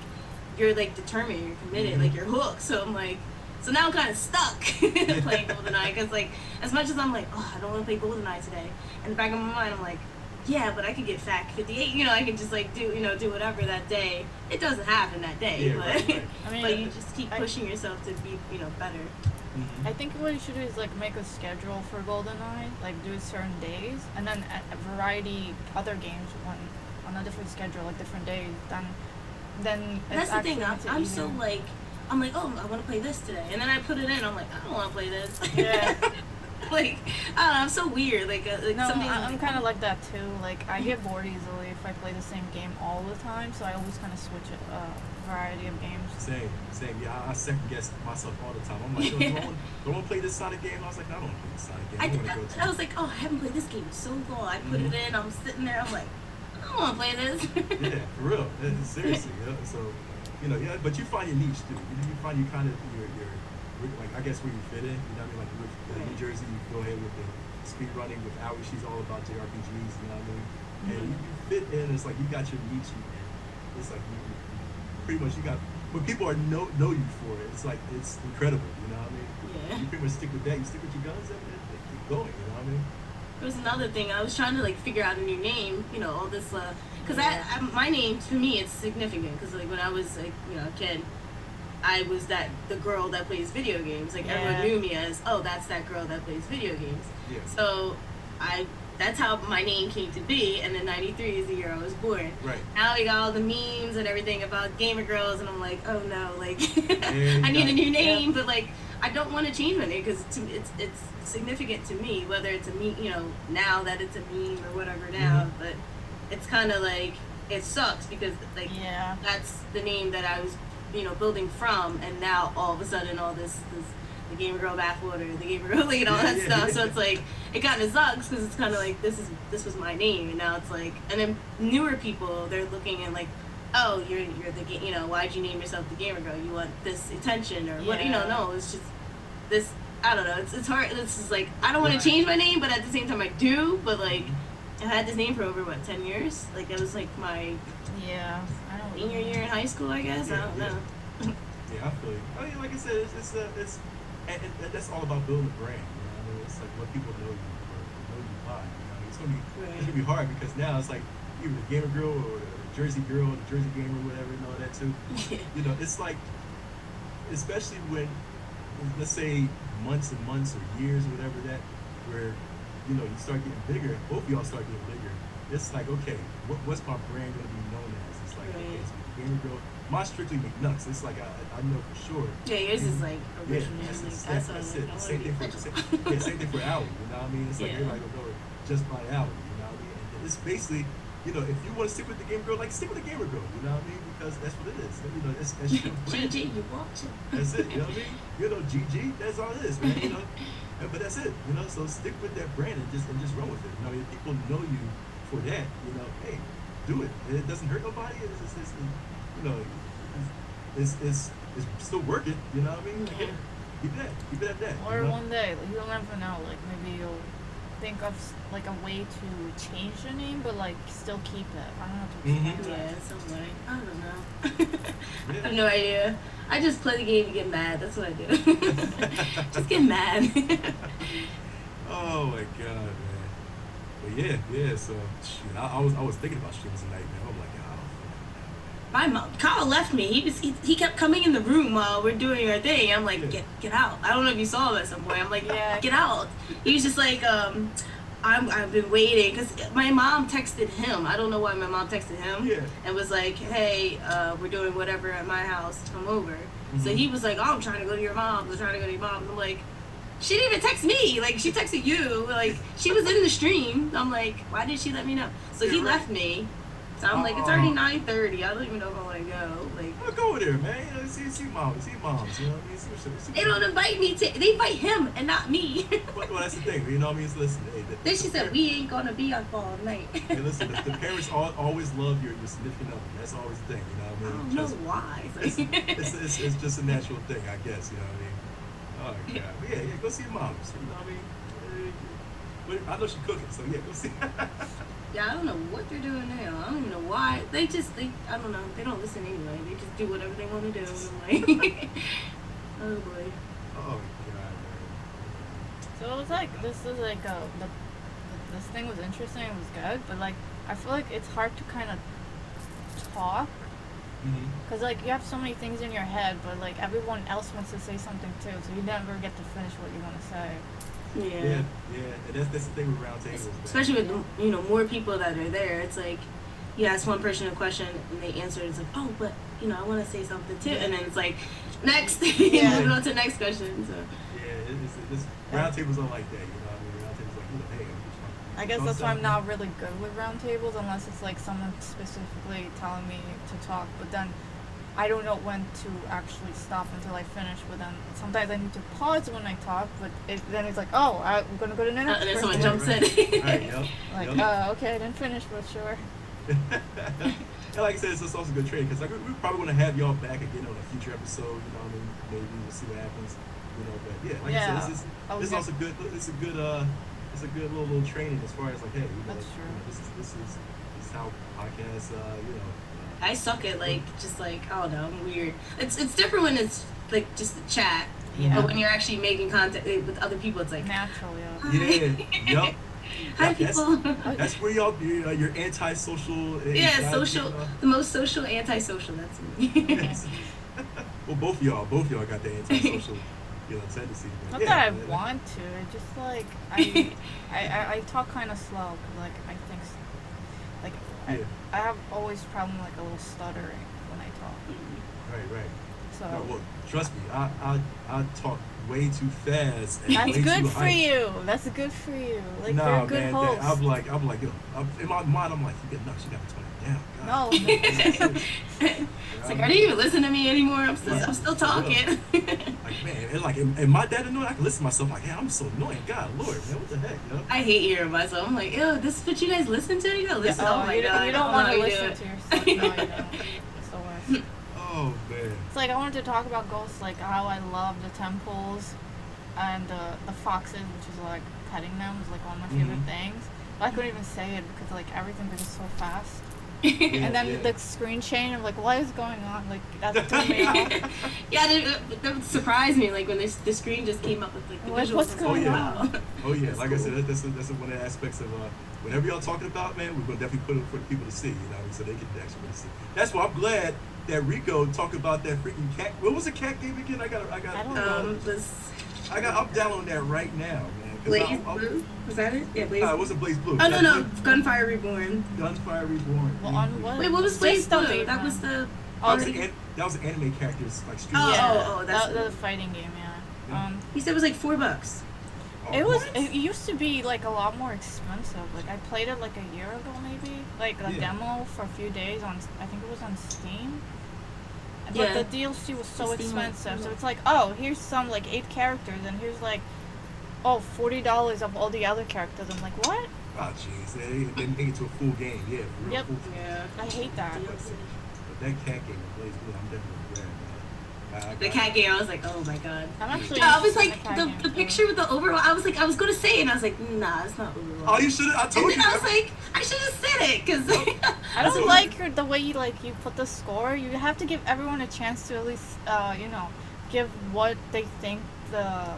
you're like determined, you're committed, like you're hooked. So I'm like, so now I'm kind of stuck playing GoldenEye because like as much as I'm like, oh, I don't want to play GoldenEye today, in the back of my mind I'm like, yeah, but I could get FAC 58. I can just like do whatever that day. It doesn't happen that day, but I mean, but you just keep pushing yourself to be better. Mm-hmm. I think what you should do is like make a schedule for GoldenEye, like do it certain days, and then a variety other games on a different schedule, like different days. Then that's the thing. I'm so like. I'm like, oh, I want to play this today, and then I put it in. I'm like, I don't want to play this. Yeah. Like, I don't know. I'm so weird. Like no, I'm kind of like that too. Like, I get bored easily if I play the same game all the time, so I always kind of switch a variety of games. Same. Yeah, I second guess myself all the time. I'm like, yo, don't want to play this Sonic game. I was like, no, I don't want to play this Sonic game. I was like, oh, I haven't played this game in so long. I put it in. I'm sitting there. I'm like, I don't want to play this. Yeah, for real. Seriously. So. But you find your niche too. You find your kind of your like I guess where you fit in. You know what I mean? Like with New Jersey, you go ahead with the speed running with Aoi. She's all about JRPGs. You know what I mean? And you fit in. It's like you got your niche. And it's like you pretty much you got when people know you for it. It's like it's incredible. You know what I mean? Yeah. You pretty much stick with that. You stick with your guns and keep going. You know what I mean? There was another thing. I was trying to like figure out a new name. All this. Because my name, to me, it's significant. Because like when I was like, a kid, I was the girl that plays video games. Like everyone knew me as, oh, that's that girl that plays video games. Yeah. So that's how my name came to be. And then '93 is the year I was born. Right. Now we got all the memes and everything about gamer girls, and I'm like, oh no, like I need a new name, but like I don't want to change my name because it's significant to me. Whether it's a meme, now that it's a meme or whatever now, but. It's kind of like it sucks because like that's the name that I was building from, and now all of a sudden all this the gamer girl bathwater, the gamer girl all that stuff. So it's like it kind of sucks because it's kind of like this was my name, and now it's like, and then newer people they're looking and like, oh, you're the why'd you name yourself the gamer girl? You want this attention or what? No, it's just this. I don't know. It's hard. It's just like I don't want to change my name, but at the same time I do. But like. I had this name for over 10 years. Like it was like my senior year in high school, I guess. I don't know. Yeah, I feel you. I mean, like I said, it's that's all about building a brand. I mean, it's like what people know you for, know you by. It's gonna be hard because now it's like either the gamer girl or the Jersey girl, or the Jersey gamer, whatever, and all that too. It's like, especially when let's say months and months or years or whatever that where. You start getting bigger. Both of y'all start getting bigger. It's like, okay, what's my brand going to be known as? It's like, okay, it's Gamer Girl. Mine's strictly McNuts. It's like I know for sure. Yeah, yours is like original. That's it. Same thing for Aoi. You know what I mean? It's like everybody will know it just by Aoi. You know what I mean? And it's basically, if you want to stick with the Gamer Girl, like stick with the Gamer Girl. You know what I mean? Because that's what it is. That's GG, you want to. That's it. You know what I mean? GG. That's all it is, man. But that's it, so stick with that brand and just run with it. If people know you for that, hey, do it. It doesn't hurt nobody. It's still working, you know what I mean? Like, keep it at that. Or one day, you'll never know, like maybe you'll think of like a way to change the name, but like still keep it. I don't know how to explain that. Yeah, some way. I don't know. I have no idea. I just play the game to get mad. That's what I do. Just get mad. Oh my god, man. But yeah. So shoot, I was thinking about streaming tonight, man. I'm like, my mom, Kyle left me. He kept coming in the room while we're doing our thing. I'm like, get out. I don't know if you saw it at some point. I'm like, get out. He was just like, I've been waiting because my mom texted him. I don't know why my mom texted him and was like, "Hey, we're doing whatever at my house. Come over." So he was like, "Oh, I'm trying to go to your mom's. I'm trying to go to your mom's." I'm like, she didn't even text me. Like, she texted you. Like, she was in the stream. I'm like, why did she let me know? So he left me. So I'm like, it's already 9:30. I don't even know if I want to go. Like, I'll go over there, man. You know, see moms. You know what I mean? See they don't invite me to. They invite him and not me. well, that's the thing. You know what I mean? So listen, hey, Then she said, we ain't gonna be up all night. Hey, listen, the parents always love your significant other. That's always the thing. You know what I mean? I don't know why. It's just a natural thing, I guess. You know what I mean? Oh God, but yeah, go see your moms. You know what I mean? I know she's cooking, so yeah, go see. Yeah, I don't know what they're doing now. I don't even know why. I don't know. They don't listen anyway. They just do whatever they want to do. I'm like, oh boy. Oh God. So it was like, this is like this thing was interesting. It was good, but like I feel like it's hard to kind of talk. Because like you have so many things in your head, but like everyone else wants to say something too, so you never get to finish what you want to say. Yeah. And that's the thing with round tables. Especially with more people that are there. It's like you ask one person a question and they answer. It's like, oh, but I want to say something too, and then it's like next, moving on to the next question. So it's round tables are like that. You know, I mean, round tables like hey. I guess that's why I'm not really good with round tables unless it's like someone specifically telling me to talk, but then I don't know when to actually stop until I finish. But then sometimes I need to pause when I talk, but then it's like, oh, I'm gonna go to the next and then person. someone jumps in. Like, okay, I didn't finish, but sure. And like I said, it's also a good trade because like we probably want to have y'all back again on a future episode. You know, what I mean, maybe we'll see what happens. You know, but yeah, like I said, this is also good. It's a good little training as far as like, hey, that's true. This is how podcasts, I suck at I don't know, I'm weird. It's different when it's like just a chat. Yeah. But when you're actually making contact with other people, it's like natural, Yep. Hi, people. That's where you're antisocial. Social. The most social, antisocial. That's me. Well, both of y'all got the antisocial, tendencies. Not that I want to. I just like I talk kind of slow because like I think like I have always problem like a little stuttering when I talk. Right. So well, trust me, I talk way too fast. And that's way good too for you. That's good for you. Like you're a good host. I'm like, in my mind, I'm like, you got to tone it down. No. It's like, are they even listening to me anymore? I'm still talking. Like, man, and like, am my dad annoying? I can listen to myself like, hey, I'm so annoying. God, Lord, man, what the heck, I hate hearing myself. I'm like, ew, this is what you guys listen to? You gotta listen. Oh my God. You don't want to listen to yourself. No, you don't. It's the worst. Oh, man. It's like I wanted to talk about ghosts, like how I love the temples and the foxes, which is like petting them is like one of my favorite things. But I couldn't even say it because like everything was just so fast. And then the screen change, I'm like, what is going on? Like that threw me off. Yeah, that surprised me. Like when the screen just came up with like the visuals. What's going on? Oh yeah, like cool. I said, that's one of the aspects of whatever y'all talking about, man. We're gonna definitely put it for people to see, so they can actually see. That's why I'm glad that Rico talked about that freaking cat. What was the cat game again? I don't know. I'm downloading that right now, man. Blaze Blue? Was that it? Yeah, Blaze Blue. It wasn't Blaze Blue. Oh, no. Gunfire Reborn. Gunfire Reborn. Well, on what? Wait, what was Blaze Blue? That was the... That was the anime characters, like Street Fighter. That's the fighting game, yeah. He said it was like $4. It used to be like a lot more expensive. Like I played it like a year ago, maybe. Like a demo for a few days on. I think it was on Steam. But the DLC was so expensive, so it's like, oh, here's some like 8 characters, and here's like, oh, $40 of all the other characters. I'm like, what? Oh, jeez, they make it to a full game, Yep. Yeah. I hate that. But that cat game, Blaze Blue, I'm definitely glad. The cat game, I was like, oh my God. I'm actually. I was like, the picture with the Overwatch. I was going to say it, and I was like, nah, it's not Overwatch. Oh, you should have. I told you. I was like, I should have said it because I don't like the way you put the score. You have to give everyone a chance to at least give what they think the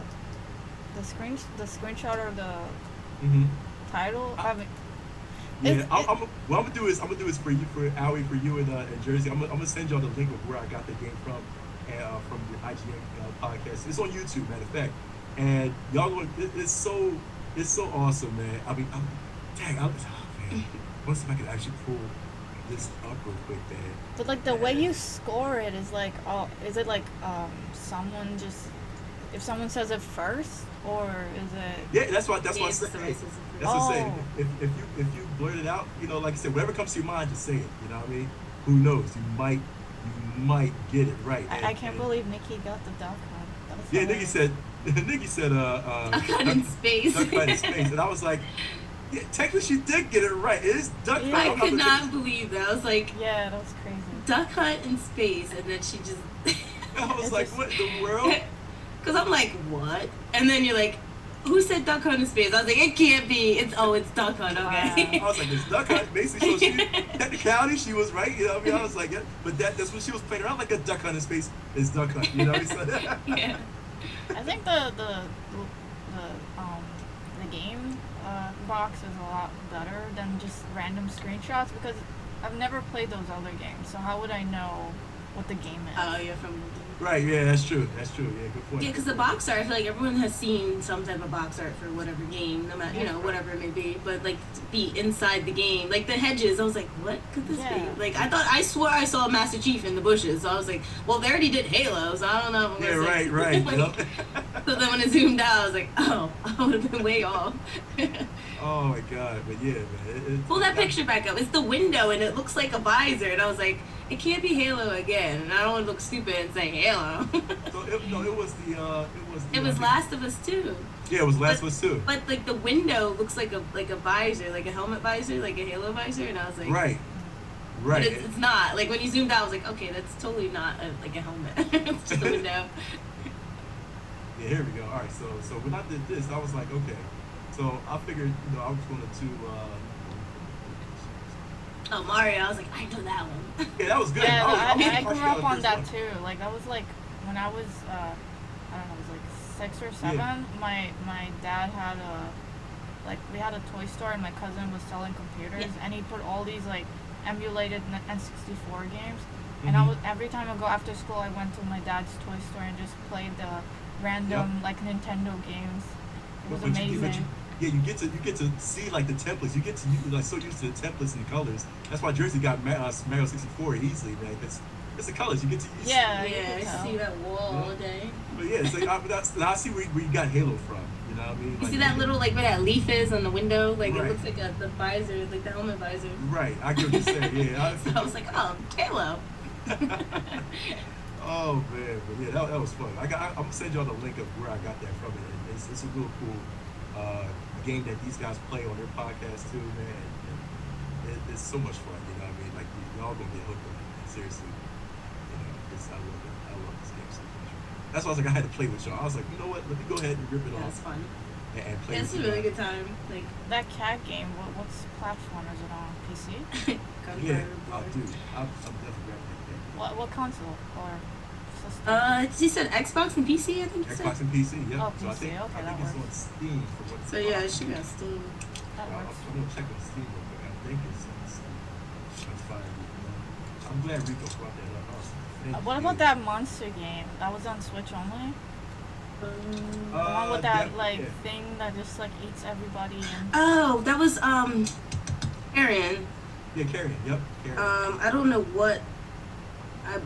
screenshot or the title. What I'm gonna do is for you, for Howie, for you in Jersey. I'm gonna send y'all the link of where I got the game from, and from the IGN podcast. It's on YouTube, matter of fact. And y'all, it's so It's so awesome, man. I mean, dang, oh, man. Let's see if I can actually pull this up real quick, man. But like the way you score it is like, oh, is it like someone just, if someone says it first, or is it? Yeah, that's what I'm saying. That's what I'm saying. If you blurt it out, you know, like I said, whatever comes to your mind, just say it. You know what I mean? Who knows? You might get it right. I can't believe Nikki got the duck hunt. Yeah, Nikki said, duck hunt in space. Duck hunt in space, and I was like, yeah, technically she did get it right. It is duck hunt. I could not believe that. I was like, yeah, that was crazy. Duck hunt in space, and then she just. I was like, what in the world? Because I'm like, what? And then you're like, who said duck hunt in space? I was like, it can't be. It's duck hunt. Okay. Wow. I was like, it's duck hunt. Basically, so technicality, she was right. You know what I mean? I was like, yeah, but that's what she was playing around like a duck hunt in space is duck hunt. You know what I mean? Yeah. I think the game box is a lot better than just random screenshots because I've never played those other games. So how would I know what the game is? Oh, you're from. Right, yeah, that's true. Yeah, good point. Yeah, because the box art, I feel like everyone has seen some type of box art for whatever game, no matter, whatever it may be. But, like, to be inside the game, like the hedges, I was like, what could this be? Like, I swore I saw Master Chief in the bushes. So I was like, well, they already did Halo, so I don't know if I'm going to right. Like, so then when it zoomed out, I was like, oh, I would have been way off. Oh, my God. But, yeah, man. Pull that picture back up. It's the window, and it looks like a visor. And I was like, it can't be Halo again, and I don't want to look stupid and say Halo. It was Last of Us 2. Yeah, it was Last of Us 2. But like the window looks like a visor, like a helmet visor, like a Halo visor, and I was like, right. But it's not. Like when you zoomed out, I was like, okay, that's totally not like a helmet. It's just a window. Yeah, here we go. All right, so when I did this, I was like, okay. So I figured, I was going to. Oh, Mario! I was like, I know that one. Yeah, that was good. Yeah, I grew up on that too. Like that was like when I was, I don't know, it was like 6 or 7. Yeah. My dad had we had a toy store and my cousin was selling computers and he put all these like emulated N64 games. Mm-hmm. And I was every time I go after school, I went to my dad's toy store and just played the random like Nintendo games. It was amazing. Yeah, you get to see like the templates. You get to like so used to the templates and the colors. That's why Jersey got Mario 64 easily, man. It's the colors. You get to I see that wall all day. But yeah, so I see where you got Halo from. You know what I mean? You see that little where that leaf is on the window? Like it looks like the visor, like the helmet visor. Right, I get what you're saying. Yeah. So I was like, oh, Halo. Oh man, but yeah, that was fun. I'm gonna send y'all the link of where I got that from. It's a real cool game that these guys play on their podcast too, man. And it's so much fun, you know what I mean? Like y'all gonna get hooked on it, man. Seriously. I love this game so much. That's why I was like, I had to play with y'all. I was like, you know what? Let me go ahead and rip it off. That's fun. And play it's a really good time. Like that cat game. What's platform is it on? PC? Yeah, dude. I'm definitely grabbing that game. What console or system? He said Xbox and PC. I think. Xbox and PC. Yeah. Oh, so PC. I think that it's works. on Steam for what. So yeah, it should be on Steam. That works. I'm gonna check on Steam real quick. I think it's on Steam. That's fine. I'm glad Rico brought that up. What about that monster game? That was on Switch only? The one with that thing that just like eats everybody. Oh, that was Carrion. Yeah, Carrion. Yep. Carrion. I don't know what.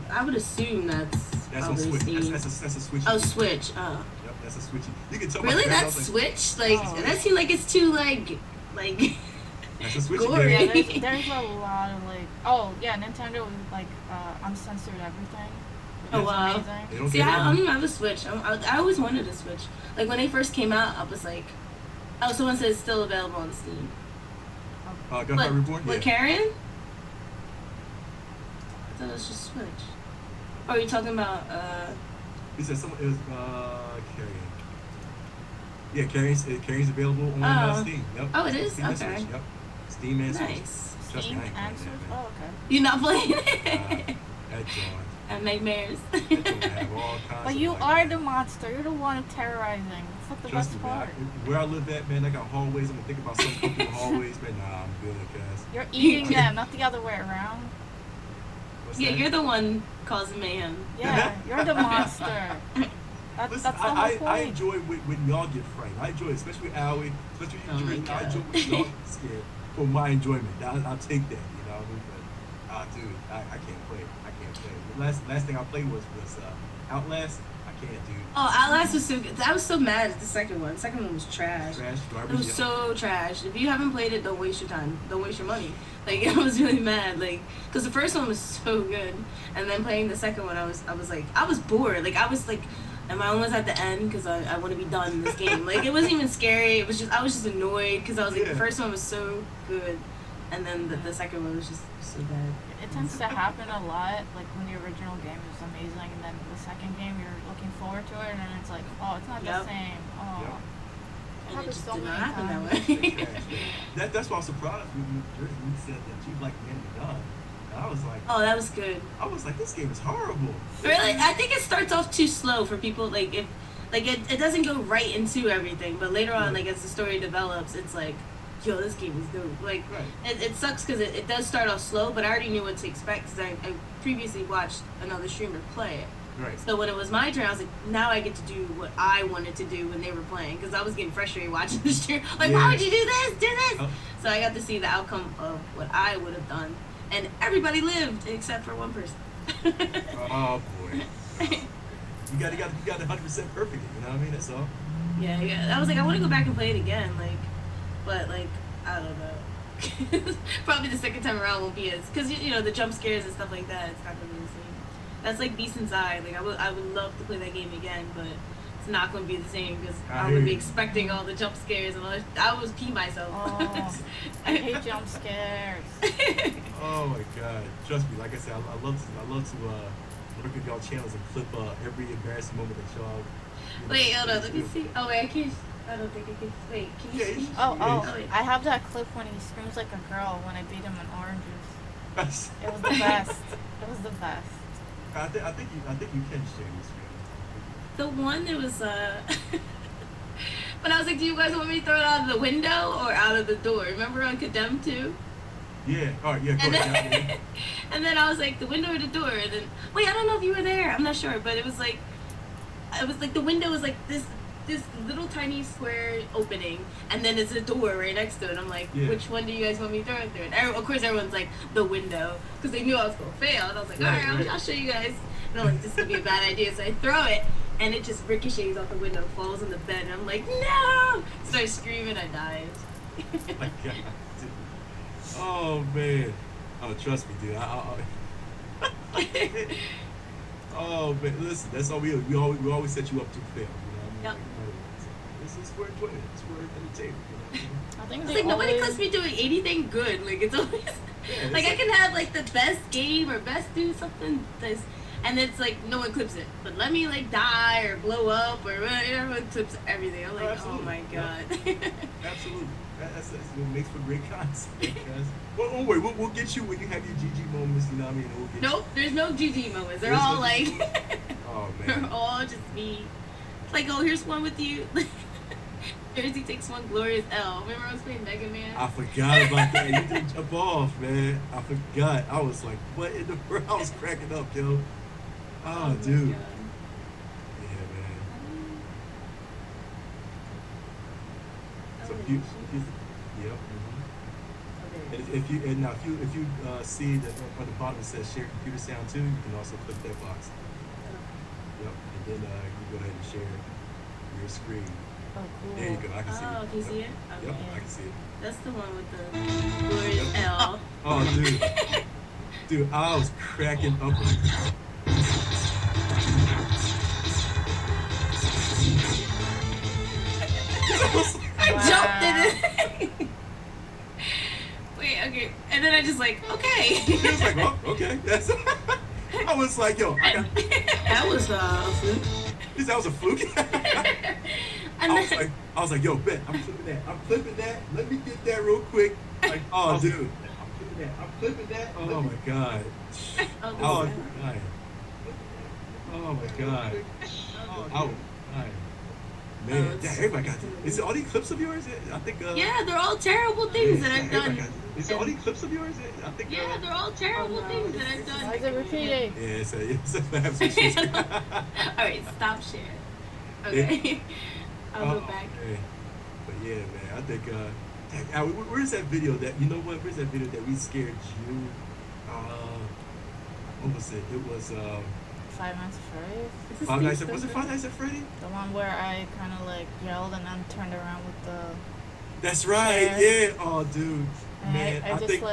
I would assume that's on Switch. That's a Switch. Oh, Switch. Oh. Yep, that's a Switch. You can tell. Really, that's Switch? Like that seems like it's too like. That's a Switch gory. Yeah, there's a lot of Nintendo uncensored everything. Oh wow! See, I don't even have a Switch. I always wanted a Switch. Like when they first came out, I was like, oh, someone says it's still available on Steam. Gunfire Reborn. What, Carrion? I thought it was just Switch. Oh, are you talking about? He said it was Carrion. Yeah, Carrion's available on Steam. Yep. Oh, it is. Steam okay. Yep. Steam and Switch. Nice. Trust me, I ain't playing that, man. Oh, okay. You're not playing it. That's John. And nightmares. But you are the monster. You're the one terrorizing. It's like the Trust best me, part. Where I live at, man, I got hallways. I'm gonna think about some couple of hallways, man. Nah, I'm good, cuz. You're eating them, not the other way around. You're the one causing mayhem. Yeah, you're the monster. Listen, that's the whole point. I enjoy when y'all get frightened. I enjoy it, especially with Allie, especially you, Drake. I enjoy when y'all get scared for my enjoyment. I'll take that, you know. But, dude, I can't play. I can't play. The last thing I played was Outlast. I can't, dude. Oh, Outlast was so good. I was so mad at the second one. The second one was trash. Garbage. It was so trash. If you haven't played it, don't waste your time. Don't waste your money. Like, I was really mad. Like, because the first one was so good, and then playing the second one, I was bored. Like, I was like, am I almost at the end? Because I want to be done in this game. Like, it wasn't even scary. It was just, I was just annoyed because I was like, the first one was so good, and then the second one was just so bad. It tends to happen a lot, like when the original game is amazing, and then the second game you're looking forward to it, and then it's like, oh, it's not the same. Oh, it happens so many times. That way. That's why I'm surprised when you said that you like Man of God. I was like, oh, that was good. I was like, this game is horrible. Really, I think it starts off too slow for people. Like, if it doesn't go right into everything, but later on, like as the story develops, it's like, yo, this game is dope. Like, it sucks because it does start off slow, but I already knew what to expect because I previously watched another streamer play it. Right. So when it was my turn, I was like, now I get to do what I wanted to do when they were playing because I was getting frustrated watching the stream. Like, why would you do this? Do this? Oh. So I got to see the outcome of what I would have done, and everybody lived except for one person. Oh boy. You got 100% perfect. You know what I mean? That's all. Yeah. I was like, I want to go back and play it again. Like, but like, I don't know. Probably the second time around won't be as, because you know the jump scares and stuff like that. It's not gonna be the same. That's like Beast Inside. Like I would love to play that game again, but it's not gonna be the same because I would be expecting all the jump scares and all that. I was pee myself. Oh, I hate jump scares. Oh my god! Trust me. Like I said, I love to look at y'all channels and clip every embarrassing moment that y'all. Wait, hold on. Let me see. Oh wait, I can't. I don't think I can. Wait, can you see? Oh, I have that clip when he screams like a girl when I beat him in oranges. It was the best. It was the best. I think you can share this. The one that was when I was like, do you guys want me to throw it out of the window or out of the door? Remember on Condemned 2? Yeah. All right. Yeah. Go ahead. And then I was like, the window or the door? And then wait, I don't know if you were there. I'm not sure, but it was like the window was like this little tiny square opening, and then it's a door right next to it. I'm like, which one do you guys want me to throw it through? And of course, everyone's like, the window, because they knew I was going to fail. And I was like, all right, I'll show you guys. And I'm like, this is going to be a bad idea. So I throw it, and it just ricochets off the window, falls in the bed, and I'm like, no! Start screaming, I died. Oh my god, dude. Oh man. Oh, trust me, dude. Oh man, listen, that's all we always set you up to fail. You know what I mean? This is for enjoyment. It's for entertainment. You know? I think it's like nobody clips me doing anything good. Like it's always like I can have like the best game or best do something that's, and it's like no one clips it. But let me like die or blow up or everyone clips everything. I'm like, oh my god. Absolutely. That's what makes for great content. Well, don't worry, we'll get you when you have your GG moments. You know what I mean? We'll get nope, there's no GG moments. They're all like, oh man, they're all just me. It's like, oh, here's one with you. Jersey takes one glorious L. Remember I was playing Mega Man? I forgot about that. You didn't jump off, man. I forgot. I was like, what in the world? I was cracking up, yo. Oh, dude. God. Yeah, man. So yep. And if you see that on the bottom it says share computer sound too, you can also click that box. Yep. And then you go ahead and share your screen. Oh, cool. There you go. I can see it. Oh, can you see it? Okay. Yep, I can see it. That's the one with the glorious L. Oh, dude. Dude, I was cracking up. I jumped in it. Wait, okay. And then I just like, okay. He was like, well, okay. That's I was like, yo, I got that was a fluke. That was a fluke? I was like, yo, bet, I'm clipping that. Let me get that real quick. Like, oh, dude. I'm clipping that. Oh my god. Oh my god. Oh my god. Oh my god. Man, everybody got this. Is it all these clips of yours? I think. Yeah, they're all terrible things that I've done. Is it all these clips of yours? I think. Yeah, they're all terrible things that I've done. Why is it repeating? Yeah, it's a All right, stop sharing. Okay. I'll go back. Man. But yeah, man, I think where's that video that you know what? Where's that video that we scared you? What was it? It was Five Nights at Freddy's. Was it Five Nights at Freddy? The one where I kind of like yelled and then turned around with the. That's right. chair. Yeah. Oh, dude. And Man, I just think...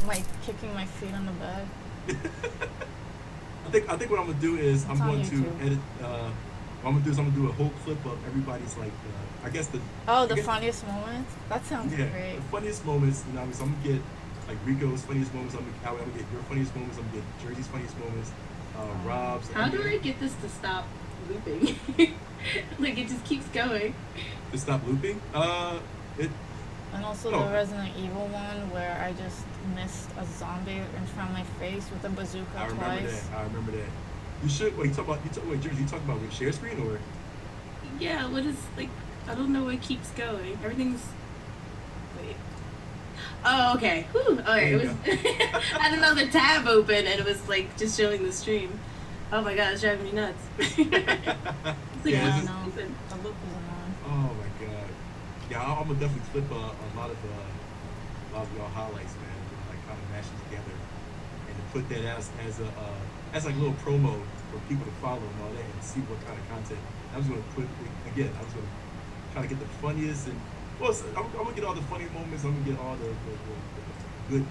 like kicking my feet on the bed. I think what I'm gonna do is It's I'm on going to YouTube. edit. What I'm gonna do is I'm gonna do a whole clip of everybody's like. I guess the. Funniest moments. That sounds great. The funniest moments. You know, so I'm gonna get like Rico's funniest moments. I'm gonna get your funniest moments. I'm gonna get Jersey's funniest moments. Rob's. How do I get this to stop looping? Like it just keeps going. To stop looping? And also the Resident Evil one where I just missed a zombie in front of my face with a bazooka I twice. remember that. You should wait. Jersey. You talk about with share screen or? Yeah. What is like? I don't know what keeps going. Everything's. Wait. Oh, okay. Whew. All right. It was. I had another tab open and it was like just showing the stream. Oh my god, it's driving me nuts. It's like, Yeah, I know. The loop is annoying. Oh my god. Yeah, I'm gonna definitely clip a lot of y'all highlights, man. Like kind of mash it together and to put that as like a little promo for people to follow and all that and see what kind of content. I was gonna put again. I was gonna try to get the funniest and well, I'm gonna get all the funny moments. I'm gonna get all the good,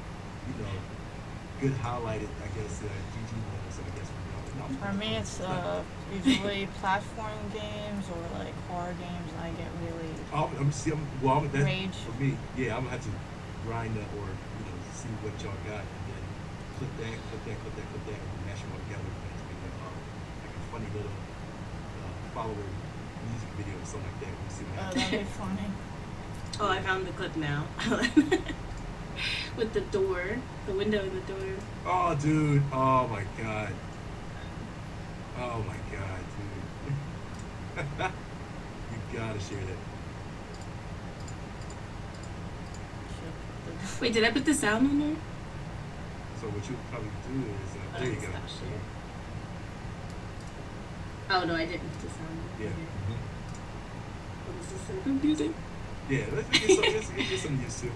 good highlighted, I guess, GG moments. I guess. For me, it's usually platform games or like horror games. I get really rage. For me, yeah, I'm gonna have to grind that or see what y'all got and then clip that, and then mash them all together and make like a funny little follower music video or something like that. We'll see what happens. That'd be funny. Oh, I found the clip now. With the door, the window in the door. Oh, dude. Oh my god. Oh my god, dude. You gotta share that. Wait, did I put the sound in there? So what you probably do is, there you go. Oh no, I didn't put the sound in. Yeah. Oh, this is so confusing. Yeah, let's get some used to.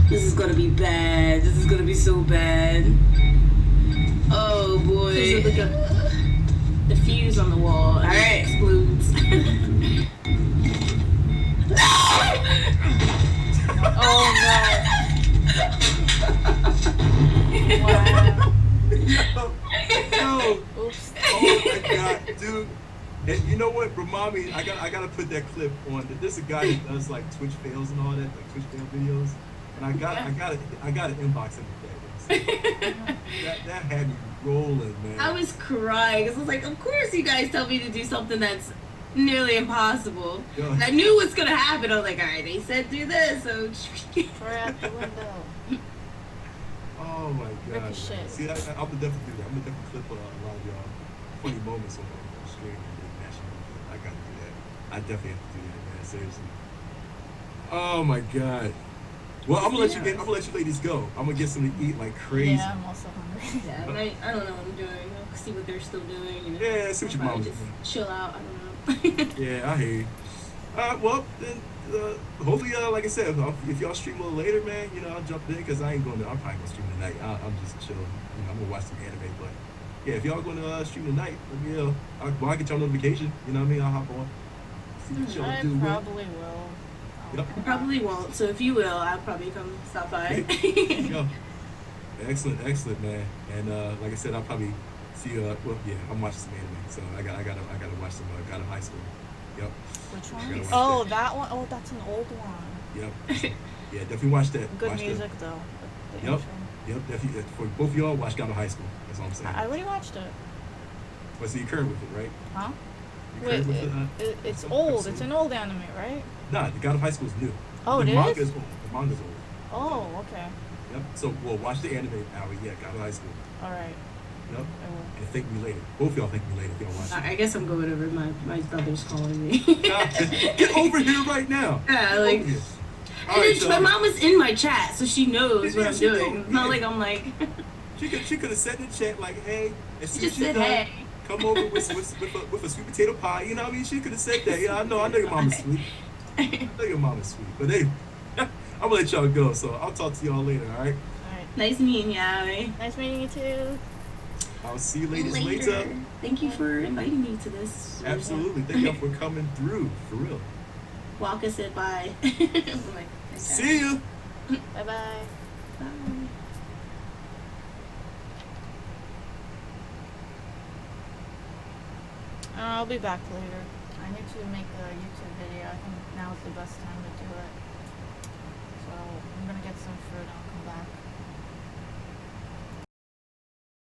This is gonna be bad. This is gonna be so bad. Oh boy. Like the fuse on the wall. Alright, explodes. Oh no. Wow. Yo. Oops. Oh my god, dude. And you know what? Remind me, I gotta put that clip on. There's a guy that does like Twitch fails and all that, like Twitch fail videos. And I got an inbox in that. that had me rolling, man. I was crying because I was like, of course you guys tell me to do something that's nearly impossible. Yo. And I knew what's gonna happen. I was like, all right, they said do this, so throw it out the window. Oh my god. See, I'm gonna definitely do that. I'm gonna definitely clip a lot of y'all funny moments on the stream and then mash them up. I gotta do that. I definitely have to do that, man. Seriously. Oh my god. Well, I'm gonna let you ladies go. I'm gonna get something to eat like crazy. Yeah, I'm also hungry. Yeah, I don't know what I'm doing. I'll see what they're still doing. Yeah, see what your mom's doing. Chill out. I don't know. Yeah, I hear you. Well, then, hopefully, like I said, if y'all stream a little later, man, I'll jump in because I'm probably gonna stream tonight. I'm just chilling. I'm gonna watch some anime, but yeah, if y'all gonna stream tonight, let me I'll get y'all notification. You know what I mean? I'll hop on. See what y'all do. Probably will. Yep. I probably won't. So if you will, I'll probably come stop by. Go. Excellent, man. And like I said, I'll probably see. I'm watching some anime, so I gotta watch some God of High School. Yep. Which one? That one. Oh, that's an old one. Yep. Yeah, definitely watch that. Good music though. Yep. Definitely. For both of y'all, watch God of High School. That's all I'm saying. I already watched it. But so you current with it, right? Huh? Wait, it's old. Episode? It's an old anime, right? Nah, the God of High School is new. Oh, the it manga is? old. The manga's old. Oh, okay. Yep. So, watch the anime, Howie. Yeah, God of High School. All right. Yep. And thank me later. Both of y'all thank me later if y'all watch it. I guess I'm going over. My brother's calling me. Get over here right now. Yeah, like. Right, my mom was in my chat, so she knows what I'm doing. It's not like I'm like. She could have said in the chat like, hey. She just said hey. Come over with a sweet potato pie. You know what I mean? She could have said that. Yeah, I know your mama's sweet. I know your mama's sweet. But hey, I'm gonna let y'all go. So I'll talk to y'all later. All right. Nice meeting you, Allie. Nice meeting you too. I'll see you ladies later. Thank you for inviting me to this. Absolutely. Thank y'all for coming through. For real. Walker said bye. See you. Bye-bye. Bye. I'll be back later. I need to make a YouTube video. I think now is the best time to do it. So I'm gonna get some fruit on.